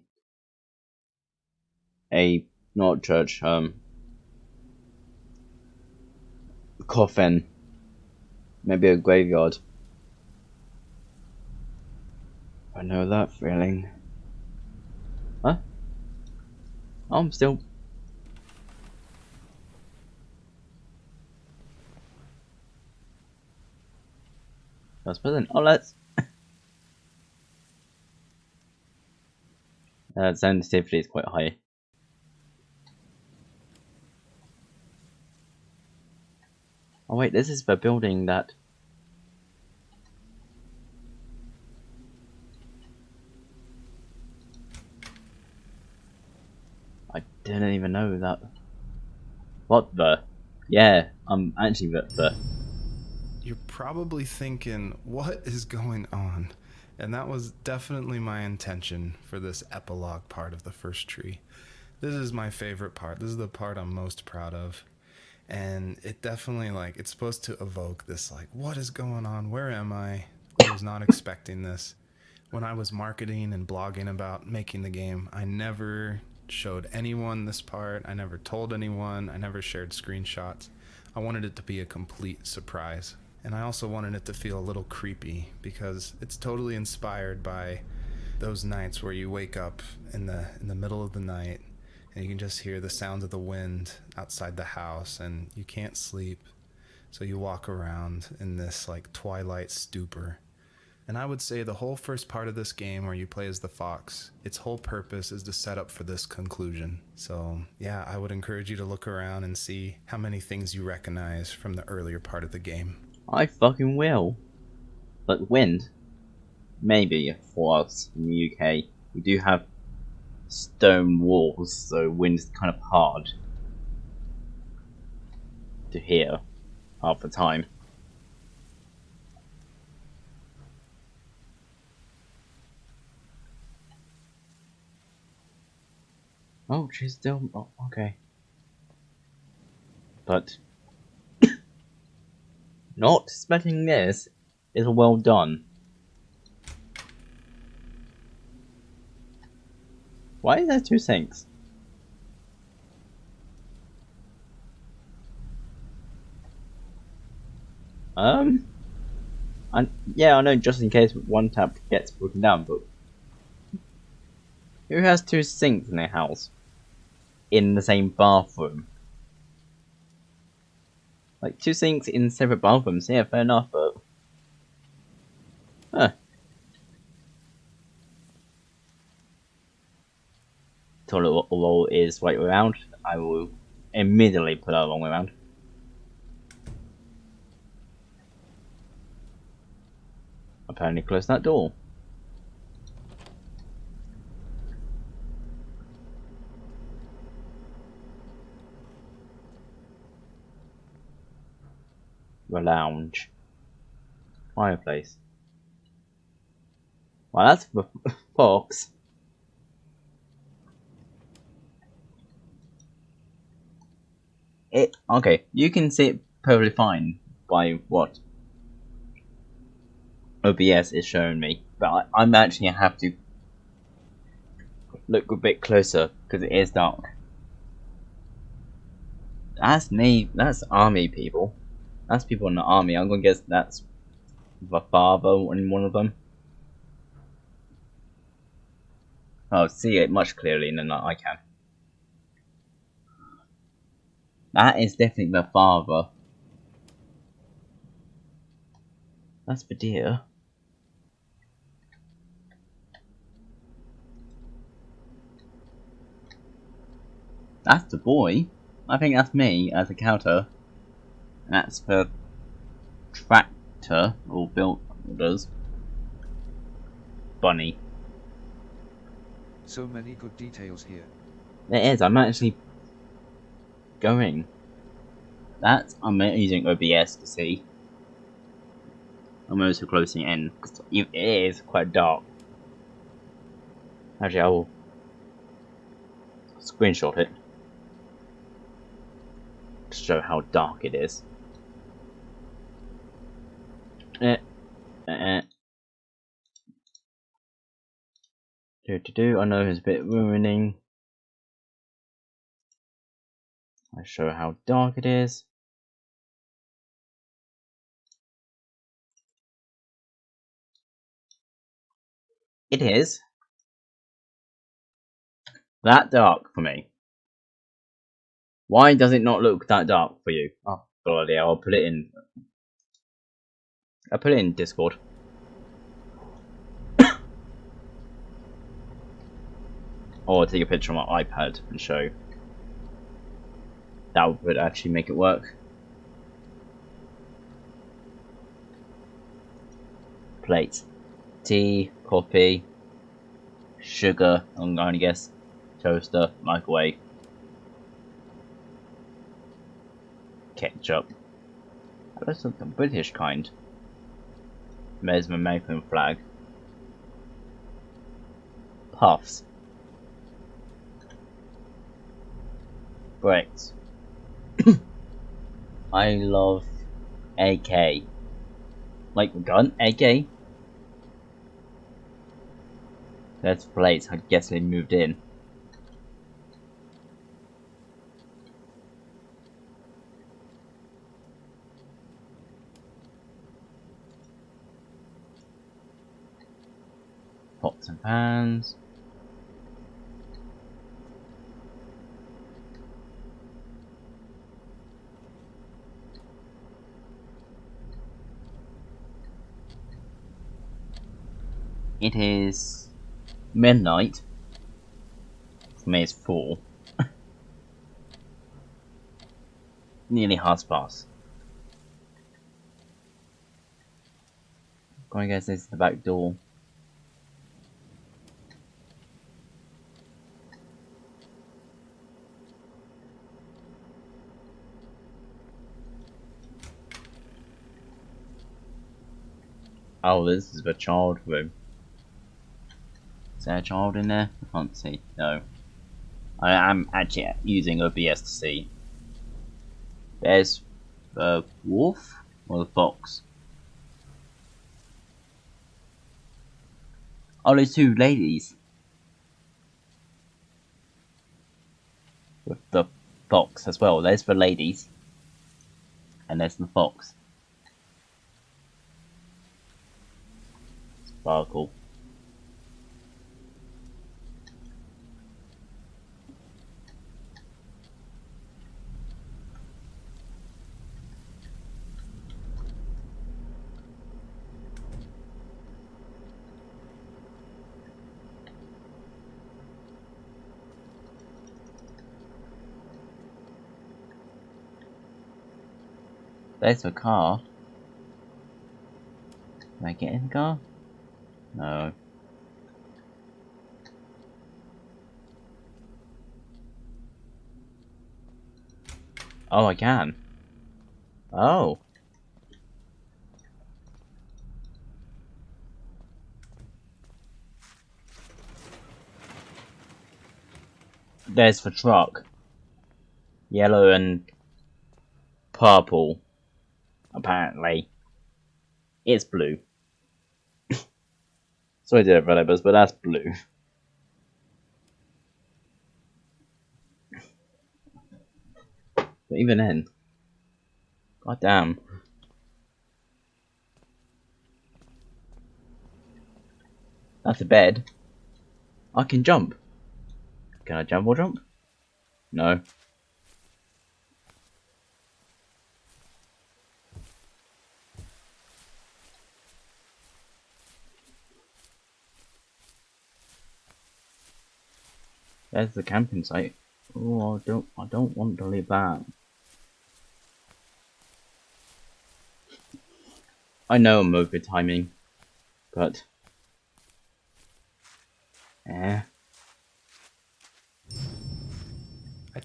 a, not church, coffin. Maybe a graveyard. I know that feeling. Huh? Oh, I'm still... That's present. Oh, let's... sensitivity is quite high. Oh wait, this is the building that... I didn't even know that. What the? Yeah, I'm actually the... You're probably thinking, what is going on? And that was definitely my intention for this epilogue part of the first tree. This is my favorite part. This is the part I'm most proud of. And it definitely, like, it's supposed to evoke this, like, what is going on? Where am I? I was not expecting this. When I was marketing and blogging about making the game, I never showed anyone this part. I never told anyone. I never shared screenshots. I wanted it to be a complete surprise. And I also wanted it to feel a little creepy because it's totally inspired by those nights where you wake up in the middle of the night and you can just hear the sounds of the wind outside the house and you can't sleep. So you walk around in this like twilight stupor. And I would say the whole first part of this game where you play as the fox, its whole purpose is to set up for this conclusion. So yeah, I would encourage you to look around and see how many things you recognize from the earlier part of the game. I fucking will. But wind? Maybe for us in the UK. We do have stone walls, so wind's kind of hard to hear half the time. Oh, she's still... Oh, okay. But... not expecting this is well done. Why is there two sinks? Yeah, I know just in case one tap gets broken down, but... who has two sinks in their house? In the same bathroom? Like, two sinks in separate bathrooms, yeah, fair enough, but... huh. toilet roll is right around, I will immediately put that wrong way around. Apparently close that door. The lounge. Fireplace. Well, that's the fox. Okay, you can see it perfectly fine by what OBS is showing me, but I'm actually have to look a bit closer because it is dark. That's me. That's army people. That's people in the army. I'm gonna guess that's the father in one of them. I'll see it much clearly than I can. That is definitely the father. That's the deer. That's the boy. I think that's me as a counter. That's the tractor or builders. Bunny. So many good details here. It is. I'm actually going. I'm using OBS to see. I'm also closing in because it is quite dark. Actually, I will screenshot it to show how dark it is. I know it's a bit ruining. I show how dark it is. It is that dark for me. Why does it not look that dark for you? Oh, bloody hell, I'll put it in Discord. Or I'll take a picture on my iPad and show. That would actually make it work. Plate. Tea, coffee, sugar, I'm going to guess. Toaster, microwave. Ketchup. That's the British kind. There's the American flag. Puffs. Bricks. I love AK. Like the gun? AK? That's plates. I guess they moved in. Pots and pans. It is midnight. For me, it's 4. Nearly half past. I guess this is the back door. Oh, this is the child room. Is there a child in there? I can't see. No. I am actually using OBS to see. There's the wolf or the fox. Oh, there's 2 ladies. With the fox as well. There's the ladies. And there's the fox. Sparkle. There's a car. Can I get in the car? No. Oh, I can. Oh. There's the truck. Yellow and purple. Apparently. It's blue. Sorry, developers, but that's blue. But even then. God damn. That's a bed. I can jump. Can I jump or jump? No. There's the camping site. Oh, I don't want to leave that. I know I'm over timing, but I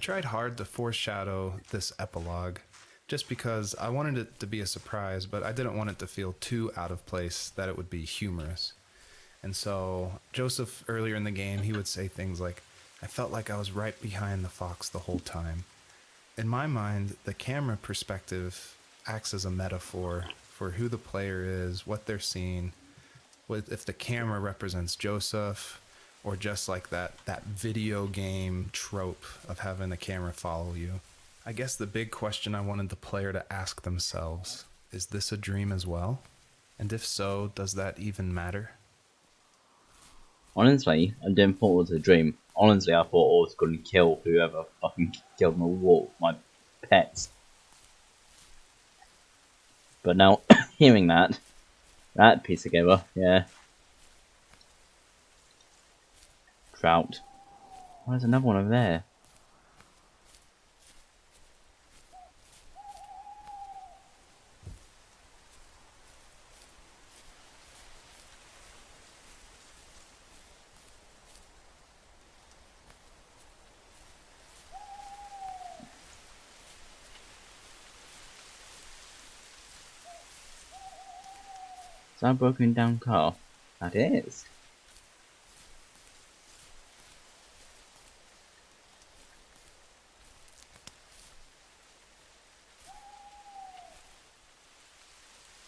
tried hard to foreshadow this epilogue, just because I wanted it to be a surprise, but I didn't want it to feel too out of place that it would be humorous. And so, Joseph, earlier in the game, he would say things like, I felt like I was right behind the fox the whole time. In my mind, the camera perspective acts as a metaphor for who the player is, what they're seeing, if the camera represents Joseph, or just like that video game trope of having the camera follow you. I guess the big question I wanted the player to ask themselves, is this a dream as well? And if so, does that even matter? honestly, I didn't thought it was a dream. Honestly, I thought I was going to kill whoever fucking killed my pets. But now, hearing that piece together, yeah. Trout. Oh, there's another one over there. Is that a broken down car? That is.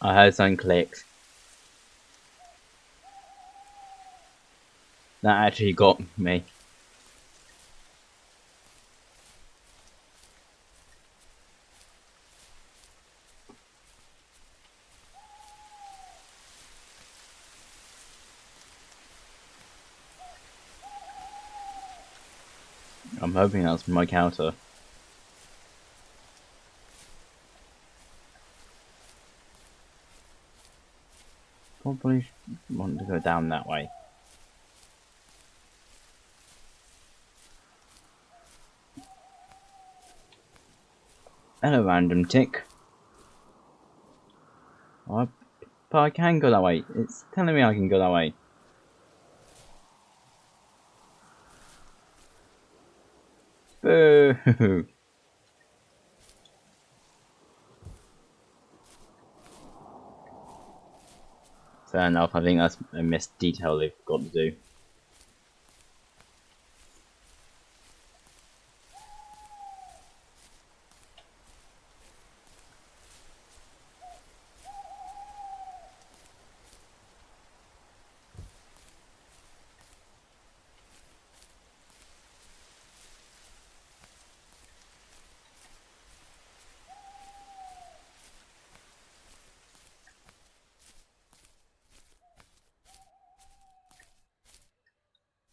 I heard something click. That actually got me. I'm hoping that's my counter. Probably want to go down that way. Hello, random tick. Oh, but I can go that way. It's telling me I can go that way. Boo! Fair enough, I think that's a missed detail they've got to do.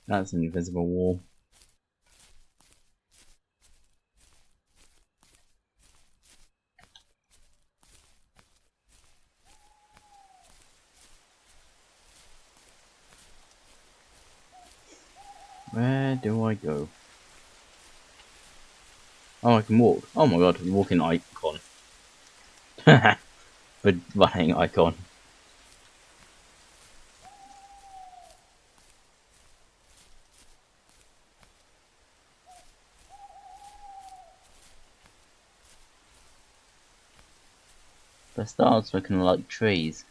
That's an invisible wall. Where do I go? Oh, I can walk. Oh my god, walking icon. But running icon. The stars looking like trees.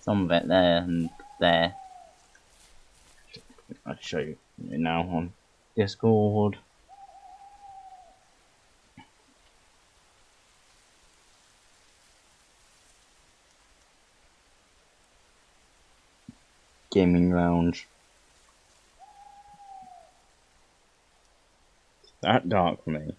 Some of it there and there. I'll show you now on Discord. Gaming lounge. It's that dark for me.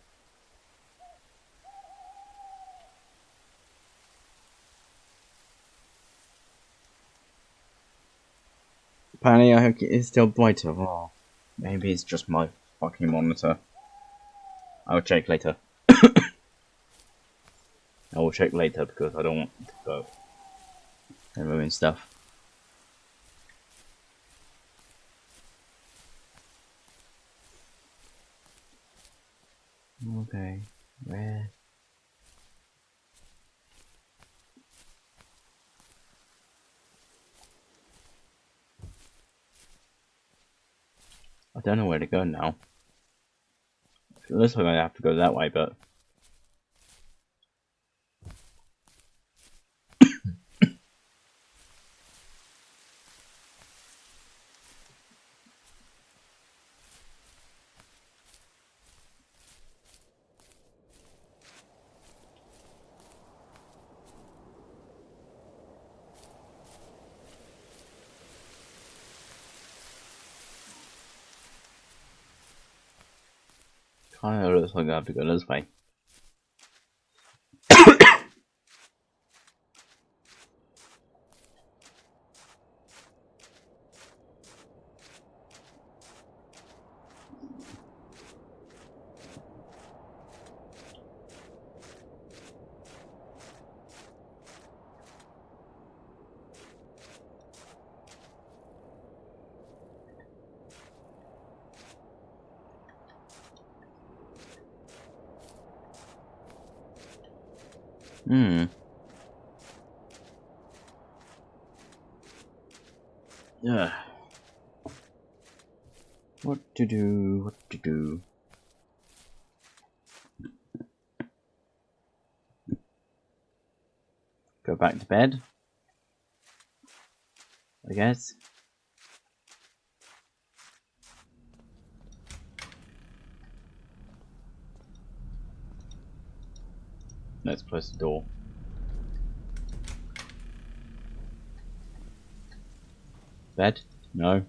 Apparently I hope it is still brighter. Oh, maybe it's just my fucking monitor. I'll check later. I will check later because I don't want to go and ruin stuff. Okay, where? I don't know where to go now. It looks like I have to go that way, but kind of looks like I have to go this way. Yeah. What to do? What to do? Go back to bed, I guess. Let's close the door. Bed? No.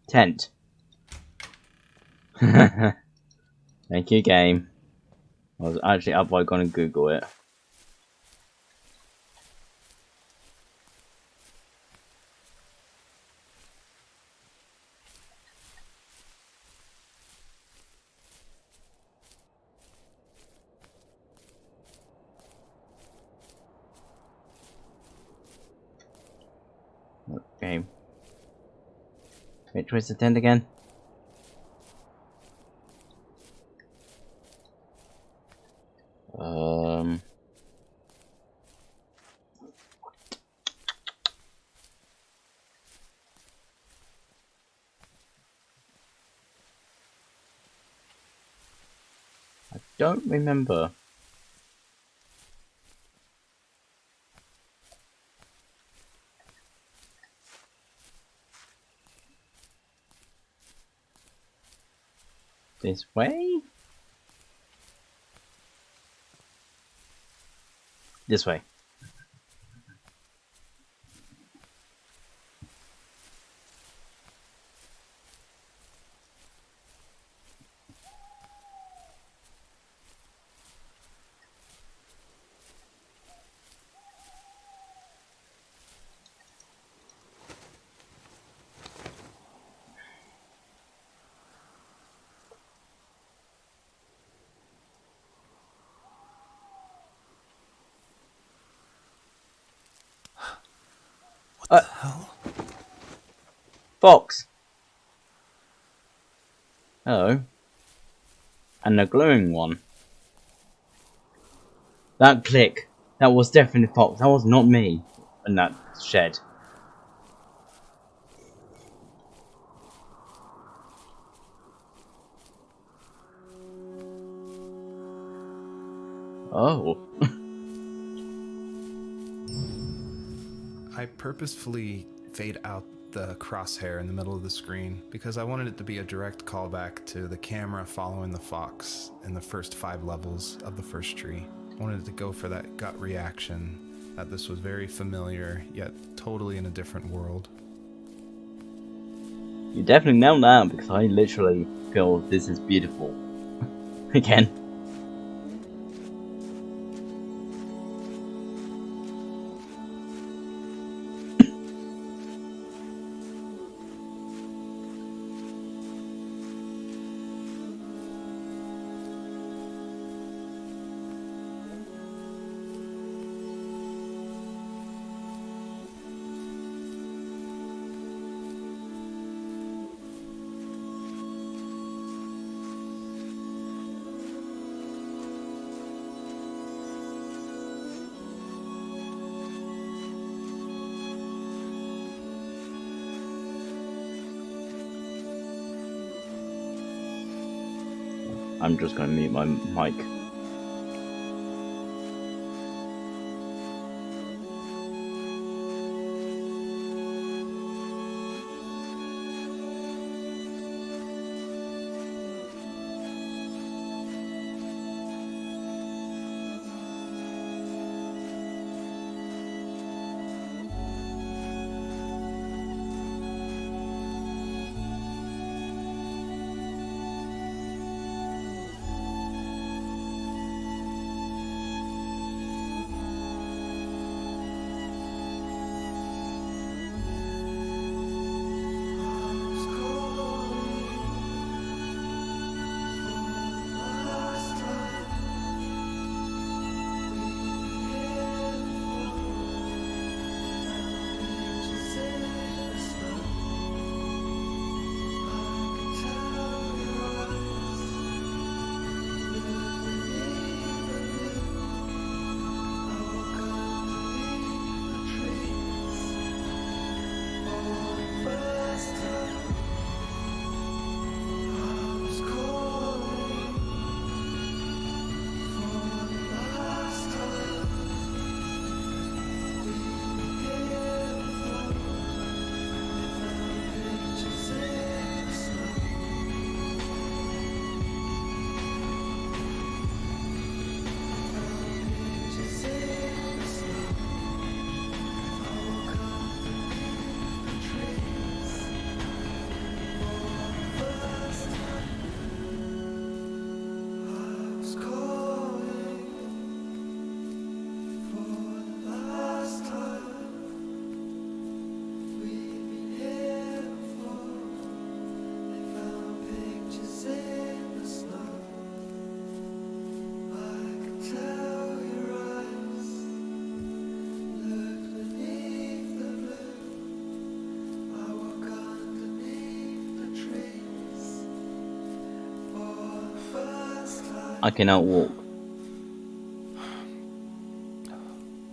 Tent. Thank you, game. I was actually up by gonna Google it. What game? Which was the tent again? I don't remember. This way? This way. What the hell? Fox! Hello. And a glowing one. That click. That was definitely Fox. That was not me. In that shed. Oh. I purposefully fade out the crosshair in the middle of the screen because I wanted it to be a direct callback to the camera following the fox in the first 5 levels of the first tree. I wanted it to go for that gut reaction that this was very familiar, yet totally in a different world. You definitely nailed that because I literally feel this is beautiful. Again. I'm just going to mute my mic. I cannot walk.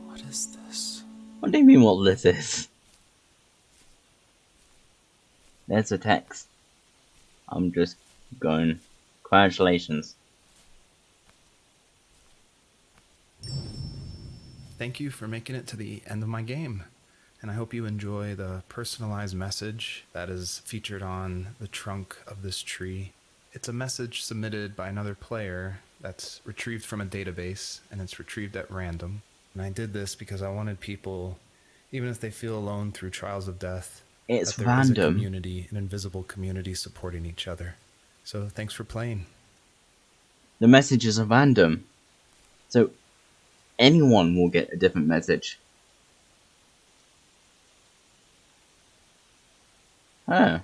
What is this? What do you mean what this is? There's a text. I'm just going, congratulations. Thank you for making it to the end of my game, and I hope you enjoy the personalized message that is featured on the trunk of this tree. It's a message submitted by another player that's retrieved from a database, and it's retrieved at random. And I did this because I wanted people, even if they feel alone through trials of death, It's that there is a random. community, an invisible community supporting each other. So thanks for playing. The messages are random. So anyone will get a different message. Huh.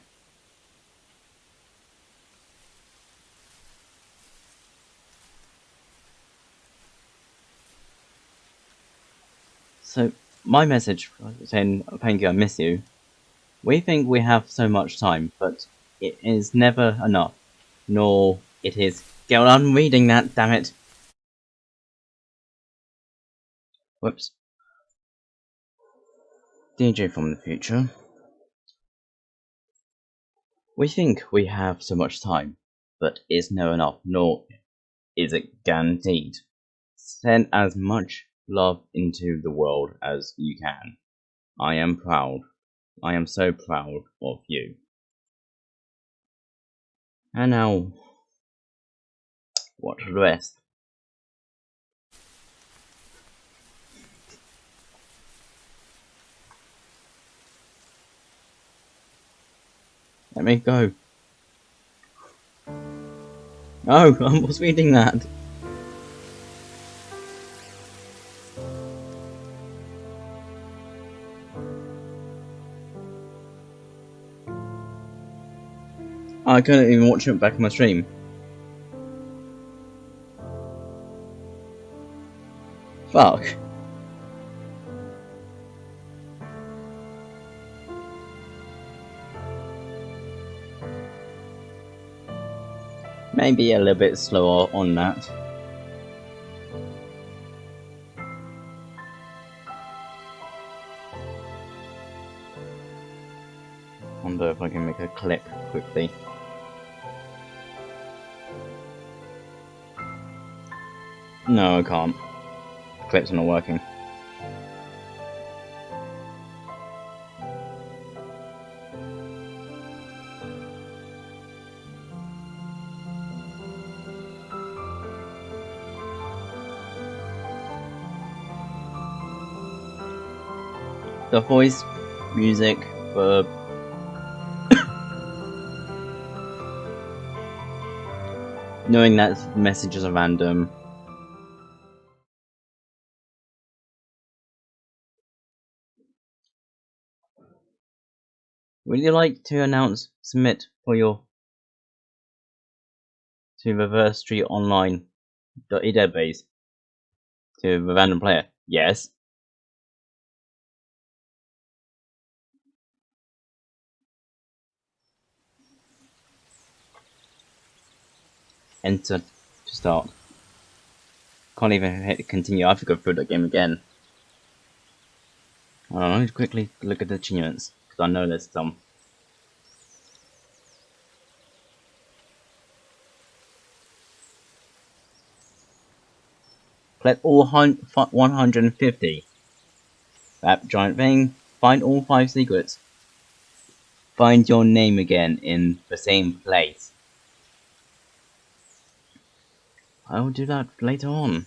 So my message saying thank you, I miss you. We think we have so much time, but it is never enough. Nor it is. Get on reading that, damn it! Whoops. DJ from the future. We think we have so much time, but it's never enough, nor is it guaranteed. Send as much love into the world as you can. I am proud. I am so proud of you. And now, watch the rest. Let me go. Oh, I was reading that. I couldn't even watch it back on my stream. Fuck. Maybe a little bit slower on that. Wonder if I can make a clip quickly. No, I can't. The clip's not working. The voice music for knowing that messages are random. Would you like to submit for your to Reverse Street Online database to the random player? Yes. Enter to start. Can't even hit continue. I have to go through that game again. I don't know, just quickly look at the achievements, because I know there's some. Collect all 150. That giant thing. Find all 5 secrets. Find your name again in the same place. I will do that later on.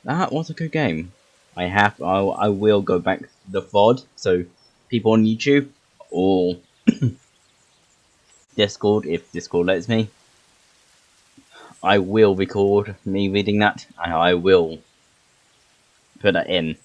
That was a good game. I will go back to the VOD, so people on YouTube or Discord, if Discord lets me, I will record me reading that, and I will put that in.